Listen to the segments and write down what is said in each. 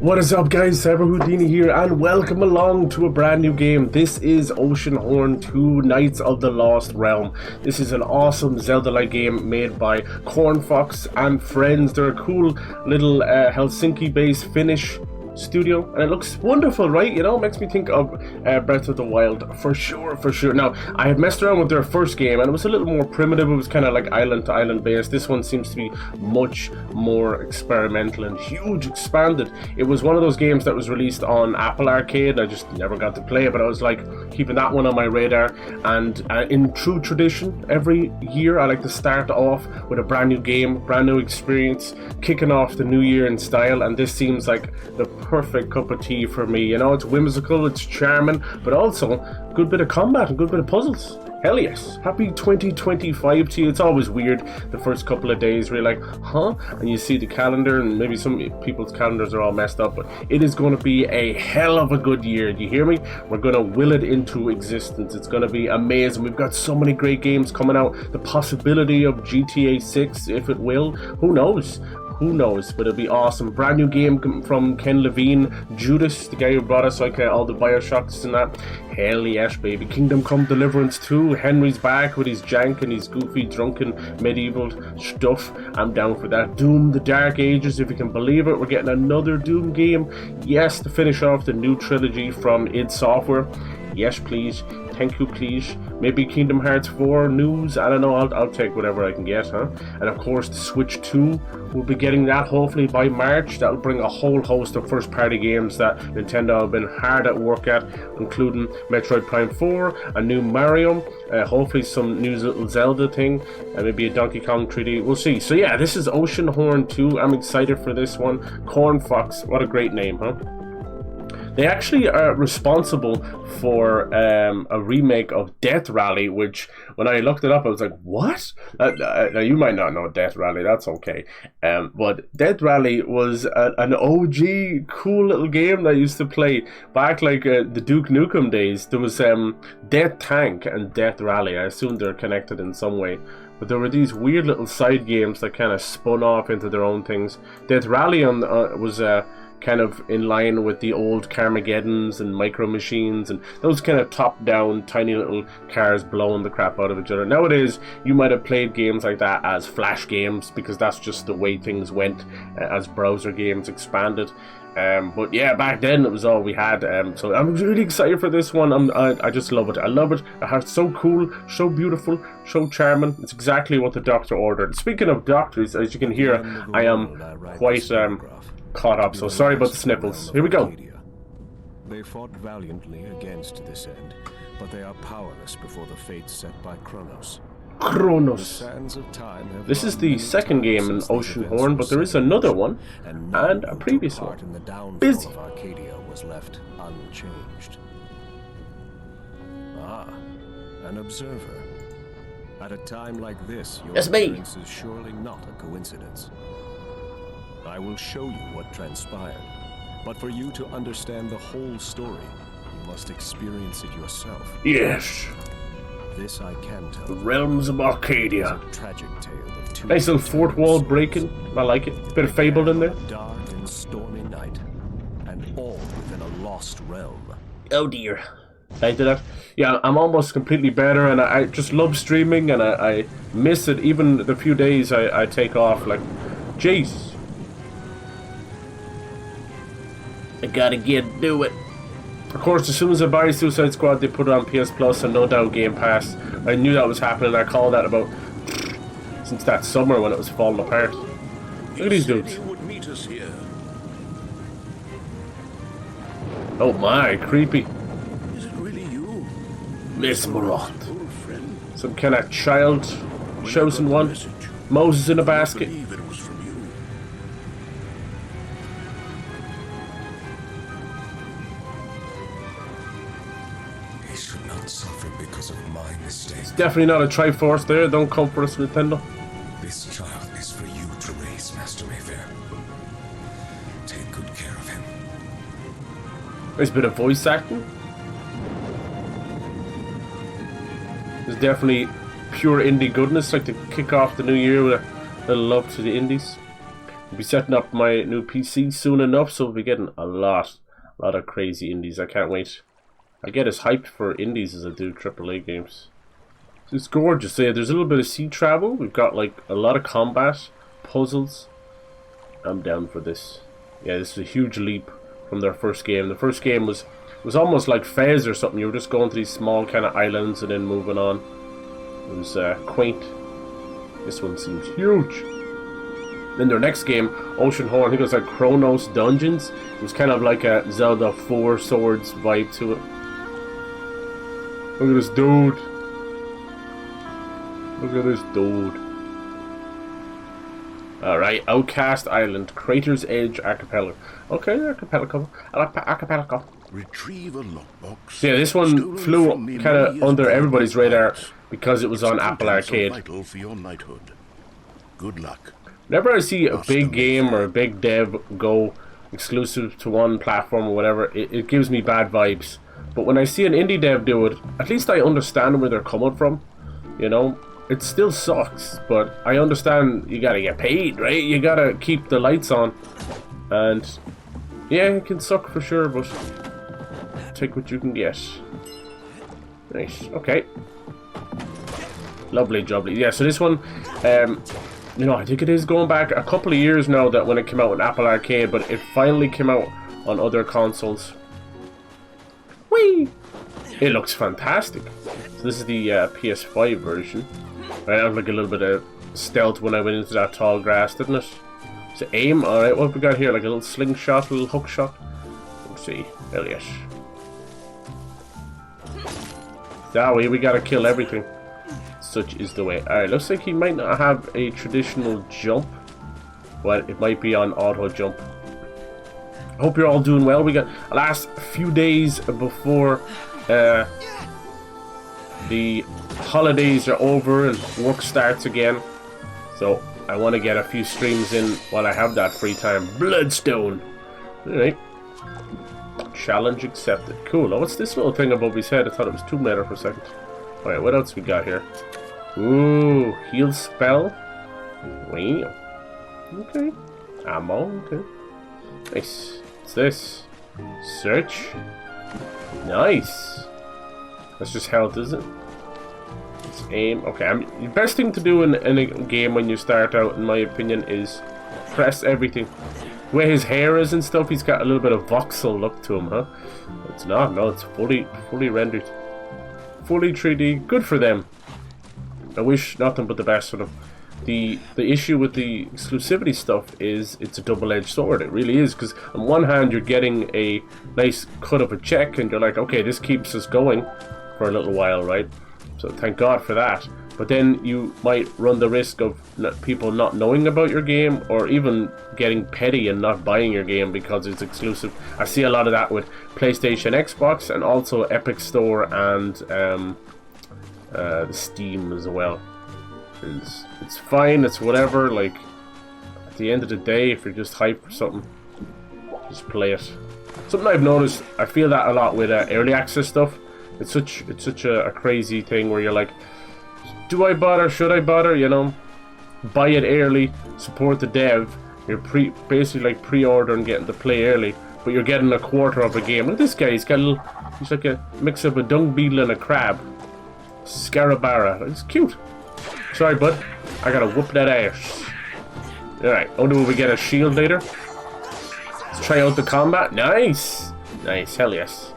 What is up, guys? Cyber Houdini here, and welcome along to a brand new game. This is Oceanhorn 2 Knights of the Lost Realm. This is an awesome Zelda-like game made by Cornfox and friends. They're a cool little Helsinki-based Finnish studio, and it looks wonderful, right? You know, it makes me think of Breath of the Wild for sure. Now, I had messed around with their first game and it was a little more primitive. It was kind of like island to island based. This one seems to be much more experimental and huge expanded. It was one of those games that was released on Apple Arcade. I just never got to play it, but I was like keeping that one on my radar. And in true tradition, every year I like to start off with a brand new game, brand new experience, kicking off the new year in style, and this seems like the perfect cup of tea for me. You know, it's whimsical, it's charming, but also a good bit of combat and good bit of puzzles. Hell yes. Happy 2025 to you. It's always weird the first couple of days where you're like, huh? And you see the calendar, and maybe some people's calendars are all messed up, but it is going to be a hell of a good year. Do you hear me? We're going to will it into existence. It's going to be amazing. We've got so many great games coming out. The possibility of GTA 6, if it will. Who knows? Who knows, but it'll be awesome. Brand new game from Ken Levine, Judas, the guy who brought us like all the Bioshocks and that. Hell yes, baby. Kingdom Come Deliverance 2. Henry's back with his jank and his goofy, drunken, medieval stuff. I'm down for that. Doom, the Dark Ages, if you can believe it. We're getting another Doom game. Yes, to finish off the new trilogy from id Software. Yes, please. Thank you, please. Maybe Kingdom Hearts 4 news. I don't know. I'll take whatever I can get, huh? And of course, the Switch 2. We'll be getting that hopefully by March. That'll bring a whole host of first-party games that Nintendo have been hard at work at, including Metroid Prime 4, a new Mario, hopefully some new little Zelda thing, and maybe a Donkey Kong 3D. We'll see. So yeah, this is Oceanhorn 2. I'm excited for this one. Cornfox, what a great name, huh? They actually are responsible for a remake of Death Rally, which, when I looked it up, I was like, what? Now, you might not know Death Rally, that's okay. But Death Rally was an OG cool little game that I used to play back like the Duke Nukem days. There was Death Tank and Death Rally. I assume they're connected in some way. But there were these weird little side games that kind of spun off into their own things. Death Rally was kind of in line with the old Carmageddons and Micro Machines and those kind of top-down tiny little cars blowing the crap out of each other. Nowadays, you might have played games like that as flash games because that's just the way things went as browser games expanded. But yeah, back then it was all we had. So I'm really excited for this one. I just love it. I love it. It's so cool, so beautiful, so charming. It's exactly what the doctor ordered. Speaking of doctors, as you can hear, I am quite caught up, so sorry about the sniffles. Here we go. They fought valiantly against this end, but they are powerless before the fate set by Kronos. This is the second game in Oceanhorn, but there is another one and a previous one. Busy. Arcadia was left unchanged. Ah, an observer. At a time like this, your appearance is surely not a coincidence. I will show you what transpired, but for you to understand the whole story, you must experience it yourself. Yes. This I can tell. The realms of Arcadia. It's a tragic tale of two. Nice little fourth wall breaking. I like it. Bit of Fable in there. Dark and stormy night, and all within a lost realm. Oh dear. I did that. Yeah, I'm almost completely better, and I just love streaming, and I miss it. Even the few days I take off, like, jeez. I gotta do it. Of course, as soon as I buy Suicide Squad, they put it on PS Plus and no doubt Game Pass. I knew that was happening. I called that about since that summer when it was falling apart. Look at these dudes. Oh my, creepy. Is it really you? Mesmeroth. Some kind of child chosen one. Moses in a basket. It's definitely not a Triforce there. Don't come for us, Nintendo. This child is for you to raise, Master Mayfair. Take good care of him. There's a bit of voice acting. There's definitely pure indie goodness, like to kick off the new year with a little love to the indies. I'll be setting up my new PC soon enough, so we'll be getting a lot of crazy indies. I can't wait. I get as hyped for indies as I do AAA games. It's gorgeous. So yeah, there's a little bit of sea travel. We've got like a lot of combat, puzzles. I'm down for this. Yeah, this is a huge leap from their first game. The first game was almost like Fez or something. You were just going to these small kind of islands and then moving on. It was quaint. This one seems huge. Then their next game, Oceanhorn, I think it was like Chronos Dungeons. It was kind of like a Zelda 4 Swords vibe to it. Look at this dude. Look at this dude. Alright, Outcast Island, Crater's Edge Archipelago. Okay, archipelago. Archipelago. Retrieve a lockbox. So yeah, this one flew kind of under everybody's radar because it was on Apple Arcade. Vital for your knighthood. Good luck. Whenever I see a big game or a big dev go exclusive to one platform or whatever, it gives me bad vibes. But when I see an indie dev do it, at least I understand where they're coming from. You know? It still sucks, but I understand you gotta get paid, right? You gotta keep the lights on. And yeah, it can suck for sure, but take what you can get. Nice, okay. Lovely jubbly. Yeah, so this one, you know, I think it is going back a couple of years now that when it came out on Apple Arcade, but it finally came out on other consoles. Whee! It looks fantastic. So this is the PS5 version. Right, I have like a little bit of stealth when I went into that tall grass, didn't it? So aim, alright, what have we got here? Like a little slingshot, a little hook shot. Let's see. Hell yes. That way we gotta kill everything. Such is the way. Alright, looks like he might not have a traditional jump. But it might be on auto jump. I hope you're all doing well. We got the last few days before the holidays are over and work starts again, so I want to get a few streams in while I have that free time. Bloodstone. Alright. Challenge accepted. Cool. Now what's this little thing above his head? I thought it was Tomb Raider for a second. Alright, what else we got here? Ooh, heal spell. Wow. Okay. Ammo. Okay. Nice. What's this? Search. Nice. That's just health, is it? Let's aim. Okay, the best thing to do in a game when you start out, in my opinion, is press everything. The way his hair is and stuff, he's got a little bit of voxel look to him, huh? It's not. No, it's fully rendered. Fully 3D. Good for them. I wish nothing but the best for them. The issue with the exclusivity stuff is it's a double-edged sword. It really is, because on one hand you're getting a nice cut of a check and you're like, okay, this keeps us going for a little while, right? So thank God for that. But then you might run the risk of people not knowing about your game, or even getting petty and not buying your game because it's exclusive. I see a lot of that with PlayStation, Xbox, and also Epic Store and the Steam as well. It's fine, it's whatever. Like, at the end of the day, if you're just hyped for something, just play it. Something I've noticed, I feel that a lot with early access stuff. It's such a crazy thing where you're like, do I bother? Should I bother? You know, buy it early, support the dev. You're basically like pre-order and getting to play early, but you're getting a quarter of a game. Look at this guy. He's like a mix of a dung beetle and a crab. Scarabara. It's cute. Sorry, bud. I gotta whoop that ass. Alright. Oh, do we get a shield later? Let's try out the combat. Nice. Nice. Hell yes.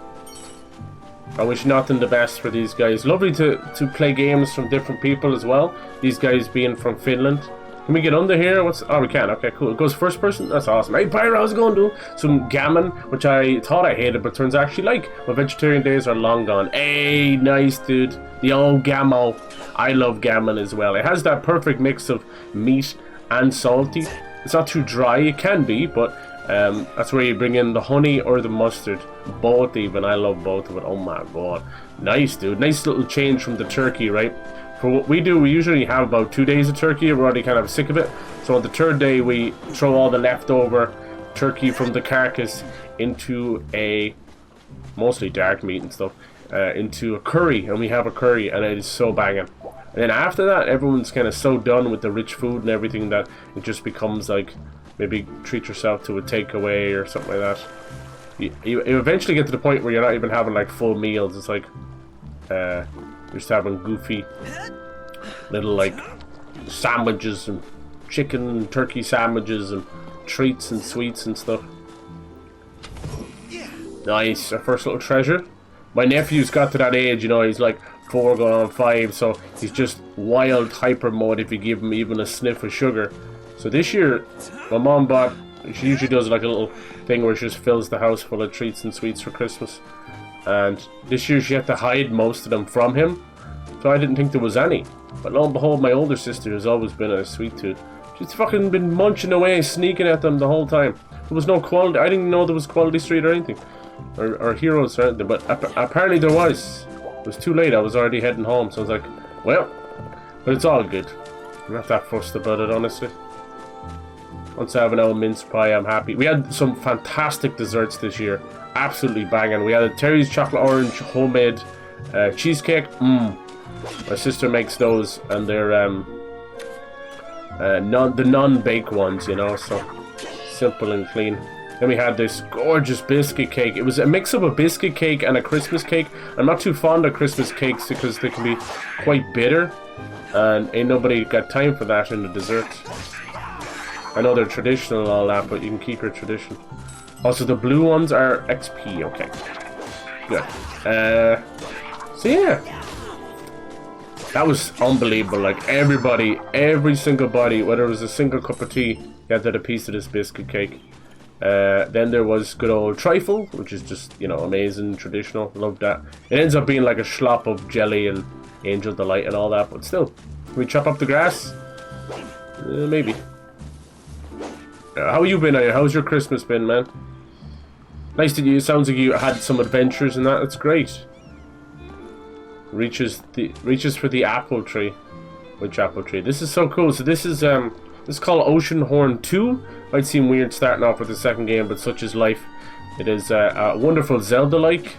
I wish nothing the best for these guys. Lovely to play games from different people as well. These guys being from Finland. Can we get under here? Oh, we can. Okay, cool. It goes first person. That's awesome. Hey, Pyro, how's it going, dude? Some gammon, which I thought I hated, but turns out I actually like. My vegetarian days are long gone. Hey, nice, dude. The old gammo. I love gammon as well. It has that perfect mix of meat and salty. It's not too dry. It can be, but that's where you bring in the honey or the mustard. Both even. I love both of it. Oh my god. Nice, dude. Nice little change from the turkey, right? For what we do, we usually have about 2 days of turkey. We're already kind of sick of it. So on the third day, we throw all the leftover turkey from the carcass into a, mostly dark meat and stuff, into a curry. And we have a curry, and it is so banging. And then after that, everyone's kind of so done with the rich food and everything that it just becomes like maybe treat yourself to a takeaway or something like that. You eventually get to the point where you're not even having like full meals. It's like you're just having goofy little like sandwiches and chicken and turkey sandwiches and treats and sweets and stuff. Nice, our first little treasure. My nephew's got to that age, you know, he's like 4 going on 5, so he's just wild hyper mode if you give him even a sniff of sugar. So this year, my mom bought, she usually does like a little thing where she just fills the house full of treats and sweets for Christmas. And this year she had to hide most of them from him, so I didn't think there was any. But lo and behold, my older sister has always been a sweet tooth. She's fucking been munching away, sneaking at them the whole time. There was no quality, I didn't know there was Quality Street or anything. Or Heroes or anything, but apparently there was. It was too late, I was already heading home, so I was like, well, but it's all good. I'm not that fussed about it, honestly. Once I have an old mince pie, I'm happy. We had some fantastic desserts this year. Absolutely banging. We had a Terry's chocolate orange homemade cheesecake. My sister makes those, and they're the non-bake ones, you know, so simple and clean. Then we had this gorgeous biscuit cake. It was a mix of a biscuit cake and a Christmas cake. I'm not too fond of Christmas cakes because they can be quite bitter, and ain't nobody got time for that in the dessert. I know they're traditional and all that, but you can keep your tradition. Also, the blue ones are XP. Okay, good. So yeah, that was unbelievable. Like everybody, every single body, whether it was a single cup of tea, you had to have a piece of this biscuit cake. Then there was good old trifle, which is just, you know, amazing, traditional. Love that. It ends up being like a slop of jelly and angel delight and all that, but still. Can we chop up the grass? Maybe. How you been? How's your Christmas been, man? Nice to you. It sounds like you had some adventures and that. That's great. Reaches for the apple tree. Which apple tree? This is so cool. So this is called Oceanhorn 2. Might seem weird starting off with the second game, but such is life. It is a wonderful Zelda-like.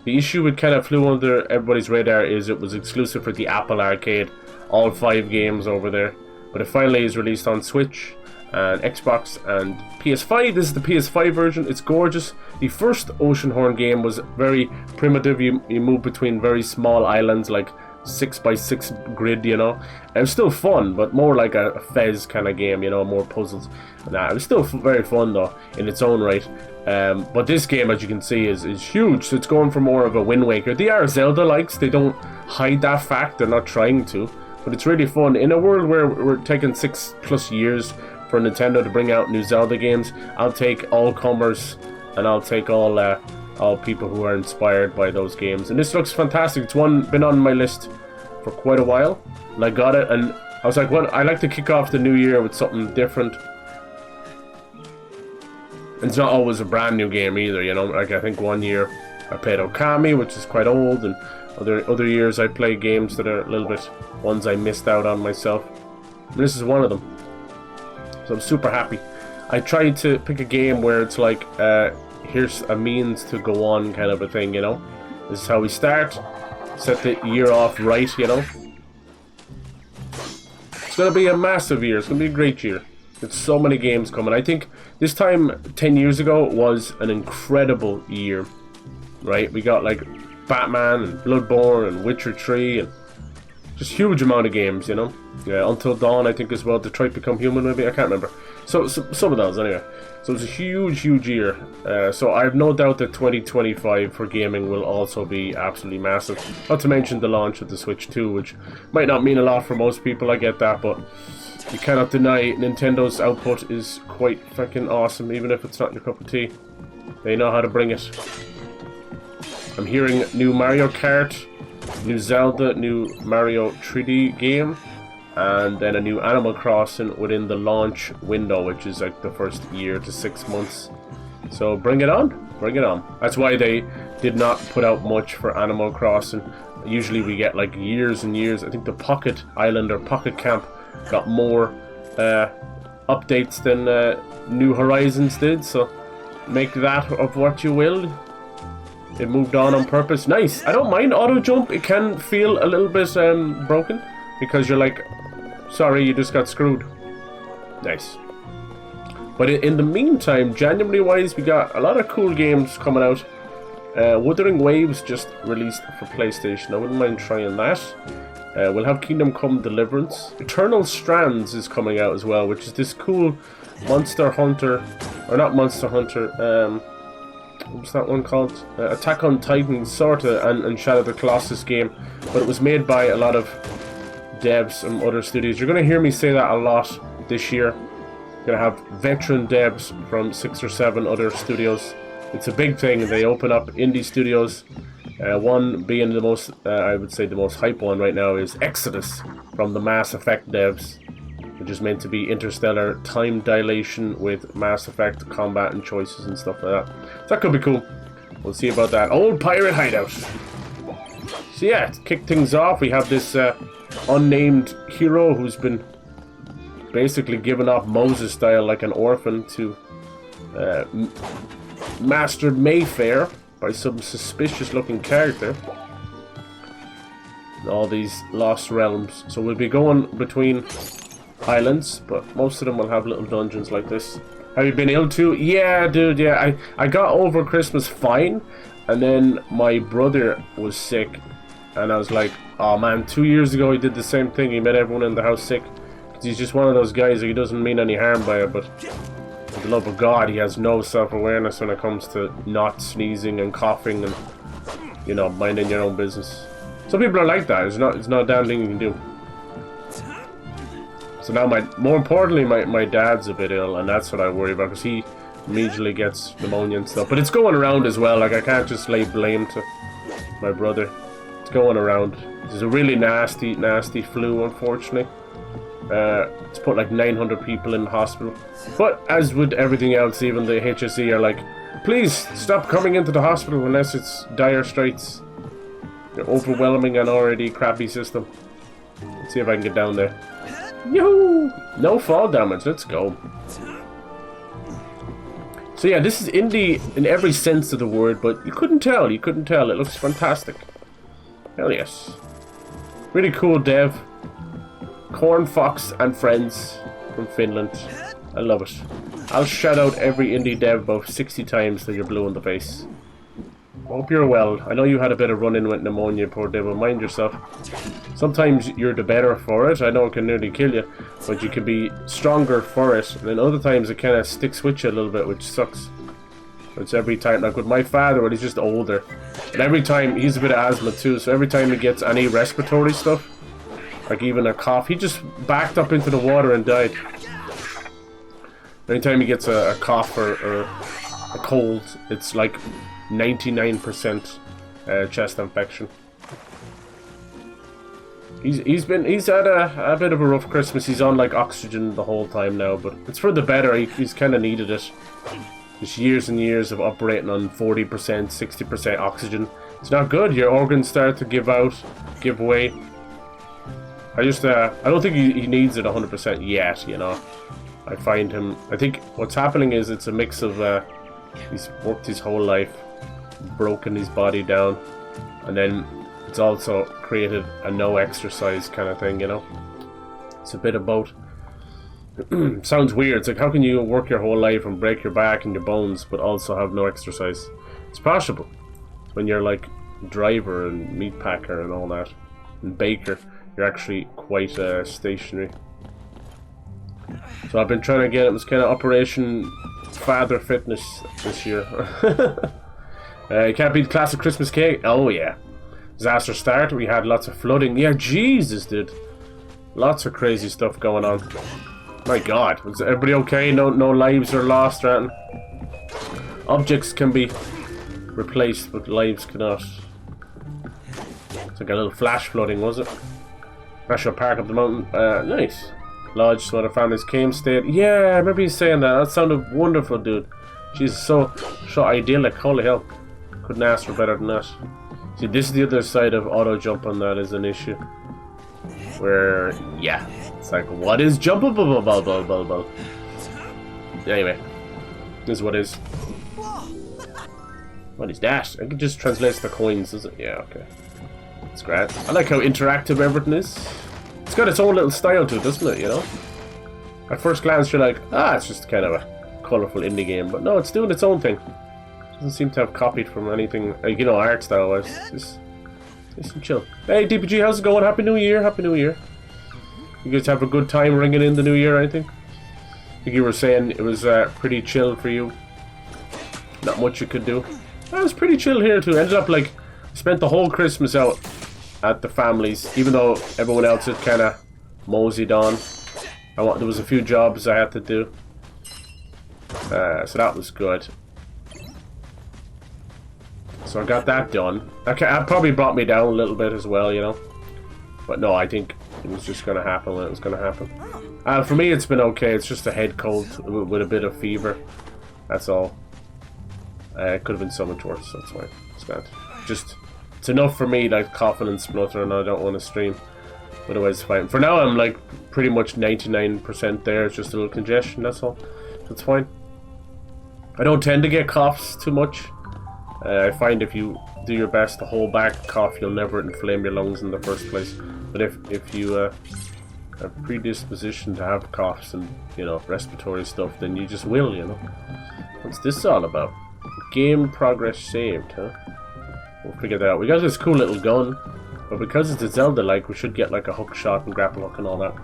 The issue it kind of flew under everybody's radar is it was exclusive for the Apple Arcade. All 5 games over there. But it finally is released on Switch and Xbox and PS5. This is the PS5 version. It's gorgeous. The first Oceanhorn game was very primitive. You move between very small islands, like 6x6 grid, you know. And it was still fun, but more like a Fez kind of game, you know, more puzzles. Nah, it was still very fun though, in its own right. But this game, as you can see, is huge. So it's going for more of a Wind Waker. They are Zelda-likes. They don't hide that fact. They're not trying to. But it's really fun. In a world where we're taking 6+ years for Nintendo to bring out new Zelda games, I'll take all comers and I'll take all people who are inspired by those games. And this looks fantastic. It's been on my list for quite a while, and I got it, and I was like, well, I like to kick off the new year with something different. And it's not always a brand new game either, you know. Like I think one year I played Okami, which is quite old, and other years I play games that are a little bit ones I missed out on myself. And this is one of them. So I'm super happy. I tried to pick a game where it's like, here's a means to go on kind of a thing, you know. This is how we start. Set the year off right, you know. It's going to be a massive year. It's going to be a great year. There's so many games coming. I think this time 10 years ago was an incredible year, right? We got like Batman and Bloodborne and Witcher 3 and just huge amount of games, you know. Yeah, Until Dawn, I think, as well. Detroit Become Human, maybe. I can't remember. So some of those, anyway. So it was a huge year. So I have no doubt that 2025 for gaming will also be absolutely massive. Not to mention the launch of the Switch 2, which might not mean a lot for most people, I get that, but you cannot deny Nintendo's output is quite fucking awesome, even if it's not your cup of tea. They know how to bring it. I'm hearing new Mario Kart, new Zelda, new Mario 3D game, and then a new Animal Crossing within the launch window, which is like the first year to 6 months. So bring it on, bring it on. That's why they did not put out much for Animal Crossing. Usually we get like years and years. I think the Pocket Island or Pocket Camp got more updates than New Horizons did, so make that of what you will. It moved on purpose. Nice. I don't mind auto jump. It can feel a little bit broken because you're like, sorry, you just got screwed. Nice. But in the meantime, January-wise, we got a lot of cool games coming out. Wuthering Waves just released for PlayStation. I wouldn't mind trying that. We'll have Kingdom Come Deliverance. Eternal Strands is coming out as well, which is this cool Monster Hunter, or not Monster Hunter, what's that one called? Attack on Titan, sorta, and Shadow of the Colossus game, but it was made by a lot of devs and other studios. You're going to hear me say that a lot this year. You're going to have veteran devs from 6 or 7 other studios. It's a big thing. They open up indie studios. One being the most, I would say the most hype one right now is Exodus from the Mass Effect devs, which is meant to be interstellar time dilation with Mass Effect combat and choices and stuff like that. So that could be cool. We'll see about that. Old pirate hideout. So yeah, to kick things off, we have this unnamed hero who's been basically given off Moses style like an orphan to Master Mayfair by some suspicious looking character in all these lost realms. So we'll be going between islands, but most of them will have little dungeons like this. Have you been ill too? Yeah, dude, yeah. I got over Christmas fine, and then my brother was sick, and I was like, oh man, 2 years ago he did the same thing. He made everyone in the house sick. He's just one of those guys that he doesn't mean any harm by it, but for the love of God, he has no self-awareness when it comes to not sneezing and coughing and, you know, minding your own business. Some people are like that. It's not a damn thing you can do. So now, more importantly, my dad's a bit ill, and that's what I worry about, because he immediately gets pneumonia and stuff. But it's going around as well. Like, I can't just lay blame to my brother. It's going around. There's a really nasty, nasty flu, unfortunately. It's put like 900 people in the hospital. But as with everything else, even the HSE are like, please stop coming into the hospital unless it's dire straits. You're overwhelming an already crappy system. Let's see if I can get down there. Yoo-hoo! No fall damage, let's go. So yeah, this is indie in every sense of the word, but you couldn't tell, it looks fantastic. Hell yes. Really cool dev. Corn Fox and Friends from Finland. I love it. I'll shout out every indie dev about 60 times till you're blue in the face. Hope you're well. I know you had a bit of run-in with pneumonia, poor devil. Mind yourself. Sometimes you're the better for it. I know it can nearly kill you, but you can be stronger for it. And then other times it kind of sticks with you a little bit, which sucks. It's every time, like with my father, when he's just older. And every time, he's a bit of asthma too, so every time he gets any respiratory stuff, like even a cough, he just backed up into the water and died. Anytime he gets a cough or a cold, it's like 99% chest infection. He's had a bit of a rough Christmas. He's on like oxygen the whole time now, but it's for the better. He's kind of needed it. Just years and years of operating on 40%, 60% oxygen. It's not good. Your organs start to give way. I don't think he needs it 100% yet, you know. I think what's happening is it's a mix of, he's worked his whole life, broken his body down, and then it's also created a no exercise kind of thing, you know. It's a bit of both. Sounds weird. It's like, how can you work your whole life and break your back and your bones, but also have no exercise? It's possible. When you're like driver and meat packer and all that, and baker, you're actually quite stationary. So I've been trying to get it was kind of Operation Father Fitness this year. You can't beat classic Christmas cake. Oh yeah. Disaster start. We had lots of flooding. Yeah, Jesus, dude. Lots of crazy stuff going on. My God, was everybody okay? No lives are lost or anything. Objects can be replaced, but lives cannot. It's like a little flash flooding, was it? National Park up the mountain. Nice. Lodge, so the families came, stayed. Yeah, I remember you saying that. That sounded wonderful, dude. She's so idyllic. Holy hell. Couldn't ask for better than that. See, this is the other side of auto jump on that is an issue. Where, yeah. It's like, what is jumpable? Anyway. This is what is. What is that? I can just translate the coins, is it? Yeah, okay. It's great. I like how interactive everything is. It's got its own little style to it, doesn't it, you know? At first glance, you're like, it's just kind of a colourful indie game, but no, it's doing its own thing. Doesn't seem to have copied from anything, like, you know, art style wise. Just chill. Hey DPG, how's it going? Happy New Year, Happy New Year. You guys have a good time ringing in the new year or anything? I think you were saying it was pretty chill for you. Not much you could do. It was pretty chill here too. Ended up like, spent the whole Christmas out at the families, even though everyone else had kind of moseyed on. There was a few jobs I had to do. So that was good. So I got that done. That probably brought me down a little bit as well, you know. But no, I think it was just going to happen when it was going to happen. For me, it's been okay. It's just a head cold with a bit of fever. That's all. It could have been so much worse. That's fine. It's bad. Just, it's enough for me, like coughing and spluttering. I don't want to stream. Otherwise, it's fine. For now, I'm like pretty much 99% there. It's just a little congestion. That's all. That's fine. I don't tend to get coughs too much. I find if you do your best to hold back cough, you'll never inflame your lungs in the first place. But if you have predisposition to have coughs and, you know, respiratory stuff, then you just will, you know. What's this all about? Game progress saved, huh? We'll figure that out. We got this cool little gun, but because it's a Zelda-like, we should get like a hook shot and grapple hook and all that.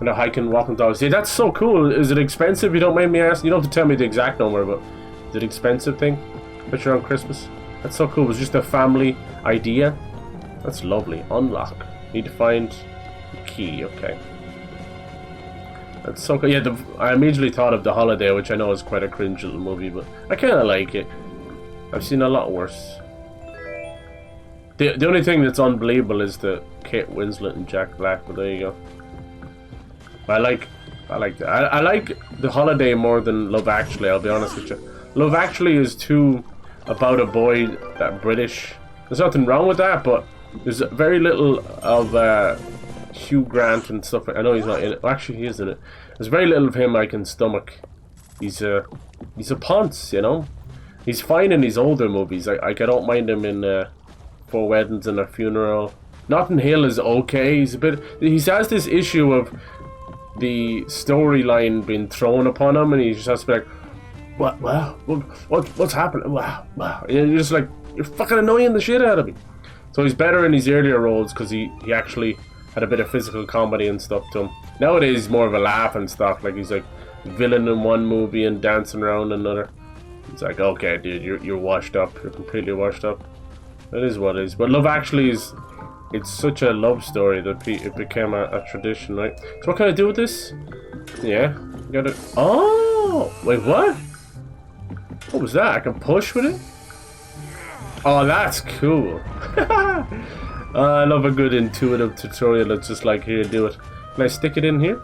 And a hiking, walking dogs. Yeah, that's so cool. Is it expensive? You don't mind me asking? You don't have to tell me the exact number, but is it expensive thing? Especially around Christmas. That's so cool. It was just a family idea. That's lovely. Unlock. Need to find the key. Okay. That's so cool. Yeah, I immediately thought of The Holiday, which I know is quite a cringe little movie, but I kind of like it. I've seen a lot worse. The only thing that's unbelievable is the Kate Winslet and Jack Black, but there you go. I like that. I like The Holiday more than Love Actually, I'll be honest with you. Love Actually is too about a boy that British. There's nothing wrong with that, but there's very little of Hugh Grant and stuff. I know he's not in it. Well, actually, he is in it. There's very little of him I can stomach. He's a ponce, you know. He's fine in his older movies. I don't mind him in Four Weddings and a Funeral. Notting Hill is okay. He has this issue of the storyline being thrown upon him, and he just has to be like, "What? Wow, what's happening? Wow." And you're just like, you're fucking annoying the shit out of me. So he's better in his earlier roles because he actually had a bit of physical comedy and stuff to him. Nowadays he's more of a laugh and stuff. Like he's like villain in one movie and dancing around another. It's like, okay, dude, you're washed up. You're completely washed up. It is what it is. But Love Actually it's such a love story that it became a tradition, right? So what can I do with this? Yeah, got it. Oh, wait, what? What was that? I can push with it? Oh, that's cool. I love a good intuitive tutorial that's just like, here, do it. Can I stick it in here?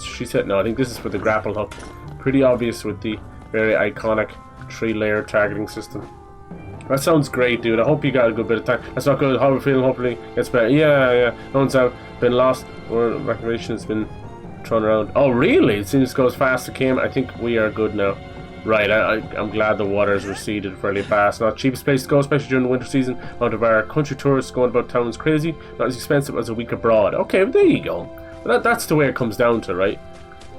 She said no. I think this is for the grapple hook. Pretty obvious with the very iconic 3-layer targeting system. That sounds great, dude. I hope you got a good bit of time. That's not good. How are we feeling? Hopefully it gets better. Yeah. No one's out. Been lost. Or evacuation has been thrown around. Oh, really? It seems to go as fast as it came. I think we are good now. Right, I'm glad the waters receded fairly fast. Not the cheapest place to go, especially during the winter season. Amount of our country tourists going about town is crazy. Not as expensive as a week abroad. Okay, well, there you go. That's the way it comes down to, right?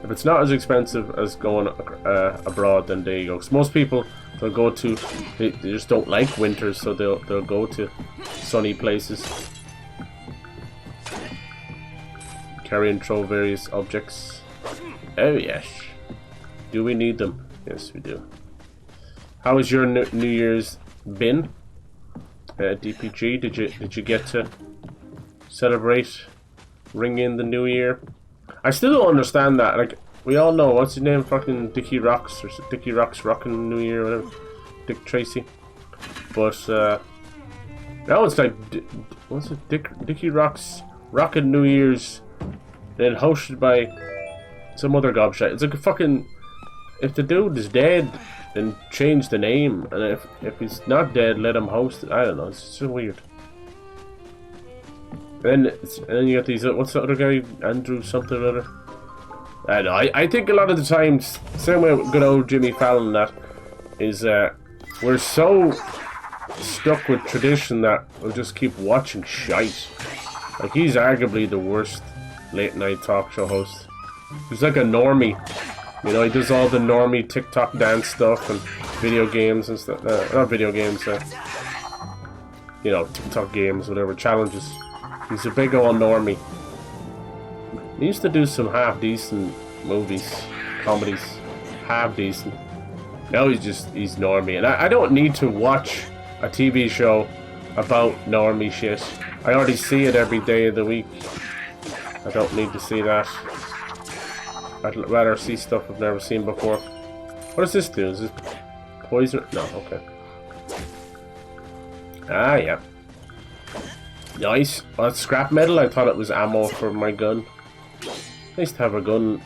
If it's not as expensive as going abroad, then there you go. Because most people, they'll go to, they just don't like winters, so they'll go to sunny places. Carry and throw various objects. Oh yes. Do we need them? Yes, we do. How has your New Year's been? DPG, did you get to celebrate, ring in the New Year? I still don't understand that. Like, we all know, what's his name? Fucking Dickie Rocks, or Dickie Rocks Rockin' New Year, whatever. Dick Tracy. But now it's like, what's it? Dickie Rocks Rockin' New Year's, then hosted by some other gobshite. It's like a fucking. If the dude is dead, then change the name, and if he's not dead, let him host it. I don't know. It's so weird. And then you got these. What's the other guy? Andrew something or other. I don't know. I think a lot of the times, same way with good old Jimmy Fallon, that is we're so stuck with tradition that we'll just keep watching shite. Like, he's arguably the worst late night talk show host. He's like a normie You know, he does all the normie TikTok dance stuff and video games and stuff. Not video games, you know, TikTok games, whatever, challenges. He's a big old normie. He used to do some half-decent movies, comedies. Half-decent. Now he's normie. And I don't need to watch a TV show about normie shit. I already see it every day of the week. I don't need to see that. I'd rather see stuff I've never seen before. What does this do? Is it poison? No, okay. Ah, yeah. Nice. Well, that's scrap metal. I thought it was ammo for my gun. Nice to have a gun.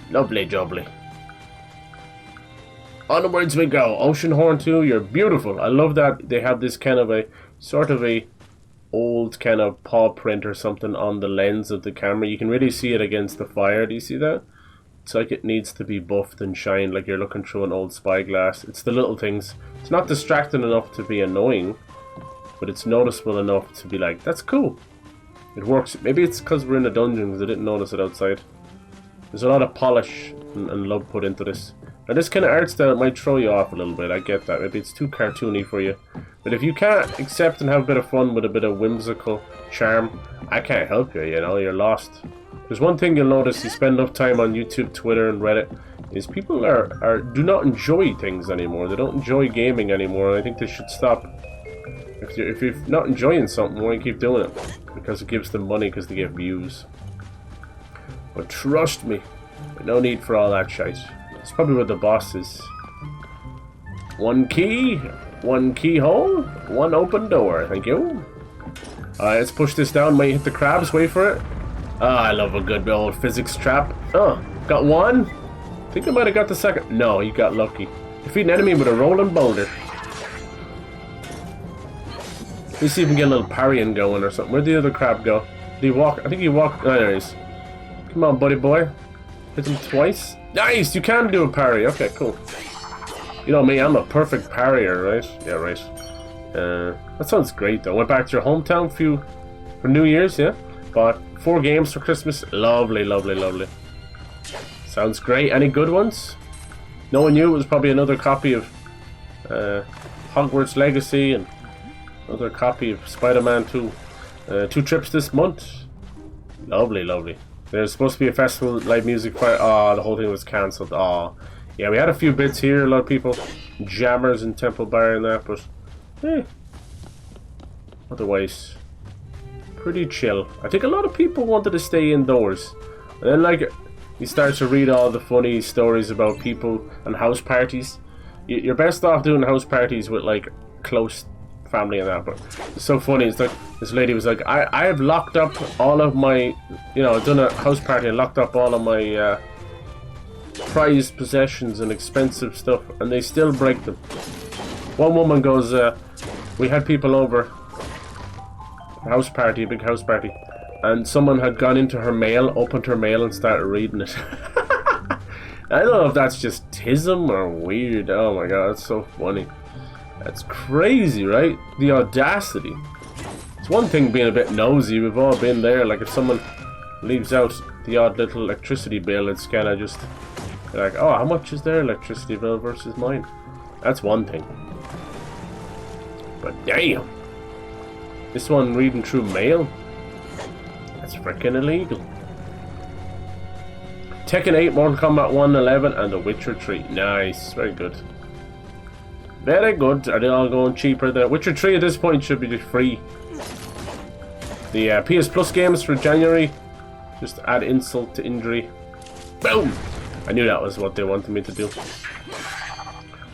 Lovely jubbly. Onwards we go. Oceanhorn 2, you're beautiful. I love that they have this kind of a sort of a old kind of paw print or something on the lens of the camera. You can really see it against the fire. Do you see that? It's like it needs to be buffed and shined, like you're looking through an old spyglass. It's the little things. It's not distracting enough to be annoying, but it's noticeable enough to be like, that's cool. It works. Maybe it's because we're in a dungeon because I didn't notice it outside. There's a lot of polish and love put into this. Now this kind of art style might throw you off a little bit, I get that. Maybe it's too cartoony for you. But if you can't accept and have a bit of fun with a bit of whimsical charm, I can't help you, you know, you're lost. There's one thing you'll notice, you spend enough time on YouTube, Twitter and Reddit, is people do not enjoy things anymore. They don't enjoy gaming anymore, and I think they should stop. If you're not enjoying something, why keep doing it? Because it gives them money because they get views. But trust me, no need for all that shite. It's probably where the boss is. One key, one keyhole, one open door. Thank you. Alright, let's push this down. Might hit the crabs. Wait for it. Ah, I love a good old physics trap. Oh, got one. I think I might have got the second. No, you got lucky. Defeat an enemy with a rolling boulder. Let's see if we can get a little parrying going or something. Where'd the other crab go? Did he walk? I think he walked. Oh, there he is. Come on, buddy boy. Hit him twice. Nice! You can do a parry. Okay, cool. You know me, I'm a perfect parrier, right? Yeah, right. That sounds great, though. Went back to your hometown for New Year's, yeah? Bought 4 games for Christmas. Lovely, lovely, lovely. Sounds great. Any good ones? No one knew it was probably another copy of Hogwarts Legacy and another copy of Spider-Man 2. 2 trips this month. Lovely, lovely. There's supposed to be a festival, live music fire. Oh, the whole thing was cancelled. Oh, yeah, we had a few bits here. A lot of people, jammers in Temple Bar and that, but otherwise, pretty chill. I think a lot of people wanted to stay indoors, and then like you start to read all the funny stories about people and house parties. You're best off doing house parties with like close family and that, but it's so funny. It's like this lady was like, I have locked up all of my, you know, I've done a house party and locked up all of my prized possessions and expensive stuff, and they still break them. One woman goes, we had people over, house party, a big house party, and someone had gone into her mail, opened her mail and started reading it. I don't know if that's just tism or weird. Oh my god, that's so funny. That's crazy, right? The audacity. It's one thing being a bit nosy, we've all been there. Like if someone leaves out the odd little electricity bill, it's kind of just like, oh, how much is their electricity bill versus mine? That's one thing. But damn, this one reading through mail, that's freaking illegal. Tekken 8, Mortal Kombat 1, 11, and The Witcher 3. Nice, very good. Very good. Are they all going cheaper? The Witcher 3 at this point should be free. The PS Plus games for January, just add insult to injury. Boom! I knew that was what they wanted me to do.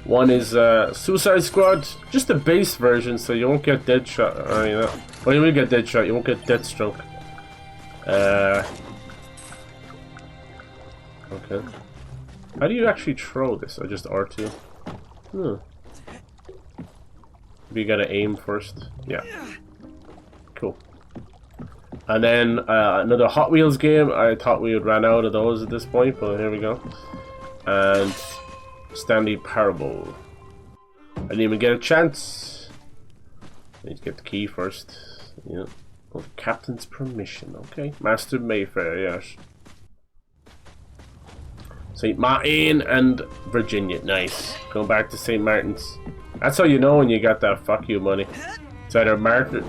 One is Suicide Squad, just the base version, so you won't get Deadshot or any of that. Well, you will get Deadshot, you won't get Deathstroke. Okay. How do you actually throw this? Or just R2? You gotta aim first. Yeah. Cool. And then another Hot Wheels game. I thought we would run out of those at this point, but here we go. And Stanley Parable. I didn't even get a chance. I need to get the key first. Yeah. Oh, Captain's permission. Okay. Master Mayfair, yes. St. Martin and Virginia. Nice. Going back to St. Martin's. That's how you know when you got that fuck you money. It's either Martha's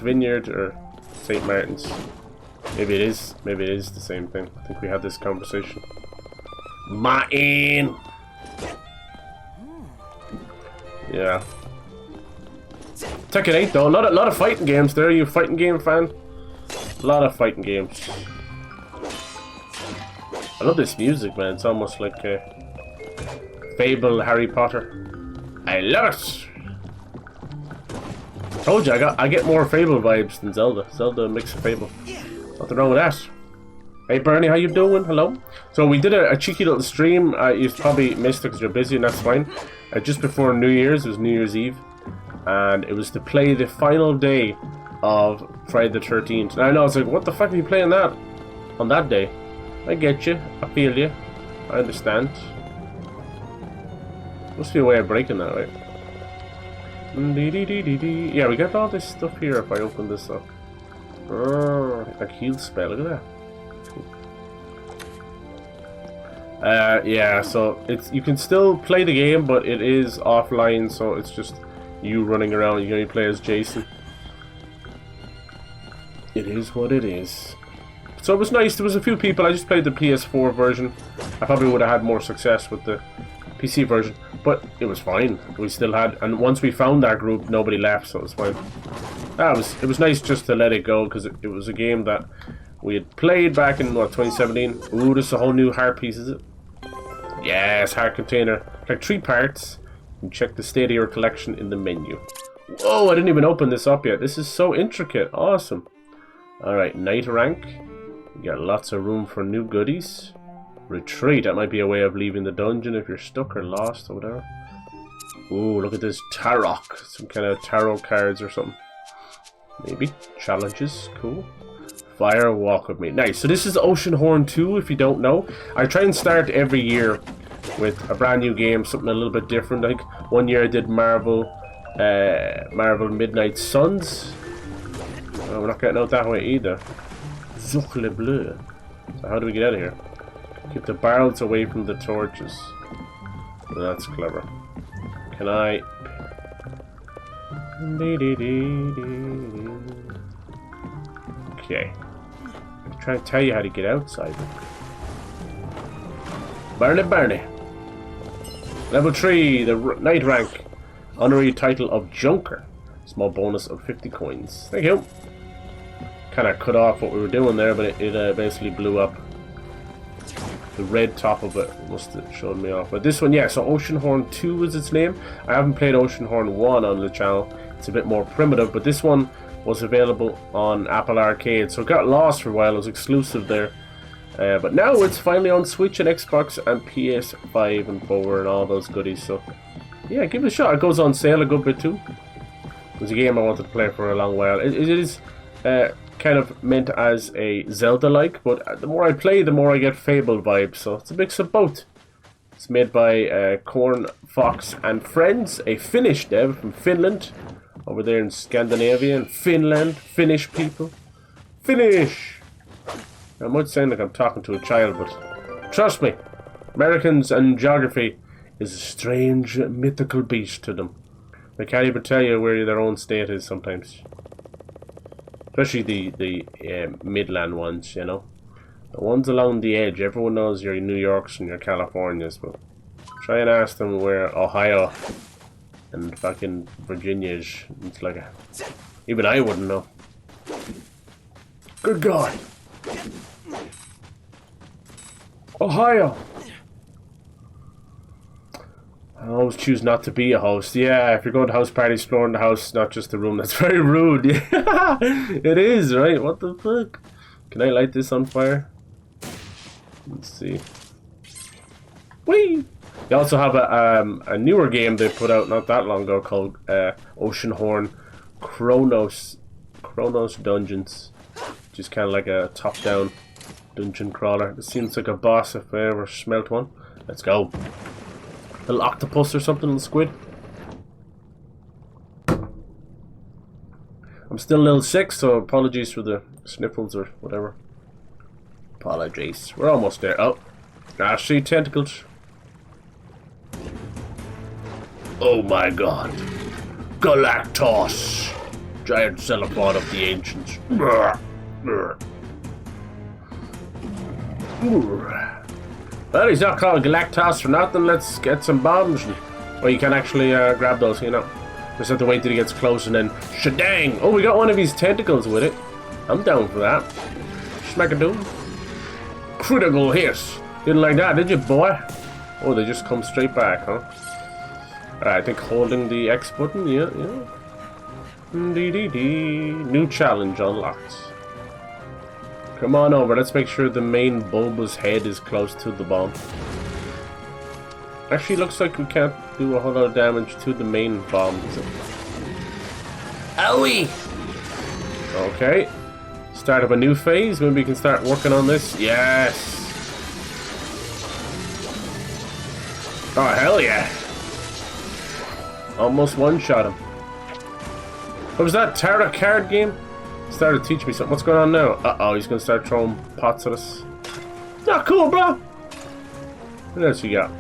Vineyard or St. Martin's. Maybe it is the same thing. I think we had this conversation. Martin! Yeah. Tekken 8 though, a lot of fighting games there. Are you a fighting game fan? A lot of fighting games. I love this music, man. It's almost like Fable, Harry Potter. I love it. Told you, I get more Fable vibes than Zelda. Zelda mix of Fable. Nothing wrong with that. Hey Bernie, how you doing? Hello. So we did a cheeky little stream. You probably missed it because you're busy, and that's fine. Just before New Year's, it was New Year's Eve, and it was to play the final day of Friday the 13th. And I know, it's like, what the fuck are you playing that on that day? I get you. I feel you. I understand. Must be a way of breaking that, right? Yeah, we got all this stuff here if I open this up. Like heal spell, look at that. Cool. Yeah, so you can still play the game, but it is offline, so it's just you running around. You can only play as Jason. It is what it is. So it was nice. There was a few people. I just played the PS4 version. I probably would have had more success with the PC version, but it was fine. We still had, and once we found that group, nobody left, so it was fine. It was nice just to let it go, because it was a game that we had played back in, what, 2017? Ooh, this is a whole new heart piece, is it? Yes, heart container. Like 3 parts. You can check the state of your collection in the menu. Whoa, I didn't even open this up yet. This is so intricate. Awesome. Alright, Knight rank. You got lots of room for new goodies. Retreat. That might be a way of leaving the dungeon if you're stuck or lost or whatever. Ooh, look at this tarot. Some kind of tarot cards or something. Maybe. Challenges. Cool. Fire, walk with me. Nice. So this is Oceanhorn 2, if you don't know. I try and start every year with a brand new game, something a little bit different. Like one year I did Marvel Midnight Suns. Oh, we're not getting out that way either. Zucle bleu. So how do we get out of here? Keep the barrels away from the torches. Well, that's clever. Can I... Okay. I'm trying to tell you how to get outside. Barney. Level 3, the Knight rank. Honorary title of Junker. Small bonus of 50 coins. Thank you. Kind of cut off what we were doing there, but it basically blew up. The red top of it must have showed me off. But this one, yeah, so Oceanhorn 2 is its name. I haven't played Oceanhorn 1 on the channel. It's a bit more primitive, but this one was available on Apple Arcade, so it got lost for a while. It was exclusive there. But now it's finally on Switch and Xbox and PS5 and 4 and all those goodies. So, yeah, give it a shot. It goes on sale a good bit too. It was a game I wanted to play for a long while. It is kind of meant as a Zelda-like, but the more I play, the more I get Fable vibes. So it's a mix of both. It's made by Corn, Fox and Friends, a Finnish dev from Finland, over there in Scandinavia and Finland. Finnish people. Finnish! I might sound like I'm talking to a child, but trust me, Americans and geography is a strange mythical beast to them. They can't even tell you where their own state is sometimes. Especially the Midland ones, you know. The ones along the edge, everyone knows your New Yorks and your Californias, but try and ask them where Ohio and fucking Virginia is. It's like even I wouldn't know. Good God. Ohio. I always choose not to be a host. Yeah, if you're going to house party, exploring the house, not just the room. That's very rude. Yeah, it is, right? What the fuck? Can I light this on fire? Let's see. Whee! They also have a newer game they put out not that long ago called Oceanhorn Chronos Dungeons, which is kind of like a top-down dungeon crawler. It seems like a boss if I ever smelt one. Let's go. Little octopus or something, little squid. I'm still a little sick, so apologies for the sniffles or whatever. Apologies. We're almost there. Oh, I see tentacles. Oh my god. Galactos. Giant cephalopod of the ancients. Well, he's not called Galactos for nothing. Let's get some bombs. Well, you can actually grab those, you know. Just have to wait till he gets close and then shadang! Oh, we got one of his tentacles with it. I'm down for that. Smack-a-doo. Critical hit. Didn't like that, did you, boy? Oh, they just come straight back, huh? Alright, I think holding the X button, yeah. New challenge unlocked. Come on over, let's make sure the main bulbous head is close to the bomb. Actually, looks like we can't do a whole lot of damage to the main bomb. Owie! Okay. Start of a new phase. Maybe we can start working on this. Yes! Oh, hell yeah! Almost one-shot him. What was that? Tarot card game? Started to teach me something. What's going on now? Uh-oh, he's gonna start throwing pots at us. Not cool, bro! What else you got?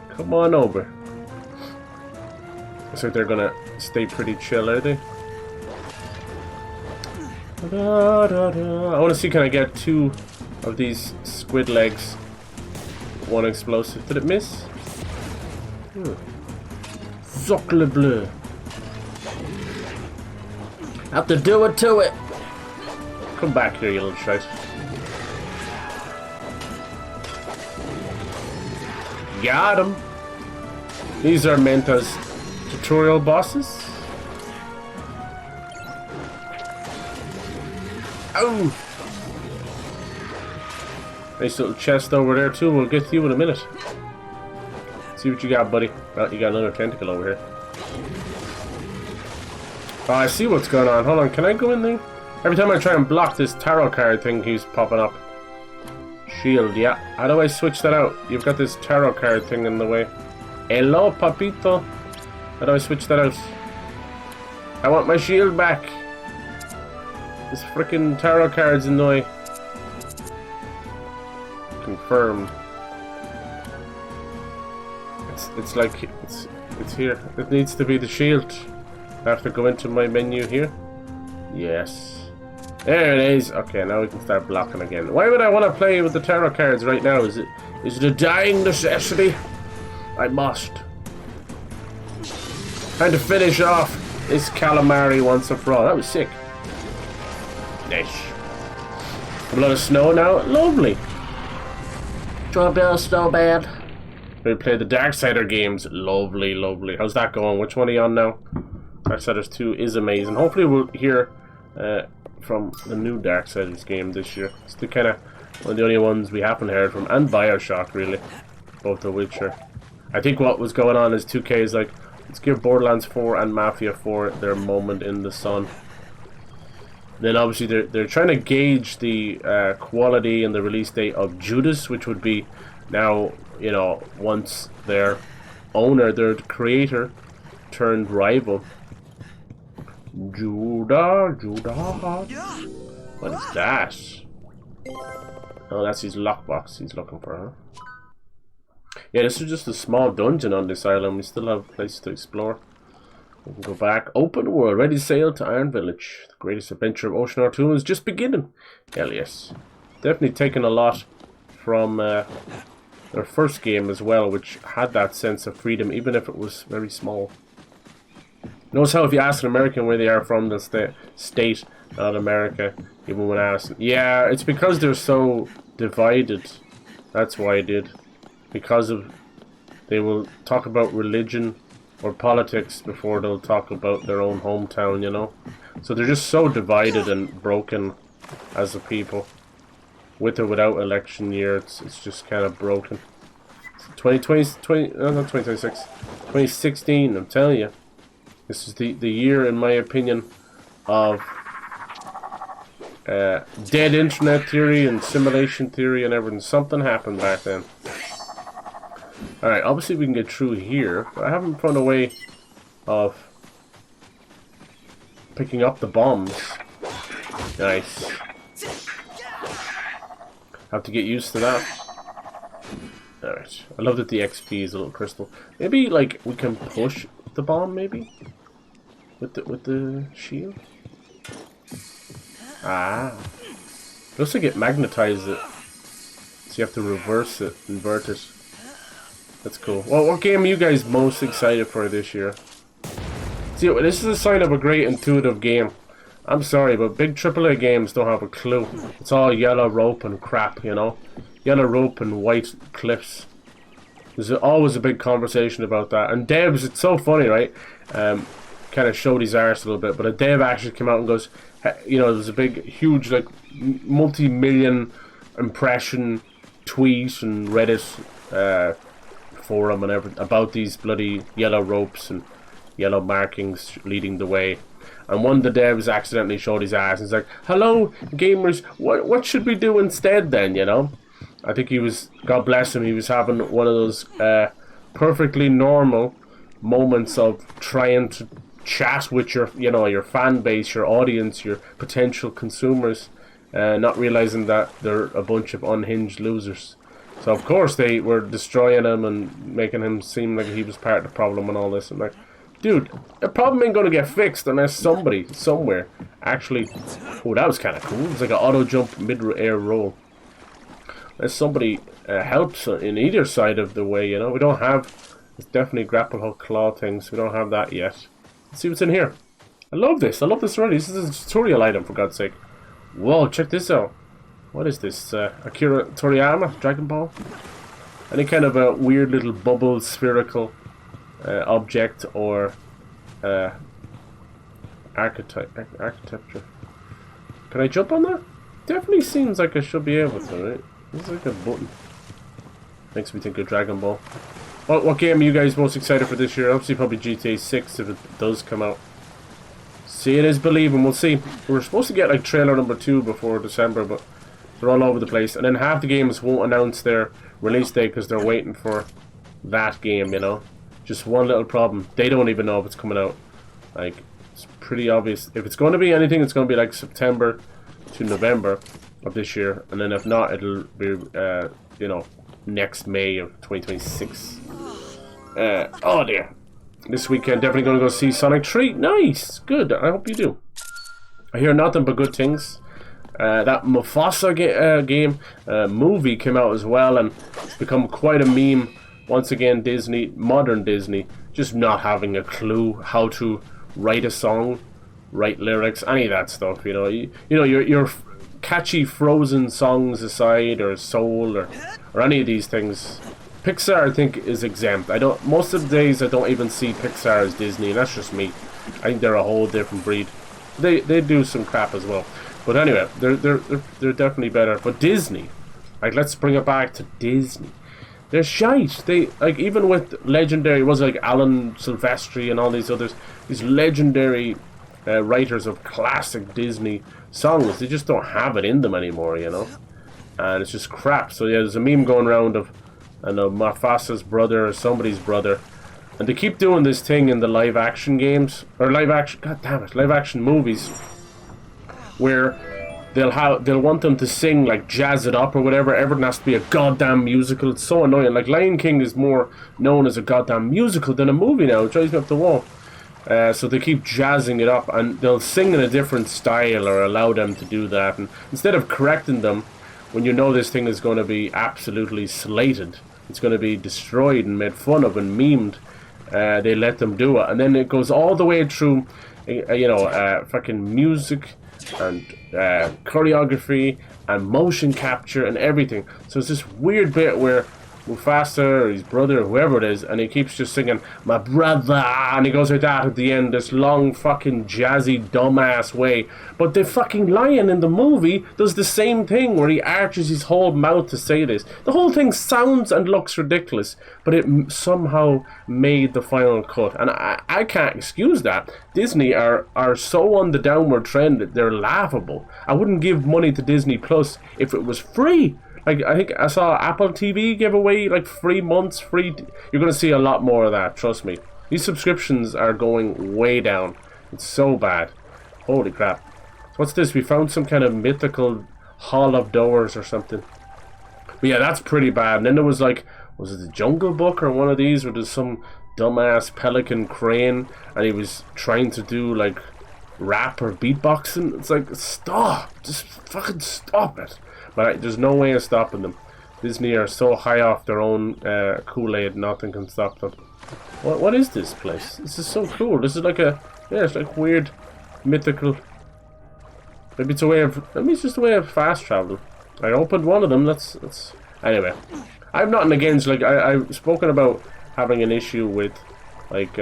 Come on over. Looks like they're gonna stay pretty chill, are they? Da, da, da. I want to see, can I get 2 of these squid legs? One explosive. Did it miss? Socle bleu. Have to do it to it. Come back here, you little shite. Got him. These are meant as tutorial bosses. Oh! Nice little chest over there too. We'll get to you in a minute. See what you got, buddy. Oh, you got another tentacle over here. Oh, I see what's going on. Hold on, can I go in there? Every time I try and block this tarot card thing keeps popping up. Shield, yeah. How do I switch that out? You've got this tarot card thing in the way. Hello, papito. How do I switch that out? I want my shield back. This freaking tarot card's in the way. Confirm. It's like it's here. It needs to be the shield. I have to go into my menu here. Yes. There it is. Okay, now we can start blocking again. Why would I want to play with the tarot cards right now? Is it a dying necessity? I must. Time to finish off this calamari once and for all. That was sick. Nice. A lot of snow now. Lovely. Do you want a bit of snow, bad? We play the Darksider games. Lovely, lovely. How's that going? Which one are you on now? Darksiders 2 is amazing. Hopefully we'll hear from the new Darksiders game this year. It's the kind of one of the only ones we haven't heard from. And Bioshock, really. Both of which are... I think what was going on is 2K is like, let's give Borderlands 4 and Mafia 4 their moment in the sun. Then obviously they're trying to gauge the quality and the release date of Judas, which would be now, you know, once their owner, their creator, turned rival. Judah. What is that? Oh, that's his lockbox he's looking for, huh? Yeah, this is just a small dungeon on this island. We still have a place to explore. We can go back. Open world. Ready to sail to Iron Village. The greatest adventure of Oceanhorn 2 is just beginning. Hell yes. Definitely taken a lot from their first game as well, which had that sense of freedom, even if it was very small. Notice how if you ask an American where they are from, they'll say state, not America, even when asked. Yeah, it's because they're so divided. That's why I did. Because of... They will talk about religion or politics before they'll talk about their own hometown, you know? So they're just so divided and broken as a people. With or without election year, it's just kind of broken. 2016, I'm telling you. This is the year, in my opinion, of dead internet theory and simulation theory and everything. Something happened back then. Alright, obviously we can get through here, but I haven't found a way of picking up the bombs. Nice. Have to get used to that. Alright. I love that the XP is a little crystal. Maybe, like, we can push the bomb, maybe? With the shield? Ah. Looks like it magnetizes it. So you have to reverse it, invert it. That's cool. Well, what game are you guys most excited for this year? See, this is a sign of a great intuitive game. I'm sorry, but big AAA games don't have a clue. It's all yellow rope and crap, you know? Yellow rope and white cliffs. There's always a big conversation about that. And devs, it's so funny, right? Kind of showed his arse a little bit, but a dev actually came out and goes, you know, there's a big, huge, like, multi-million impression tweet and Reddit forum and everything about these bloody yellow ropes and yellow markings leading the way. And one of the devs accidentally showed his ass and he's like, hello, gamers, what should we do instead then, you know? I think he was, God bless him, he was having one of those perfectly normal moments of trying to chat with your, you know, your fan base, your audience, your potential consumers, not realizing that they're a bunch of unhinged losers. So of course they were destroying him and making him seem like he was part of the problem and all this. And like, dude, the problem ain't gonna get fixed unless somebody somewhere actually. Oh, that was kind of cool. It's like an auto jump mid-air roll. Unless somebody helps in either side of the way, you know. We don't have. It's definitely grapple hook claw things. We don't have that yet. Let's see what's in here. I love this. I love this already. This is a tutorial item, for God's sake. Whoa, check this out. What is this? Akira Toriyama? Dragon Ball? Any kind of a weird little bubble spherical object or architecture. Can I jump on that? Definitely seems like I should be able to, right? This is like a button. Makes me think of Dragon Ball. What game are you guys most excited for this year? Obviously probably GTA 6 if it does come out. Seeing is believing, we'll see. We were supposed to get like trailer number 2 before December, but they're all over the place. And then half the games won't announce their release date because they're waiting for that game, you know. Just one little problem. They don't even know if it's coming out. Like, it's pretty obvious. If it's going to be anything, it's going to be like September to November of this year. And then if not, it'll be, you know, next May of 2026. Oh dear. This weekend, definitely going to go see Sonic 3. Nice. Good. I hope you do. I hear nothing but good things. That Mufasa game movie came out as well, and it's become quite a meme. Once again, Disney, modern Disney, just not having a clue how to write a song, write lyrics, any of that stuff. You know, you know your catchy Frozen songs aside, or Soul, or any of these things. Pixar, I think, is exempt. Most of the days I don't even see Pixar as Disney, and that's just me. I think they're a whole different breed. They do some crap as well, but anyway, they're definitely better. But Disney, like, let's bring it back to Disney. They're shite. They, like, even with legendary, was it like Alan Silvestri and all these others, these legendary writers of classic Disney songs, they just don't have it in them anymore, you know. And it's just crap. So yeah, there's a meme going around of, I know, Mufasa's brother or somebody's brother, and they keep doing this thing in the live action games, or live action, god damn it, live action movies, where they'll want them to sing, like, jazz it up or whatever. Everything has to be a goddamn musical. It's so annoying. Like, Lion King is more known as a goddamn musical than a movie now. It drives me up the wall. So they keep jazzing it up, and they'll sing in a different style or allow them to do that. And instead of correcting them, when you know this thing is going to be absolutely slated, it's going to be destroyed and made fun of and memed, they let them do it. And then it goes all the way through, you know, fucking music and choreography and motion capture and everything. So it's this weird bit where Mufasa or his brother or whoever it is, and he keeps just singing "my brother," and he goes like that at the end, this long fucking jazzy dumbass way. But the fucking lion in the movie does the same thing, where he arches his whole mouth to say this. The whole thing sounds and looks ridiculous, but it somehow made the final cut, and I can't excuse that. Disney are so on the downward trend that they're laughable. I wouldn't give money to Disney Plus if it was free. Like, I think I saw Apple TV give away like 3 months free. You're going to see a lot more of that, trust me. These subscriptions are going way down. It's so bad. Holy crap. What's this? We found some kind of mythical Hall of Doors or something. But yeah, that's pretty bad. And then there was like, was it the Jungle Book or one of these where there's some dumbass pelican crane and he was trying to do like rap or beatboxing? It's like, stop, just fucking stop it. But there's no way of stopping them. Disney are so high off their own Kool-Aid, nothing can stop them. What is this place? This is so cool. This is like a, yeah, it's like weird, mythical. Maybe it's a way of, maybe it's just a way of fast traveling. I opened one of them. That's anyway. I've nothing against, like, I've spoken about having an issue with like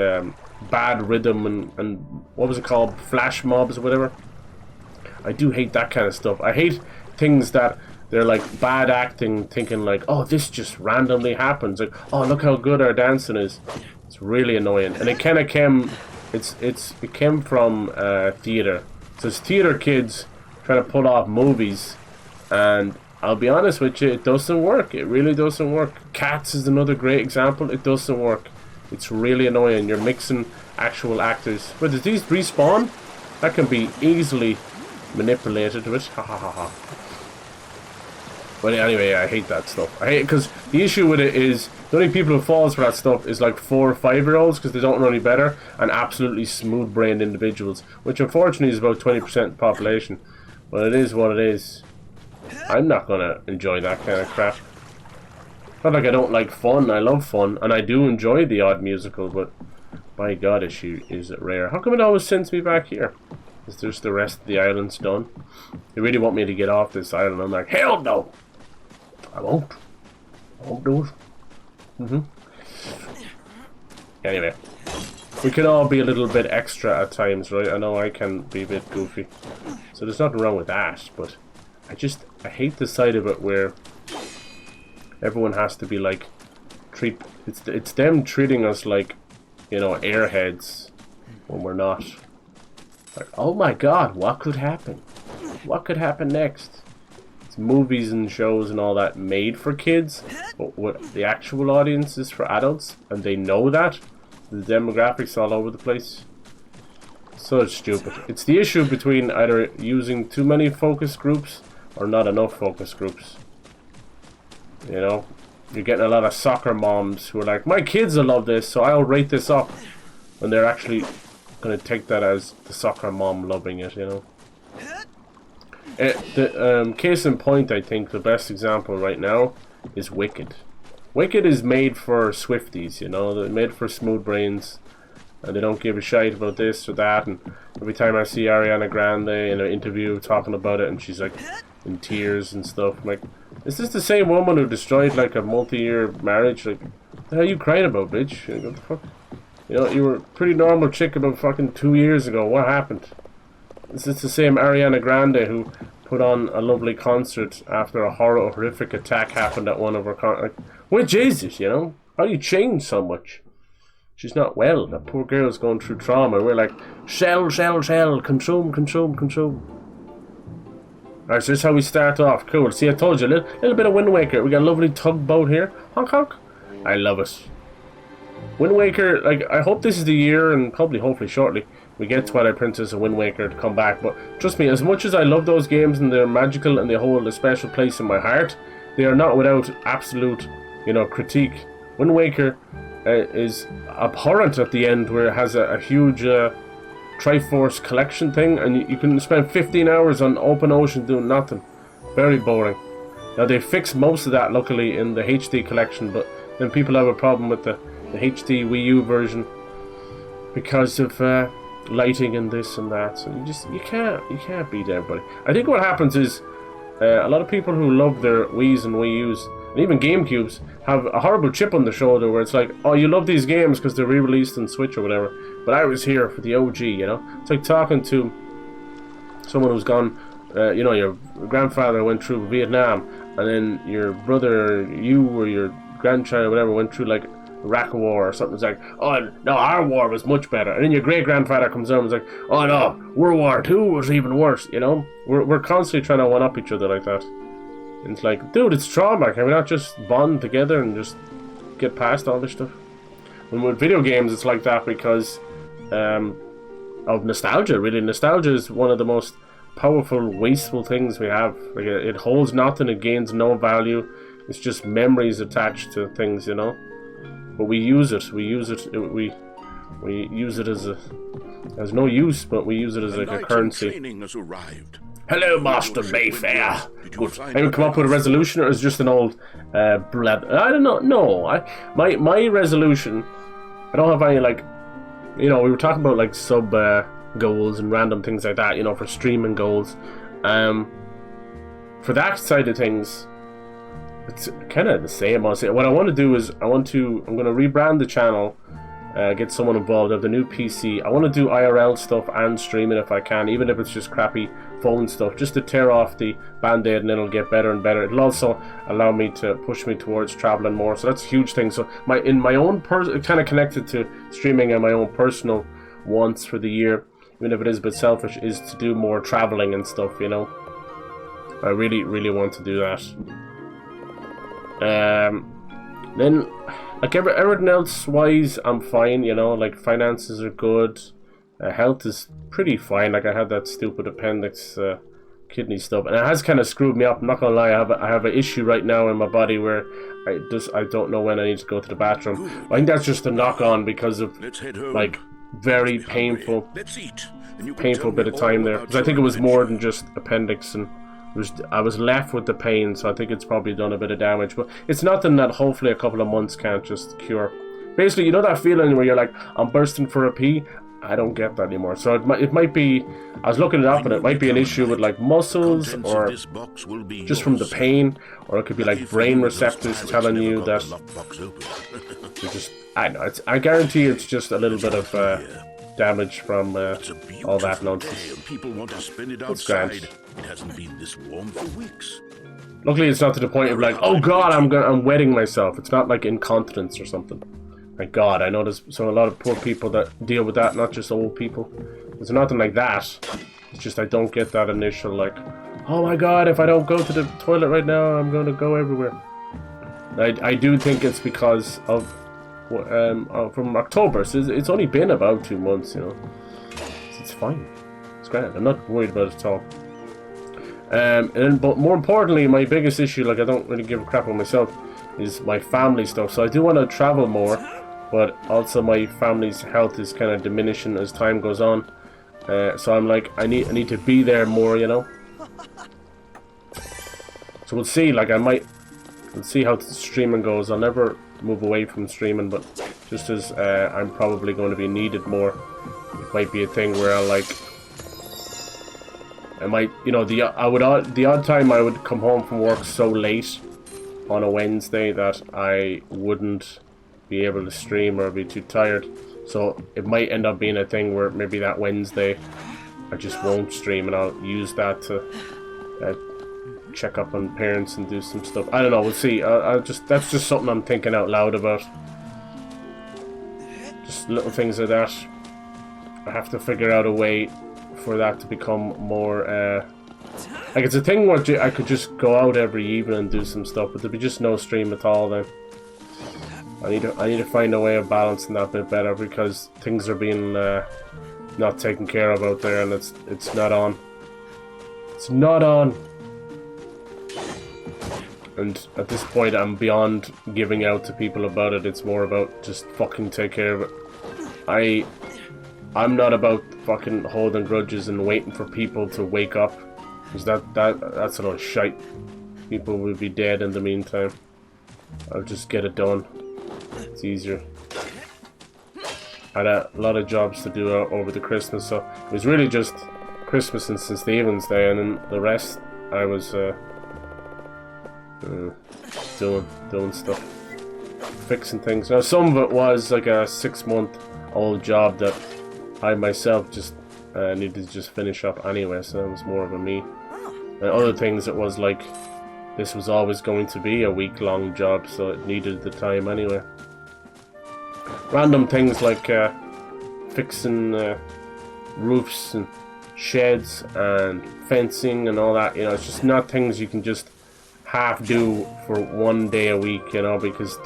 bad rhythm and what was it called, flash mobs or whatever. I do hate that kind of stuff. I hate things that they're like bad acting, thinking like, oh, this just randomly happens. Like, oh, look how good our dancing is. It's really annoying, and it kind of came. It came from theater. So it's theater kids trying to pull off movies, and I'll be honest with you, it doesn't work. It really doesn't work. Cats is another great example. It doesn't work. It's really annoying. You're mixing actual actors. But did these respawn? That can be easily manipulated to it. Ha ha ha ha. But anyway, I hate that stuff. I hate it because the issue with it is the only people who falls for that stuff is like 4 or 5-year-olds because they don't know any better, and absolutely smooth-brained individuals, which unfortunately is about 20% of the population. But it is what it is. I'm not gonna enjoy that kind of crap. Not like I don't like fun. I love fun, and I do enjoy the odd musical. But my God, is it rare? How come it always sends me back here? Is just the rest of the island's done? They really want me to get off this island. I'm like, hell no! I won't do it. Anyway, we can all be a little bit extra at times, right? I know I can be a bit goofy, so there's nothing wrong with that. But I hate the side of it where everyone has to be like it's them treating us like, you know, airheads when we're not. Like, oh my God, what could happen? What could happen next? Movies and shows and all that made for kids, but what the actual audience is for adults, and they know that. The demographics all over the place. So it's stupid. It's the issue between either using too many focus groups or not enough focus groups. You know, you're getting a lot of soccer moms who are like, my kids will love this, so I'll rate this up, when they're actually going to take that as the soccer mom loving it, you know. The case in point, I think the best example right now is Wicked. Wicked is made for Swifties, you know, they're made for smooth brains, and they don't give a shite about this or that. And every time I see Ariana Grande in an interview talking about it, and she's like in tears and stuff, I'm like, is this the same woman who destroyed like a multi-year marriage? Like, what the hell are you crying about, bitch? What the fuck? You know, you were a pretty normal chick about fucking 2 years ago. What happened? Is this the same Ariana Grande who put on a lovely concert after a horrific attack happened at one of her concerts? Like, which is it, you know? How do you change so much? She's not well. That poor girl's going through trauma. We're like, shell, consume. Alright, so this is how we start off. Cool. See, I told you, a little bit of Wind Waker. We got a lovely tugboat here. Honk honk. I love it. Wind Waker, like, I hope this is the year, and probably, hopefully, shortly, we get Twilight Princess and Wind Waker to come back. But trust me, as much as I love those games and they're magical and they hold a special place in my heart, they are not without absolute, you know, critique. Wind Waker is abhorrent at the end, where it has a huge Triforce collection thing, and you can spend 15 hours on open ocean doing nothing. Very boring. Now, they fixed most of that, luckily, in the HD collection, but then people have a problem with the HD Wii U version because of lighting and this and that. So you can't beat everybody. I think what happens is a lot of people who love their Wiis and Wii U's and even GameCubes have a horrible chip on the shoulder where it's like, oh, you love these games because they're re-released on Switch or whatever, but I was here for the OG, you know. It's like talking to someone who's gone, you know, your grandfather went through Vietnam, and then your brother, you or your grandchild or whatever went through like Iraq War or something. It's like, oh no, our war was much better. And then your great grandfather comes on and is like, oh no, World War II was even worse. You know, we're constantly trying to one up each other like that. And it's like, dude, it's trauma. Can we not just bond together and just get past all this stuff? And with video games, it's like that because of nostalgia. Really, nostalgia is one of the most powerful, wasteful things we have. Like, it holds nothing. It gains no value. It's just memories attached to things, you know. But we use it. We use it. We use it as a. There's no use, but we use it as like a currency. Hello, Master Mayfair. Good. Anyone come up with a resolution, or is it just an old blab? I don't know. No, my resolution. I don't have any, like, you know, we were talking about like sub goals and random things like that, you know, for streaming goals. For that side of things, it's kind of the same. Honestly, what I want to do is I'm going to rebrand the channel. Get someone involved. I have the new PC. I want to do IRL stuff and stream it if I can, even if it's just crappy phone stuff, just to tear off the band-aid, and then it'll get better and better. It'll also allow me to push me towards traveling more, so that's a huge thing. So in my own kind of connected to streaming and my own personal wants for the year, even if it is a bit selfish, is to do more traveling and stuff, you know. I really, really want to do that. Then, like, everything else wise, I'm fine, you know, like, finances are good, health is pretty fine. Like, I had that stupid appendix kidney stuff, and it has kind of screwed me up. I'm not gonna lie, I have an issue right now in my body where I don't know when I need to go to the bathroom. I think that's just a knock-on because of, like, very painful bit of time there, because I think it was more than just appendix, and I was left with the pain, so I think it's probably done a bit of damage. But it's nothing that hopefully a couple of months can't just cure. Basically, you know that feeling where you're like, I'm bursting for a pee? I don't get that anymore. So it might be, I was looking it up, and it might be an issue with like muscles, or just from the pain, or it could be like brain receptors telling you that you just, I don't know, I guarantee it's just a little bit of damage from all that nonsense. It's grand. It hasn't been this warm for weeks. Luckily, it's not to the point of like, oh god, I'm wetting myself. It's not like incontinence or something. Thank God. I know there's a lot of poor people that deal with that, not just old people. There's nothing like that. It's just I don't get that initial like, oh my god, if I don't go to the toilet right now, I'm going to go everywhere. I do think it's because of from October. So it's only been about 2 months, you know. So it's fine. It's grand. I'm not worried about it at all. But more importantly, my biggest issue, like, I don't really give a crap on myself, is my family stuff. So I do want to travel more, but also my family's health is kind of diminishing as time goes on. So I'm like, I need to be there more, you know. So we'll see. Like, we'll see how the streaming goes. I'll never move away from streaming, but just as I'm probably going to be needed more, it might be a thing where I'll like. I might, you know, the odd time I would come home from work so late on a Wednesday that I wouldn't be able to stream or be too tired. So it might end up being a thing where maybe that Wednesday I just won't stream, and I'll use that to check up on parents and do some stuff. I don't know. We'll see. That's just something I'm thinking out loud about. Just little things like that. I have to figure out a way for that to become more like, it's a thing where I could just go out every evening and do some stuff, but there'd be just no stream at all then. I need to find a way of balancing that a bit better, because things are being not taken care of out there, and it's not on. It's not on. And at this point, I'm beyond giving out to people about it. It's more about just fucking take care of it. I'm not about fucking holding grudges and waiting for people to wake up, because that's a lot of shite. People will be dead in the meantime. I'll just get it done. It's easier. I had a lot of jobs to do over the Christmas, so it was really just Christmas and St. Stephen's Day, and then the rest I was doing stuff, fixing things. Now some of it was like a 6-month-old job that I myself just needed to just finish up anyway, so it was more of a me. And other things, it was like this was always going to be a week-long job, so it needed the time anyway. Random things like fixing roofs and sheds and fencing and all that, you know, it's just not things you can just half do for 1 day a week, you know, because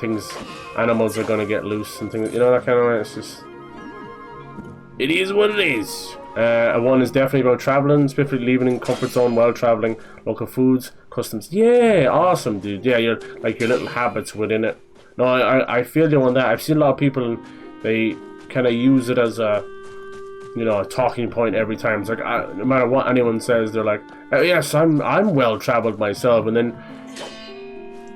animals are going to get loose and things, you know, that kind of way. It's just, It is what it is. One is definitely about traveling, specifically leaving in comfort zone while traveling. Local foods, customs. Yeah, awesome, dude. Yeah, your little habits within it. No, I feel you on that. I've seen a lot of people, they kind of use it as a, you know, a talking point every time. It's like, no matter what anyone says, they're like, oh, yes, I'm well traveled myself. And then,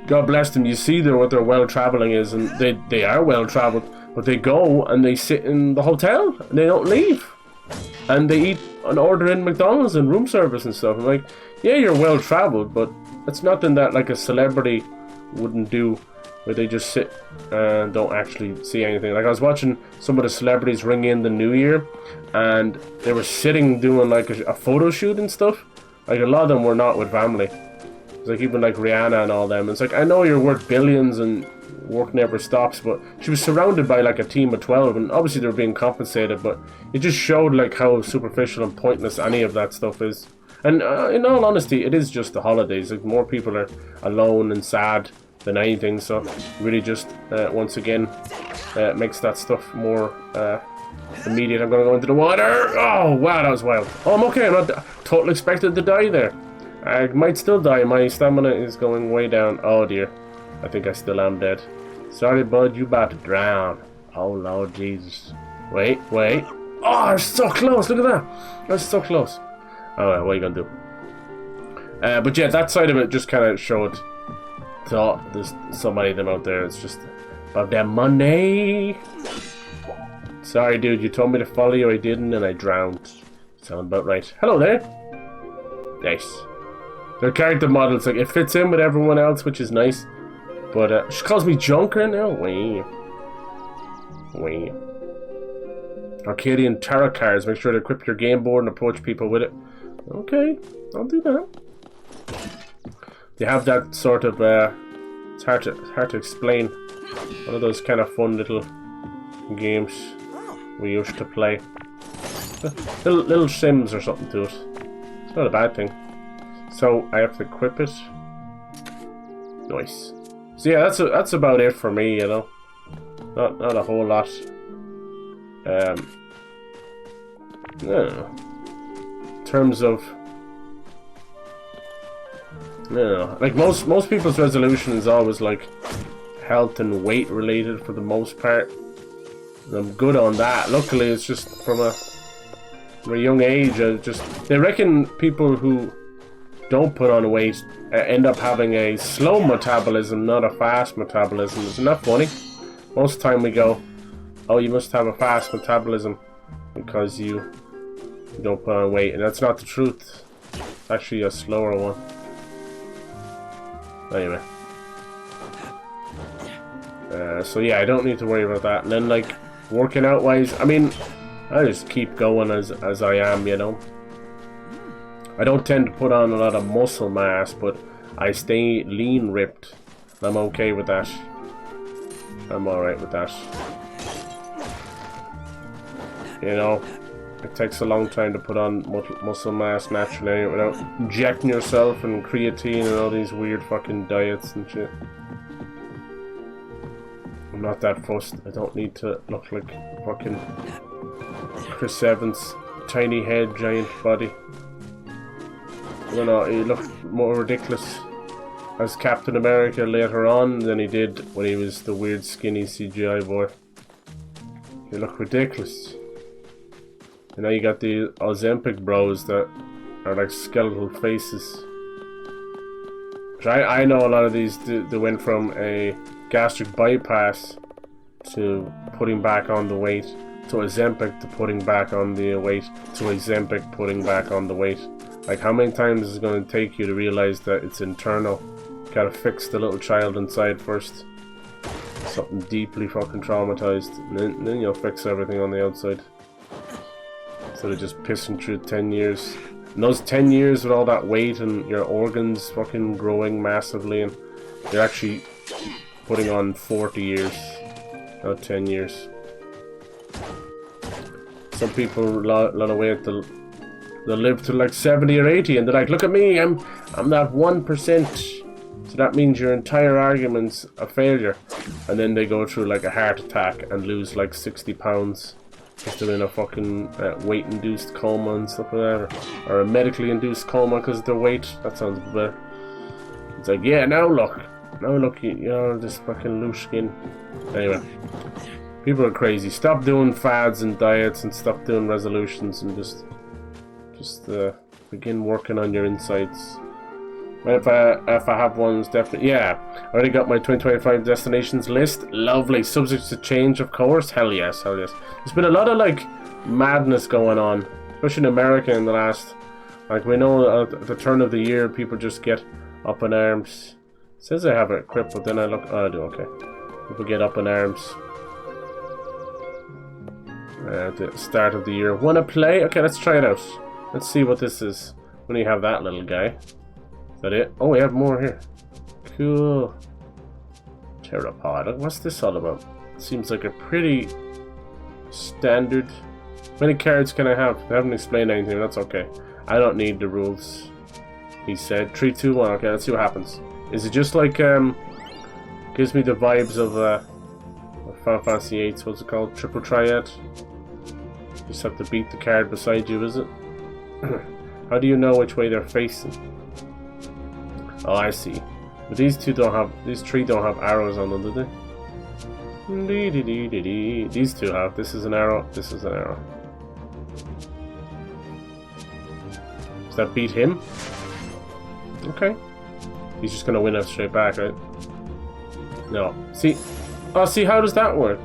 God bless them, you see what their well traveling is, and they are well traveled, but they go and they sit in the hotel and they don't leave. And they eat and order in McDonald's and room service and stuff. I'm like, yeah, you're well traveled, but it's nothing that like a celebrity wouldn't do, where they just sit and don't actually see anything. Like I was watching some of the celebrities ring in the new year, and they were sitting doing like a photo shoot and stuff. Like a lot of them were not with family. It's like even like Rihanna and all them. It's like, I know you're worth billions and work never stops, but she was surrounded by like a team of 12, and obviously they were being compensated, but it just showed like how superficial and pointless any of that stuff is. And in all honesty, it is just the holidays. Like more people are alone and sad than anything, so really just once again makes that stuff more immediate. I'm gonna go into the water. Oh wow, that was wild. Oh, I'm okay. I'm not totally expected to die there. I might still die. My stamina is going way down. Oh dear, I think I still am dead. Sorry bud, you about to drown. Oh Lord Jesus. Wait. Oh, I'm so close. Look at that. That's so close. Oh well, what are you gonna do? But yeah, that side of it just kind of showed. So there's so many of them out there. It's just about that money. Sorry, dude. You told me to follow you. I didn't, and I drowned. Sound about right. Hello there. Nice. Their character model, it's like it fits in with everyone else, which is nice. But she calls me Junker now. Wait. Arcadian tarot cards. Make sure to equip your game board and approach people with it. Okay, I'll do that. They have that sort of it's hard to explain. One of those kind of fun little games we used to play. Little Sims or something to it. It's not a bad thing. So I have to equip it. Nice. So yeah, that's about it for me. You know, not a whole lot. I don't know. In terms of, like most people's resolution is always like health and weight related for the most part. And I'm good on that. Luckily, it's just from a young age. They reckon people who don't put on weight end up having a slow metabolism, not a fast metabolism. Isn't that funny? Most of the time we go, oh, you must have a fast metabolism because you don't put on weight, and that's not the truth. It's actually a slower one. Anyway. So yeah, I don't need to worry about that. And then like working out wise, I mean, I just keep going as I am, you know. I don't tend to put on a lot of muscle mass, but I stay lean ripped. I'm okay with that. I'm alright with that. You know, it takes a long time to put on muscle mass naturally without injecting yourself and creatine and all these weird fucking diets and shit. I'm not that fussed. I don't need to look like fucking Chris Evans' tiny head, giant body. You know, he looked more ridiculous as Captain America later on than he did when he was the weird skinny CGI boy. He looked ridiculous. And now you got the Ozempic bros that are like skeletal faces. I know a lot of these, they went from a gastric bypass to putting back on the weight, to Ozempic to putting back on the weight, to Ozempic putting back on the weight. Like, how many times is it going to take you to realize that it's internal? You gotta fix the little child inside first. Something deeply fucking traumatized. And then you'll fix everything on the outside. Instead of just pissing through 10 years. And those 10 years with all that weight and your organs fucking growing massively, and you're actually putting on 40 years. Not 10 years. Some people, a lot of weight, they'll live to like 70 or 80 and they're like, look at me, I'm that 1%. So that means your entire argument's a failure. And then they go through like a heart attack and lose like 60 pounds If they're in a fucking weight-induced coma and stuff like that, or a medically induced coma because of their weight. That sounds better. It's like, yeah, now look, you know, this fucking loose skin. Anyway, people are crazy. Stop doing fads and diets and stop doing resolutions and just begin working on your insights. If I have ones, definitely. Yeah, I already got my 2025 destinations list. Lovely. Subject to change, of course. Hell yes, hell yes. There's been a lot of like madness going on, especially in America in the last. Like we know at the turn of the year, people just get up in arms. It says I have it equipped, but then I look. Oh, I do. Okay. People get up in arms at the start of the year. Wanna play? Okay, let's try it out. Let's see what this is. When you have that little guy. Is that it? Oh, we have more here. Cool. Pteropod. What's this all about? Seems like a pretty standard. How many cards can I have? They haven't explained anything. That's okay. I don't need the rules. He said 3, 2, 1. Okay, let's see what happens. Is it just like gives me the vibes of Final Fantasy 8? What's it called? Triple Triad. Just have to beat the card beside you, is it? How do you know which way they're facing? Oh, I see. But these three don't have arrows on them, do they? These two have. This is an arrow. This is an arrow. Does that beat him? Okay. He's just gonna win us straight back, right? No. See? Oh, see, how does that work?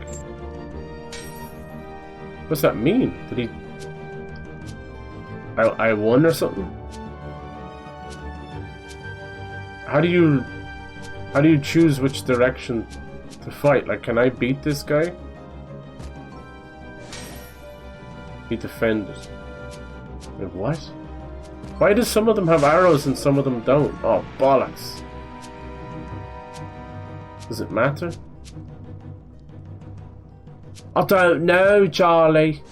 What's that mean? Did he... I won or something? How do you choose which direction to fight? Like, can I beat this guy? He defended. Wait, what? Why do some of them have arrows and some of them don't? Oh, bollocks. Does it matter? I don't know, Charlie.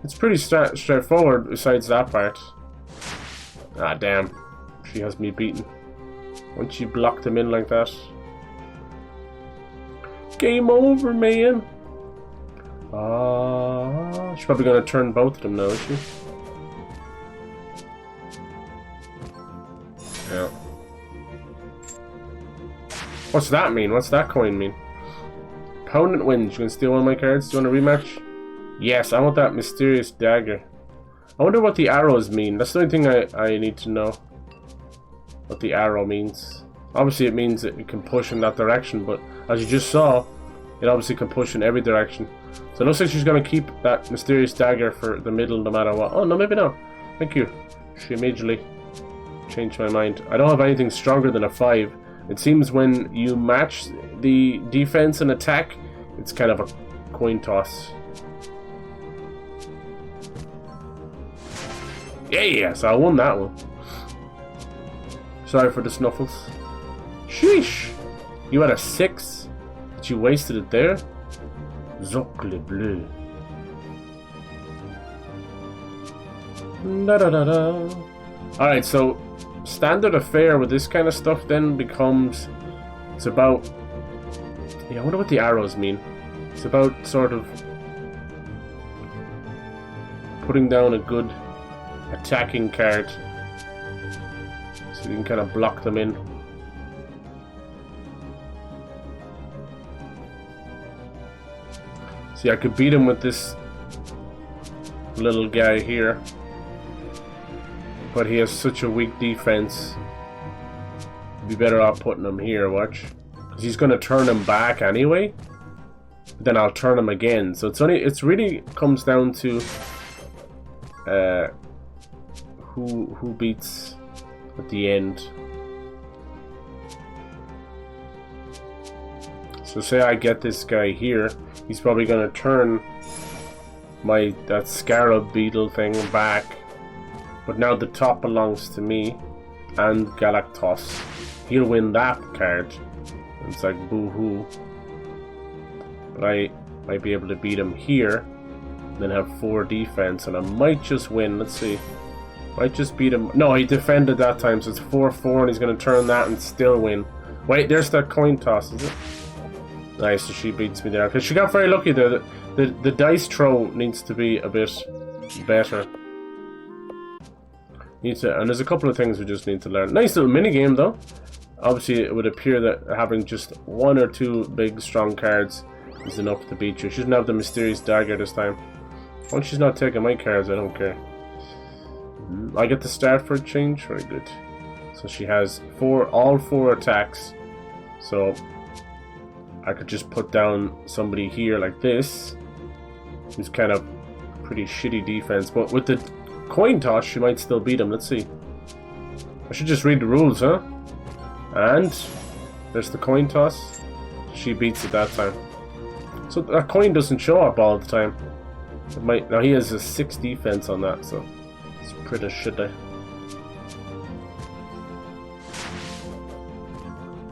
It's pretty straightforward besides that part. Ah, damn. She has me beaten. Once she blocked him in like that. Game over, man. She's probably gonna turn both of them now, is she? Yeah. What's that mean? What's that coin mean? Opponent wins. You can steal one of my cards. Do you want a rematch? Yes, I want that mysterious dagger. I wonder what the arrows mean. That's the only thing I need to know. What the arrow means. Obviously it means that you can push in that direction, but as you just saw, it obviously can push in every direction. So it looks like she's going to keep that mysterious dagger for the middle no matter what. Oh, no, maybe not. Thank you. She immediately changed my mind. I don't have anything stronger than a 5. It seems when you match the defense and attack, it's kind of a coin toss. Yeah, so I won that one. Sorry for the snuffles. Sheesh! You had a 6, but you wasted it there? Zocle bleu. Da-da-da-da. Alright, so standard affair with this kind of stuff then becomes... It's about... Yeah, I wonder what the arrows mean. It's about sort of... putting down a good attacking card. So you can kind of block them in. See, I could beat him with this little guy here. But he has such a weak defense. You'd be better off putting him here, watch. Because he's going to turn him back anyway. Then I'll turn him again. So it's really comes down to who beats at the end. So say I get this guy here, he's probably going to turn that scarab beetle thing back. But now the top belongs to me and Galactus. He'll win that card. It's like boo-hoo. But I might be able to beat him here. Then have 4 defense and I might just win. Let's see. Might just beat him. No, he defended that time, so it's 4-4 and he's going to turn that and still win. Wait, there's that coin toss, is it? Nice, so she beats me there. Because she got very lucky there. The dice throw needs to be a bit better. And there's a couple of things we just need to learn. Nice little mini game though. Obviously, it would appear that having just 1 or 2 big, strong cards is enough to beat you. She doesn't have the mysterious dagger this time. Once she's not taking my cards, I don't care. I get the start for a change. Very good. So she has all 4 attacks. So I could just put down somebody here like this, who's kind of pretty shitty defense. But with the coin toss, she might still beat him. Let's see. I should just read the rules, huh? And there's the coin toss. She beats it that time. So that coin doesn't show up all the time. It might. Now he has a 6 defense on that, so it's pretty shitty.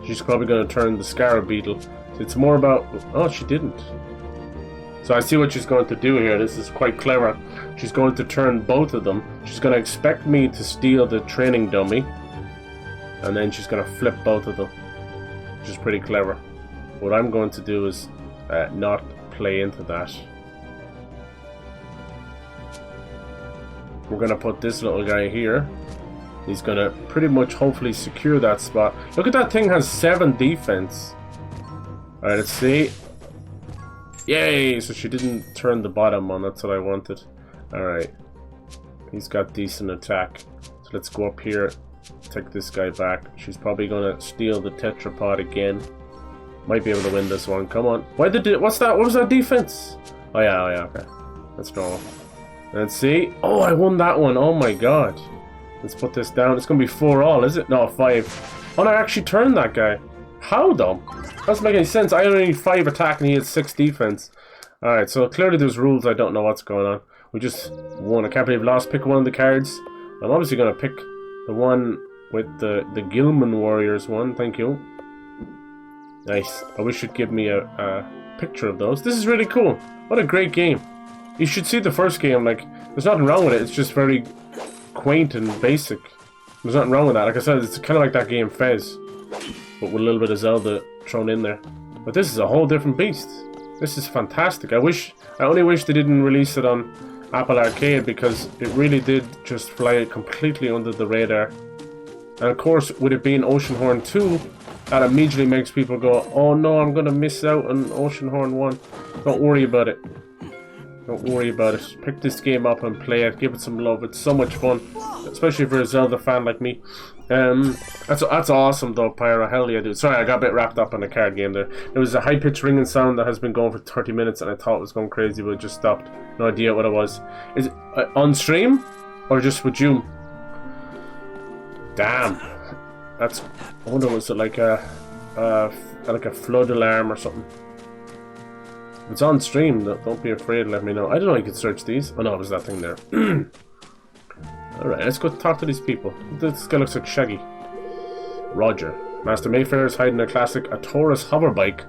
She's probably going to turn the Scarab Beetle. It's more about... Oh, she didn't. So I see what she's going to do here. This is quite clever. She's going to turn both of them. She's going to expect me to steal the training dummy. And then she's going to flip both of them. Which is pretty clever. What I'm going to do is not play into that. We're going to put this little guy here. He's going to pretty much hopefully secure that spot. Look at that thing, has 7 defense. Alright, let's see. Yay! So she didn't turn the bottom on. That's what I wanted. Alright. He's got decent attack. So let's go up here. Take this guy back. She's probably going to steal the tetrapod again. Might be able to win this one. Come on. What's that? What was that defense? Oh yeah, okay. That's normal. Let's see. Oh, I won that one. Oh my god. Let's put this down. It's going to be 4 all, is it? No, 5. Oh, no, I actually turned that guy. How, though? That doesn't make any sense. I only need 5 attack and he had 6 defense. Alright, so clearly there's rules. I don't know what's going on. We just won. I can't believe I lost. Pick one of the cards. I'm obviously going to pick the one with the Gilman Warriors one. Thank you. Nice. I wish you'd give me a picture of those. This is really cool. What a great game. You should see the first game. Like, there's nothing wrong with it. It's just very quaint and basic. There's nothing wrong with that. Like I said, it's kind of like that game Fez, but with a little bit of Zelda thrown in there. But this is a whole different beast. This is fantastic. I only wish they didn't release it on Apple Arcade, because it really did just fly completely under the radar. And of course, with it being Oceanhorn 2, that immediately makes people go, oh no, I'm going to miss out on Oceanhorn 1. Don't worry about it. Don't worry about it. Pick this game up and play it. Give it some love. It's so much fun, especially for a Zelda fan like me. That's awesome though, Pyro. Hell yeah, dude. Sorry, I got a bit wrapped up in a card game there. There was a high-pitched ringing sound that has been going for 30 minutes, and I thought it was going crazy, but it just stopped. No idea what it was. Is it on stream or just with you? Damn. That's. I wonder, was it like a flood alarm or something? If it's on stream, don't be afraid, let me know. I don't know, you could search these. Oh no, there's that thing there. Alright, let's go talk to these people. This guy looks like Shaggy. Roger. Master Mayfair is hiding a classic Owrus hoverbike.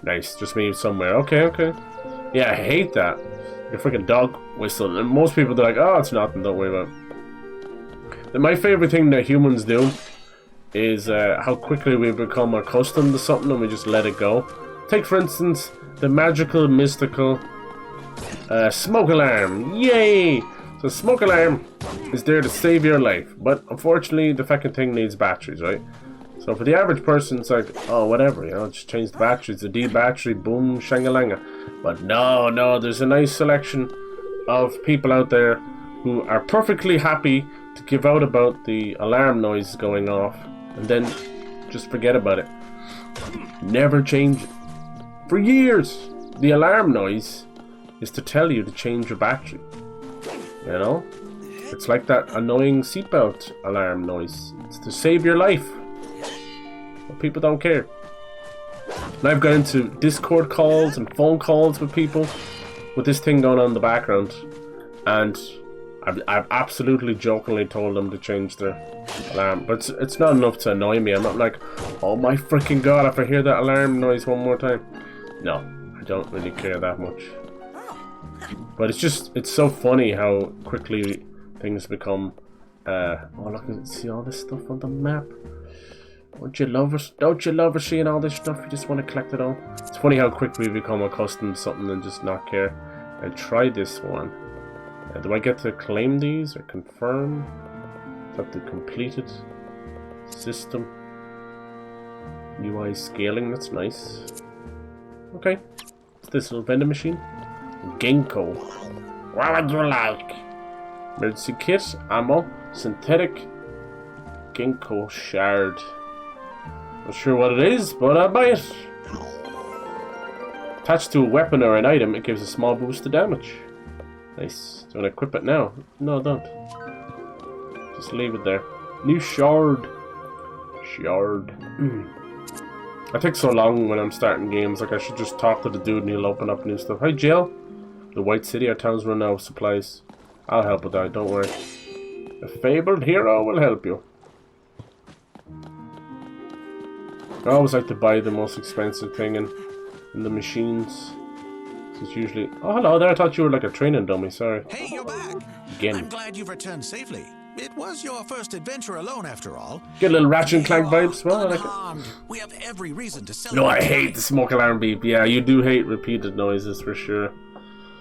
Nice, just me somewhere. Okay. Yeah, I hate that. Your freaking dog whistle. And most people, they're like, oh, it's nothing, don't worry about it. My favorite thing that humans do is how quickly we become accustomed to something and we just let it go. Take, for instance, the magical, mystical smoke alarm. Yay! So smoke alarm is there to save your life, but unfortunately the fucking thing needs batteries, right? So for the average person, it's like, oh, whatever, you know, just change the batteries, the D battery, boom, shangalanga. But no, there's a nice selection of people out there who are perfectly happy to give out about the alarm noise going off and then just forget about it. Never change it. For years, the alarm noise is to tell you to change your battery. You know? It's like that annoying seatbelt alarm noise. It's to save your life. But people don't care. And I've got into Discord calls and phone calls with people with this thing going on in the background. And I've absolutely jokingly told them to change their alarm. But it's not enough to annoy me. I'm not like, oh my freaking god, if I hear that alarm noise one more time. No, I don't really care that much. But it's so funny how quickly things become... oh look, see all this stuff on the map? Don't you love seeing all this stuff? You just want to collect it all. It's funny how quick we become accustomed to something and just not care. I tried this one. Do I get to claim these or confirm? Do I have to complete it? System. UI scaling, that's nice. Okay. What's this little vending machine? Ginkgo. What would you like? Emergency kit, ammo, synthetic Ginkgo shard. Not sure what it is, but I'll buy it. Attached to a weapon or an item, it gives a small boost to damage. Nice. Do you want to equip it now? No, don't. Just leave it there. New shard. Shard. I take so long when I'm starting games, like I should just talk to the dude and he'll open up new stuff. Hi, Jill. The White City, our town's run out of supplies. I'll help with that, don't worry. A fabled hero will help you. I always like to buy the most expensive thing in the machines. It's usually... Oh, hello there, I thought you were like a training dummy, sorry. Hey, you're back. Again. I'm glad you've returned safely. It was your first adventure alone, after all. Get a little Ratchet and Clank vibes. Well, I like it. We have every reason to celebrate. No, I hate the smoke alarm beep. Yeah, you do hate repeated noises for sure.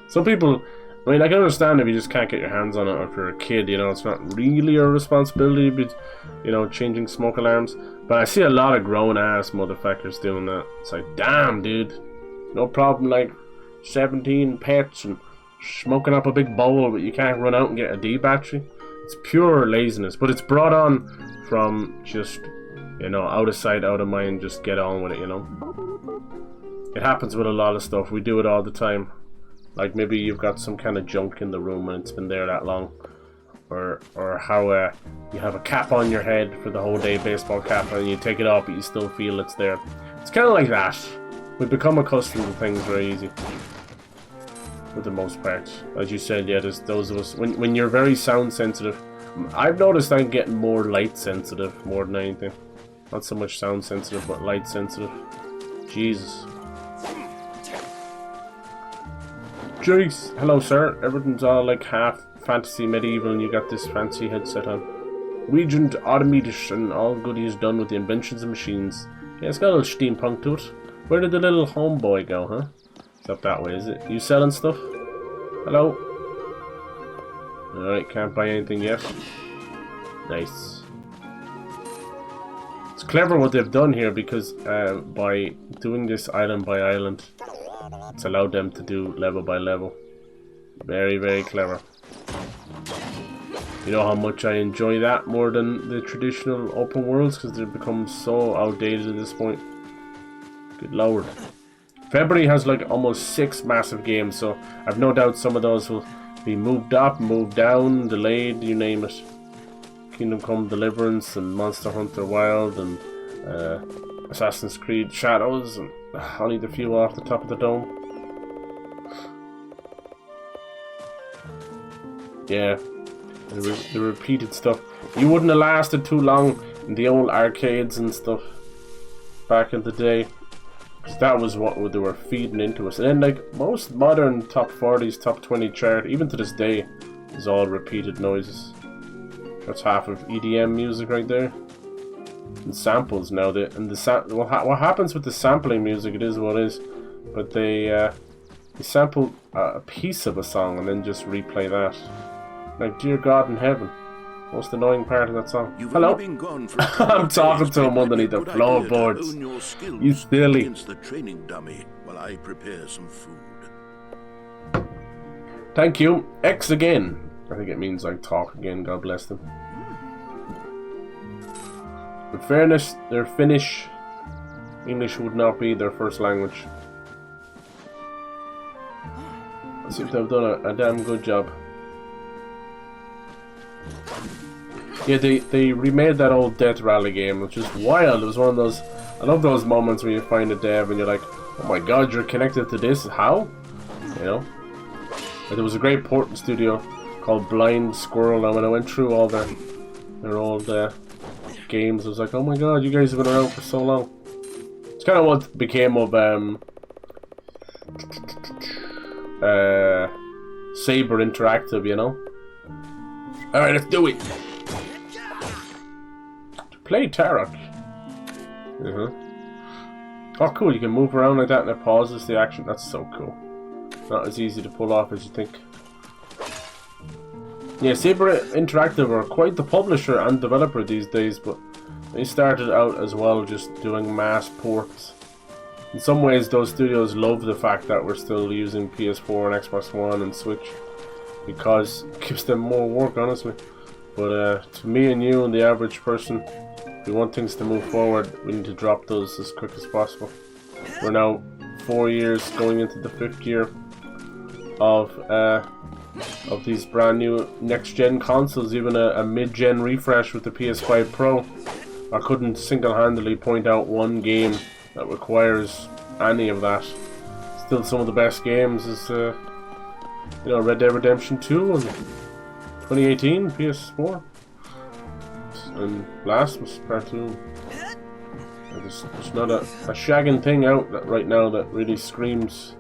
Some people, I mean, I can understand if you just can't get your hands on it, or if you're a kid, you know, it's not really your responsibility, but, you know, changing smoke alarms. But I see a lot of grown-ass motherfuckers doing that. It's like, damn, dude. No problem, like, 17 pets and smoking up a big bowl, but you can't run out and get a D battery. It's pure laziness, but it's brought on from just, you know, out of sight, out of mind, just get on with it, you know. It happens with a lot of stuff. We do it all the time. Like maybe you've got some kind of junk in the room and it's been there that long. Or how you have a cap on your head for the whole day, baseball cap, and you take it off but you still feel it's there. It's kind of like that. We become accustomed to things very easy. For the most part. As you said, yeah, there's those of us... When you're very sound sensitive... I've noticed I'm getting more light sensitive more than anything. Not so much sound sensitive, but light sensitive. Jesus. Jeez. Hello, sir. Everything's all like half fantasy medieval and you got this fancy headset on. Regent Automatus and all goodies done with the inventions of machines. Yeah, it's got a little steampunk to it. Where did the little homeboy go, huh? It's up that way, is it? You selling stuff? Hello? Alright, can't buy anything yet. Nice. It's clever what they've done here because by doing this island by island, it's allowed them to do level by level. Very, very clever. You know how much I enjoy that more than the traditional open worlds because they've become so outdated at this point. Good lord. February has like almost 6 massive games, so I've no doubt some of those will be moved up, moved down, delayed, you name it. Kingdom Come Deliverance and Monster Hunter Wild and Assassin's Creed Shadows, and I'll need a few off the top of the dome. Yeah, the repeated stuff. You wouldn't have lasted too long in the old arcades and stuff back in the day. That was what they were feeding into us. And then like most modern top 40s, top 20 chart, even to this day, is all repeated noises. That's half of EDM music right there. And samples now. What happens with the sampling music, it is what it is. But they sample a piece of a song and then just replay that. Like, dear God in heaven. Most annoying part of that song. Hello? I'm talking to him underneath the floorboards. You silly. The training dummy while I prepare some food. Thank you. X again. I think it means like talk again. God bless them. In fairness, they're Finnish. English would not be their first language. I seem to have done a damn good job. Yeah, they remade that old Death Rally game, which is wild. It was one of those... I love those moments when you find a dev and you're like, oh my god, you're connected to this? How? You know? Like, there was a great porting studio called Blind Squirrel, and when I went through all their old games, I was like, oh my god, you guys have been around for so long. It's kind of what became of Saber Interactive, you know? Alright, let's do it! To play Tarot. Oh, cool, you can move around like that and it pauses the action. That's so cool. Not as easy to pull off as you think. Yeah, Saber Interactive are quite the publisher and developer these days, but they started out as well just doing mass ports. In some ways, those studios love the fact that we're still using PS4 and Xbox One and Switch, because it gives them more work, honestly. But to me and you and the average person, if we want things to move forward, we need to drop those as quick as possible. We're now 4 years going into the 5th year of these brand new next-gen consoles. Even a mid-gen refresh with the PS5 Pro, I couldn't single-handedly point out one game that requires any of that. Still, some of the best games is you know, Red Dead Redemption 2 and 2018 PS4, and last was Part 2. There's not a shagging thing out right now that really screams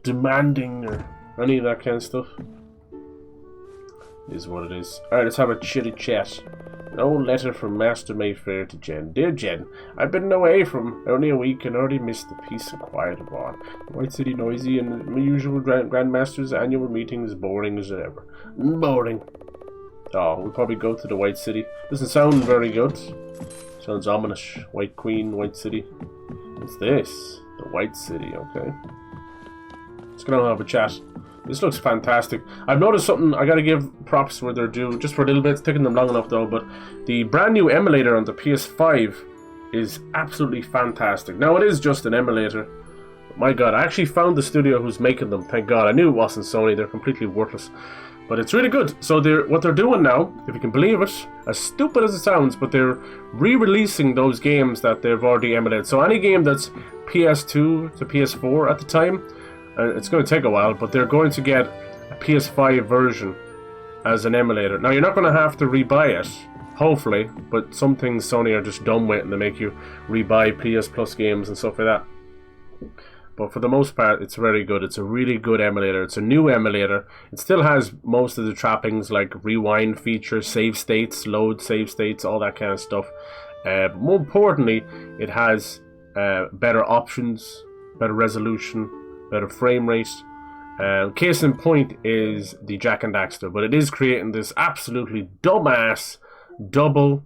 demanding or any of that kind of stuff. It is what it is. Alright, let's have a chitty chat. No letter from Master Mayfair to Jen. Dear Jen, I've been away from only a week and already missed the peace and quiet abroad. The White City noisy and my usual Grandmaster's annual meeting is boring as ever. Boring. Oh, we'll probably go to the White City. Doesn't sound very good. Sounds ominous. White Queen, White City. What's this? The White City, okay. Let's go and have a chat. This looks fantastic. I've noticed something. I gotta give props where they're due, just for a little bit. It's taking them long enough though, but the brand new emulator on the PS5 is absolutely fantastic. Now, it is just an emulator. My god, I actually found the studio who's making them, thank god. I knew it wasn't Sony, they're completely worthless. But it's really good. So what they're doing now, if you can believe it, as stupid as it sounds, but they're re-releasing those games that they've already emulated. So any game that's PS2 to PS4 at the time, it's going to take a while, but they're going to get a PS5 version as an emulator. Now, you're not going to have to rebuy it, hopefully, but some things Sony are just done with and they make you rebuy PS Plus games and stuff like that. But for the most part, it's very good. It's a really good emulator. It's a new emulator. It still has most of the trappings like rewind features, save states, load save states, all that kind of stuff. But more importantly, it has better options, better resolution, better frame rate. Case in point is the Jak and Daxter, but it is creating this absolutely dumbass double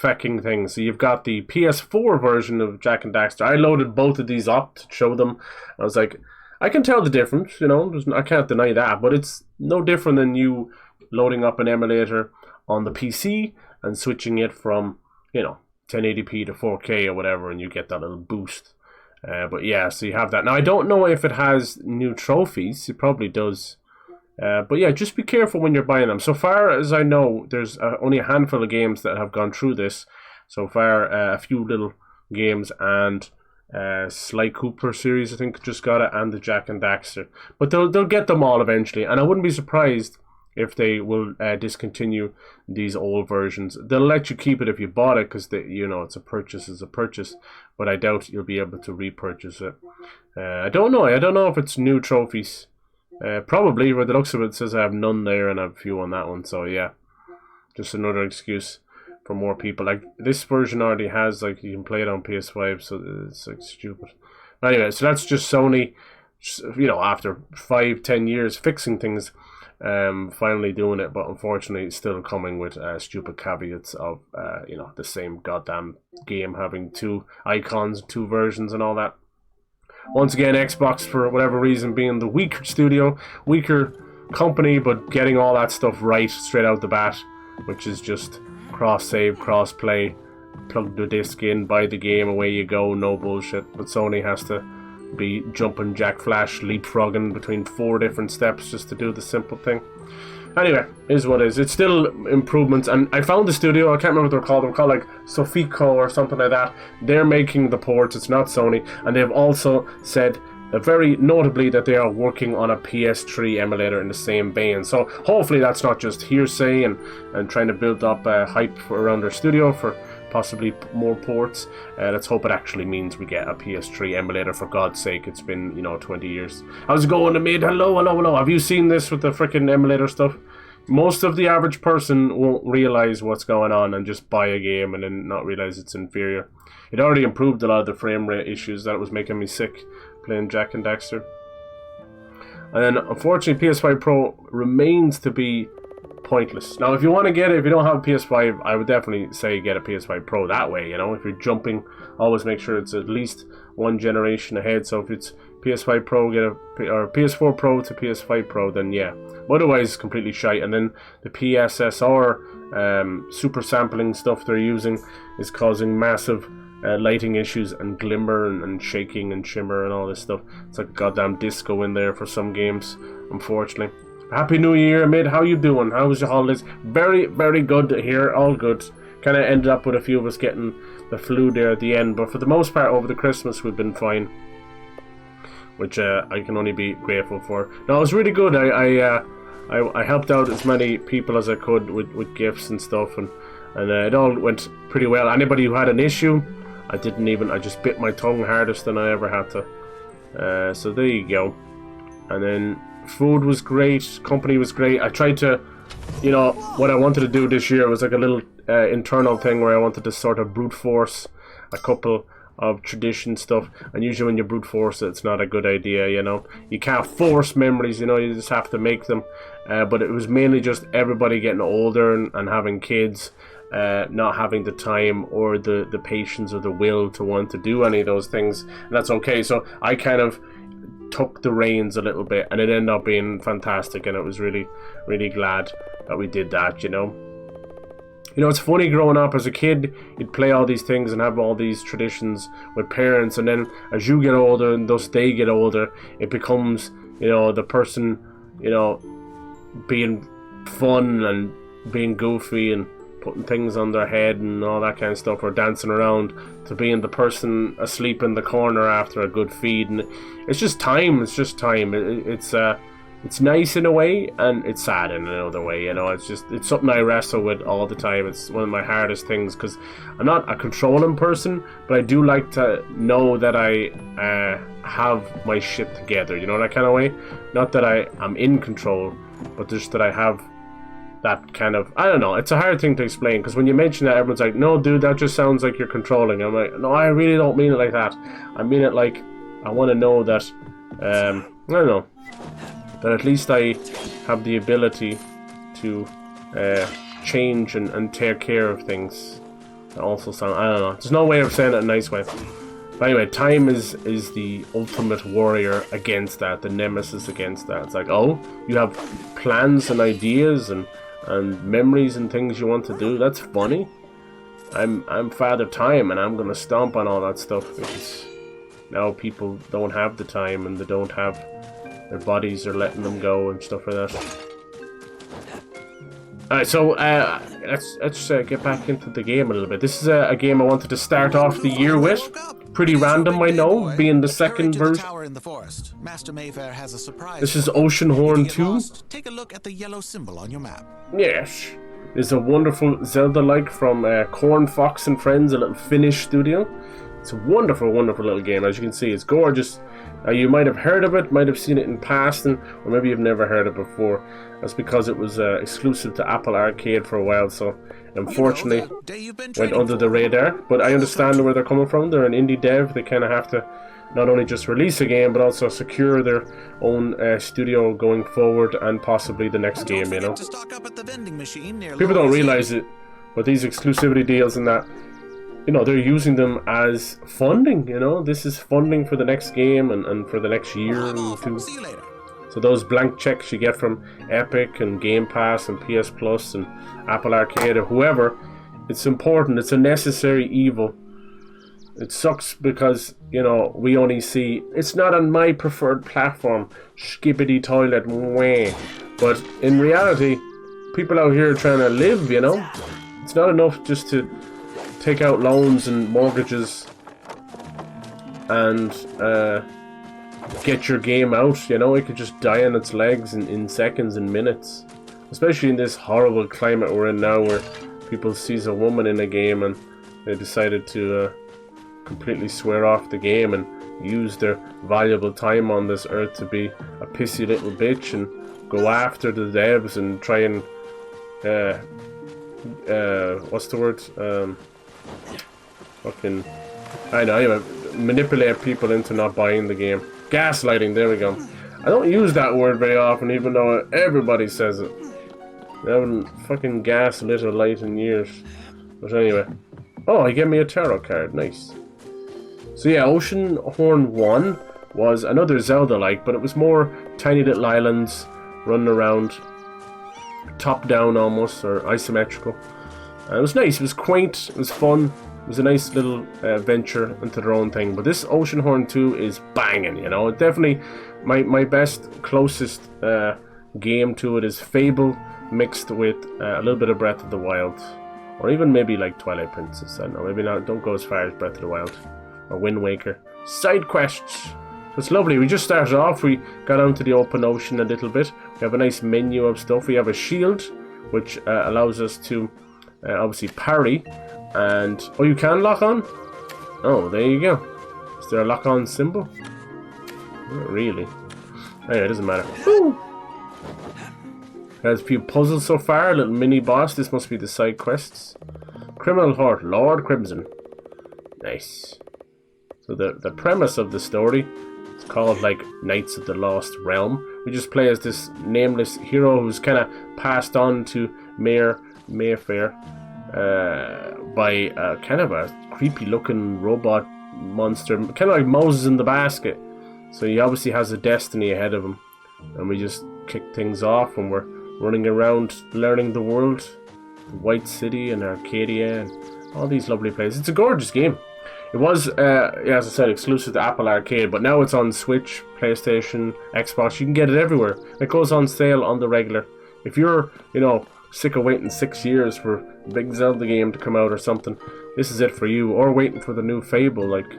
fecking thing. So you've got the PS4 version of Jak and Daxter. I loaded both of these up to show them. I was like, I can tell the difference, you know, I can't deny that, but it's no different than you loading up an emulator on the PC and switching it from, you know, 1080p to 4K or whatever, and you get that little boost. But yeah, so you have that. Now, I don't know if it has new trophies. It probably does. But yeah, just be careful when you're buying them. So far as I know, there's only a handful of games that have gone through this. So far, a few little games, and Sly Cooper series, I think, just got it, and the Jak and Daxter. But they'll get them all eventually, and I wouldn't be surprised if they will discontinue these old versions. They'll let you keep it if you bought it, because you know, it's a purchase, but I doubt you'll be able to repurchase it. I don't know if it's new trophies. Probably, by the looks of it, says I have none there and I have a few on that one, so yeah, just another excuse for more people. Like, this version already has, like, you can play it on PS5, so it's like stupid. But anyway, so that's just Sony, you know, after 5-10 years fixing things, finally doing it, but unfortunately still coming with stupid caveats of you know, the same goddamn game having two icons, two versions and all that. Once again, Xbox, for whatever reason, being the weaker studio, weaker company, but getting all that stuff right straight out the bat, which is just cross-save, cross-play, plug the disc in, buy the game, away you go, no bullshit. But Sony has to be jumping jack flash, leapfrogging between 4 different steps just to do the simple thing. Anyway, is what is. It's still improvements, and I found the studio, I can't remember what they're called. They're called like Sofico or something like that. They're making the ports, it's not Sony, and they've also said very notably that they are working on a PS3 emulator in the same vein. So hopefully that's not just hearsay and trying to build up hype around their studio for possibly more ports. Let's hope it actually means we get a PS3 emulator, for God's sake. It's been, you know, 20 years. How's it going, Amid? Hello. Have you seen this with the freaking emulator stuff? Most of the average person won't realize what's going on and just buy a game and then not realize it's inferior. it already improved a lot of the frame rate issues that was making me sick playing Jak and Daxter. And then, unfortunately, PS5 Pro remains to be pointless. Now, if you want to get it, if you don't have a PS5, I would definitely say get a PS5 Pro that way, you know. If you're jumping, always make sure it's at least one generation ahead. So if it's PS5 Pro, or PS4 Pro to PS5 Pro, then yeah. Otherwise, it's completely shite. And then the PSSR super sampling stuff they're using is causing massive lighting issues and glimmer and shaking and shimmer and all this stuff. It's like a goddamn disco in there for some games, unfortunately. Happy New Year, mate. How you doing? How was your holidays? Very, very good to hear. All good. Kind of ended up with a few of us getting the flu there at the end, but for the most part over the Christmas we've been fine, which I can only be grateful for. No, it was really good. I helped out as many people as I could with gifts and stuff, and it all went pretty well. Anybody who had an issue, I just bit my tongue hardest than I ever had to. So there you go. And then food was great, company was great. I tried to, you know, what I wanted to do this year was like a little internal thing where I wanted to sort of brute force a couple of tradition stuff, and usually when you brute force it, it's not a good idea, you know. You can't force memories, you know, you just have to make them. But it was mainly just everybody getting older and having kids, not having the time or the patience or the will to want to do any of those things, and that's okay. So I kind of took the reins a little bit, and it ended up being fantastic, and it was really, really glad that we did that, you know. You know, it's funny growing up as a kid, you'd play all these things and have all these traditions with parents, and then as you get older and thus they get older, it becomes, you know, the person, you know, being fun and being goofy and putting things on their head and all that kind of stuff, or dancing around, to being the person asleep in the corner after a good feed. And it's just time. It's nice in a way, and it's sad in another way, you know. It's something I wrestle with all the time. It's one of my hardest things, because I'm not a controlling person, but I do like to know that I have my shit together, you know, that kind of way. Not that I'm in control, but just that I have that kind of, I don't know, it's a hard thing to explain, because when you mention that, everyone's like, no dude, that just sounds like you're controlling. I'm like, no, I really don't mean it like that. I mean it like, I want to know that, I don't know, that at least I have the ability to change and take care of things. That also sound, I don't know, there's no way of saying it in a nice way. But anyway, time is the ultimate warrior against that, the nemesis against that. It's like, oh, you have plans and ideas and memories and things you want to do. That's funny. I'm Father Time, and I'm gonna stomp on all that stuff, because now people don't have the time, and they don't have, their bodies are letting them go and stuff like that. Alright, so let's get back into the game a little bit. This is a game I wanted to start off the year with. Pretty random, I know, being the second version. This is Oceanhorn 2. Take a look at the yellow symbol on your map. Yes. It's a wonderful Zelda-like from Corn Fox and Friends, a little Finnish studio. It's a wonderful, wonderful little game. As you can see, it's gorgeous. You might have heard of it, might have seen it in passing, or maybe you've never heard it before. That's because it was exclusive to Apple Arcade for a while, so unfortunately went under the radar. But I understand where they're coming from. They're an indie dev. They kind of have to not only just release a game, but also secure their own studio going forward, and possibly the next game, you know. People don't realize it, but these exclusivity deals and that, you know, they're using them as funding, you know. This is funding for the next game and for the next year or two. So those blank checks you get from Epic and Game Pass and PS Plus and Apple Arcade or whoever, it's important. It's a necessary evil. It sucks because, you know, we only see, it's not on my preferred platform, skippity toilet, mwah. But in reality, people out here are trying to live, you know. It's not enough just to take out loans and mortgages and get your game out, you know. It could just die on its legs in seconds and minutes, especially in this horrible climate we're in now, where people sees a woman in a game and they decided to completely swear off the game and use their valuable time on this earth to be a pissy little bitch and go after the devs and try and what's the word, fucking I know, anyway, manipulate people into not buying the game. Gaslighting, there we go. I don't use that word very often, even though everybody says it. I haven't fucking gaslit a light in years. But anyway. Oh, he gave me a tarot card, nice. So yeah, Oceanhorn 1 was another Zelda-like, but it was more tiny little islands running around, top-down almost, or isometrical. And it was nice, it was quaint, it was fun, it was a nice little venture into their own thing. But this Oceanhorn 2 is banging, you know. Definitely my best, closest game to it is Fable mixed with a little bit of Breath of the Wild. Or even maybe like Twilight Princess, I don't know, maybe not, don't go as far as Breath of the Wild. Or Wind Waker. Side quests! It's lovely. We just started off. We got onto the open ocean a little bit. We have a nice menu of stuff. We have a shield, which allows us to obviously parry. And oh, you can lock on? Oh, there you go. Is there a lock on symbol? Not really. Anyway, it doesn't matter. Woo! There's a few puzzles so far. A little mini boss. This must be the side quests. Criminal Heart, Lord Crimson. Nice. So the premise of the story, it's called like Knights of the Lost Realm. We just play as this nameless hero who's kind of passed on to Mayfair by kind of a creepy looking robot monster, kind of like Moses in the basket. So he obviously has a destiny ahead of him, and we just kick things off when we're running around learning the world, White City and Arcadia and all these lovely places. It's a gorgeous game. It was, as I said, exclusive to Apple Arcade, but now it's on Switch, PlayStation, Xbox. You can get it everywhere. It goes on sale on the regular. If you're, you know, sick of waiting 6 years for a big Zelda game to come out or something, this is it for you. Or waiting for the new Fable, like,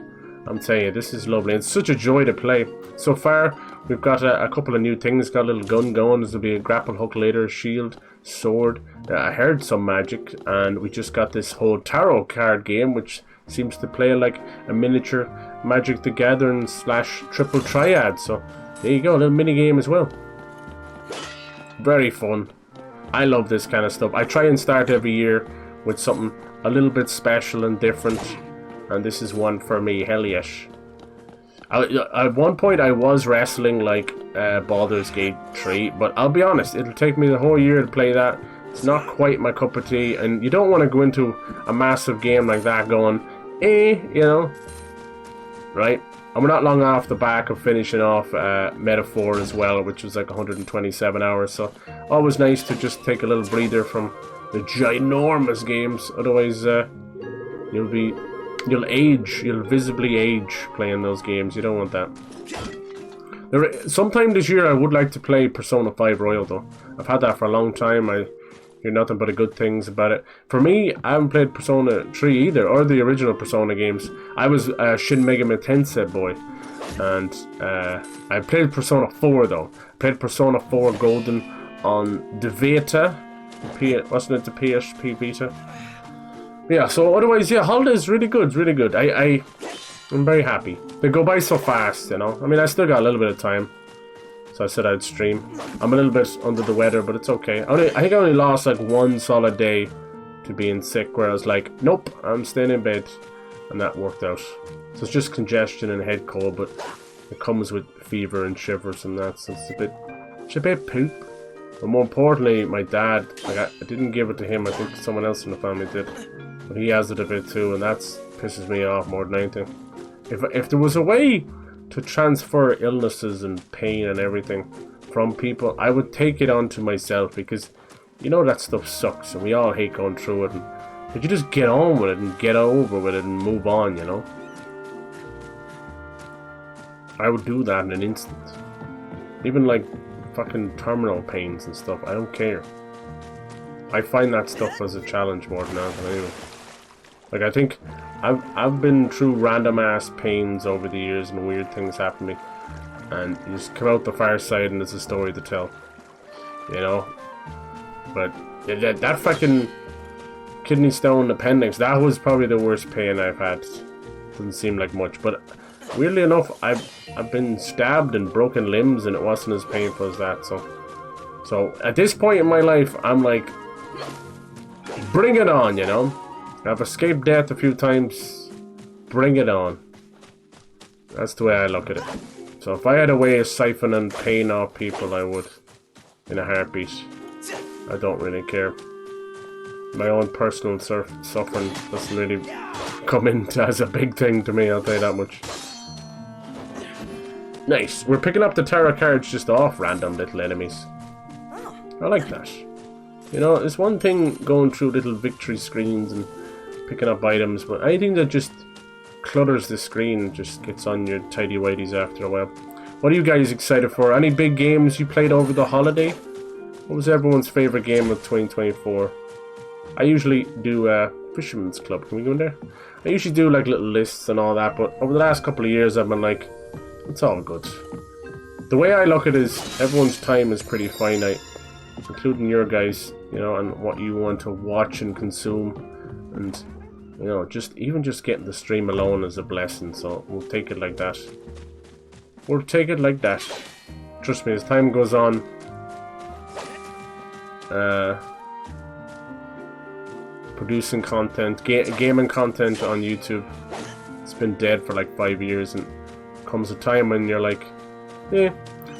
I'm telling you, this is lovely. It's such a joy to play. So far, we've got a couple of new things. Got a little gun going. There's will be a grapple hook later, shield, sword. I heard some magic, and we just got this whole tarot card game, which seems to play like a miniature Magic the Gathering / triple triad. So there you go, a little mini game as well. Very fun. I love this kind of stuff. I try and start every year with something a little bit special and different, and this is one for me. Hell yes. At one point I was wrestling like Baldur's Gate 3, but I'll be honest, it'll take me the whole year to play that. It's not quite my cup of tea, and you don't want to go into a massive game like that going, you know, right? And we're not long off the back of finishing off Metaphor as well, which was like 127 hours, so always nice to just take a little breather from the ginormous games. Otherwise, you'll visibly age playing those games. You don't want that. Sometime this year I would like to play Persona 5 Royal though. I've had that for a long time. I hear nothing but good things about it. For me, I haven't played Persona 3 either, or the original Persona games. I was a Shin Megami Tensei boy, and I played Persona 4 though. I played Persona 4 Golden on the Vita. Wasn't it the PSP Vita? Yeah, so otherwise, yeah, Holiday's really good, really good. I'm very happy. They go by so fast, you know. I mean, I still got a little bit of time, so I said I'd stream. I'm a little bit under the weather, but it's okay. I think I only lost like one solid day to being sick, where I was like, nope, I'm staying in bed, and that worked out. So it's just congestion and head cold, but it comes with fever and shivers and that, so it's a bit poop. But more importantly, my dad, like I didn't give it to him, I think someone else in the family did. But he has it a bit too, and that pisses me off more than anything. If there was a way to transfer illnesses and pain and everything from people, I would take it onto myself, because you know that stuff sucks and we all hate going through it. And if you just get on with it and get over with it and move on, you know. I would do that in an instant. Even like fucking terminal pains and stuff, I don't care. I find that stuff as a challenge more than anything anyway. Like, I think I've been through random ass pains over the years and weird things happen to me, and you just come out the far side and there's a story to tell, you know. But that fucking kidney stone appendix, that was probably the worst pain I've had. Doesn't seem like much, but weirdly enough, I've been stabbed and broken limbs and it wasn't as painful as that. So at this point in my life, I'm like, bring it on, you know. I've escaped death a few times Bring it on. That's the way I look at it. So if I had a way of siphoning pain off people, I would. In a heartbeat. I don't really care. My own personal suffering doesn't really come into as a big thing to me, I'll tell you that much. Nice. We're picking up the tarot cards just off random little enemies. I like that. You know, it's one thing going through little victory screens and picking up items, but anything that just clutters the screen just gets on your tidy-whities after a while. What are you guys excited for? Any big games you played over the holiday? What was everyone's favourite game of 2024? I usually do Fisherman's Club. Can we go in there? I usually do like little lists and all that, but over the last couple of years I've been like, it's all good. The way I look at it is everyone's time is pretty finite, including your guys, you know, and what you want to watch and consume. And, you know, just getting the stream alone is a blessing, so we'll take it like that. We'll take it like that. Trust me, as time goes on, producing content, gaming content on YouTube, it's been dead for like 5 years, and comes a time when you're like, yeah.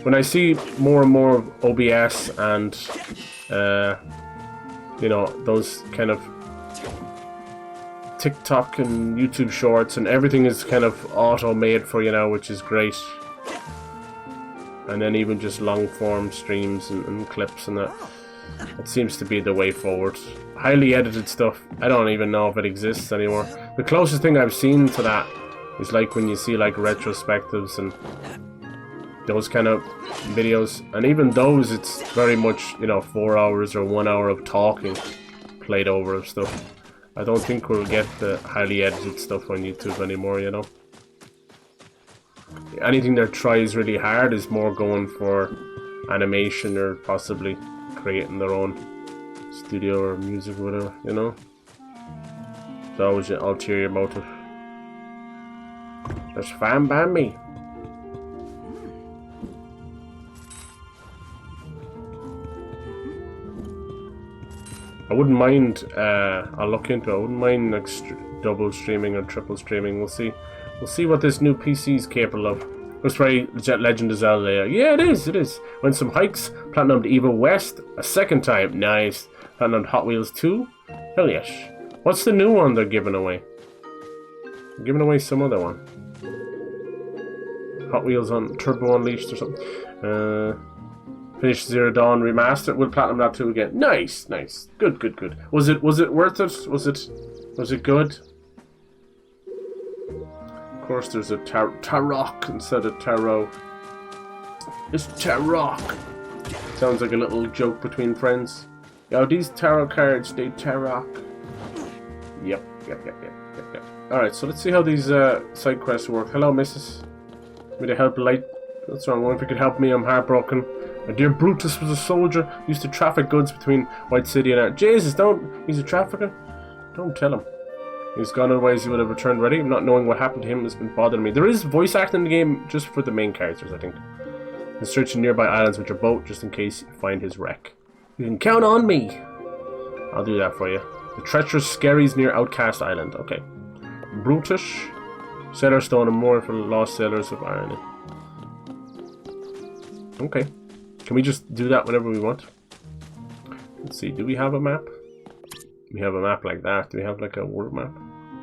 When I see more and more of OBS and you know, those kind of TikTok and YouTube shorts and everything is kind of auto-made for you now, which is great. And then even just long-form streams and clips and that. It seems to be the way forward. Highly edited stuff, I don't even know if it exists anymore. The closest thing I've seen to that is like when you see like retrospectives and those kind of videos. And even those, it's very much, you know, 4 hours or 1 hour of talking played over of stuff. I don't think we'll get the highly edited stuff on YouTube anymore, you know. Anything that tries really hard is more going for animation or possibly creating their own studio or music or whatever, you know. It's always an ulterior motive. There's Fan Bambi. I wouldn't mind, I'll look into it. I wouldn't mind like double streaming or triple streaming. We'll see. We'll see what this new PC is capable of. Looks very Legend of Zelda. Yeah, it is. It is. Went some hikes. Platinumed Evo West a second time. Nice. Platinumed Hot Wheels 2. Hell yes. What's the new one they're giving away? They're giving away some other one. Hot Wheels on Turbo Unleashed or something. Finished Zero Dawn Remastered. We'll platinum that too again. Nice, nice. Good, good, good. Was it worth it? Was it good? Of course, there's a Tarok instead of Tarot. It's Tarok. Sounds like a little joke between friends. Yo, these tarot cards, they Tarok. Yep. Alright, so let's see how these side quests work. Hello, missus. Me to help light. That's wrong. If you could help me, I'm heartbroken. My dear Brutus was a soldier, used to traffic goods between White City and Jesus, he's a trafficker? Don't tell him. He's gone, otherwise he would have returned ready. Not knowing what happened to him has been bothering me. There is voice acting in the game just for the main characters, I think. And searching nearby islands with your boat just in case you find his wreck. You can count on me! I'll do that for you. The treacherous skerries near Outcast Island. Okay. Brutus. Sailor Stone and more for lost sailors of Ireland. Okay. Can we just do that whenever we want? Let's see, do we have a map? We have a map like that. Do we have like a world map?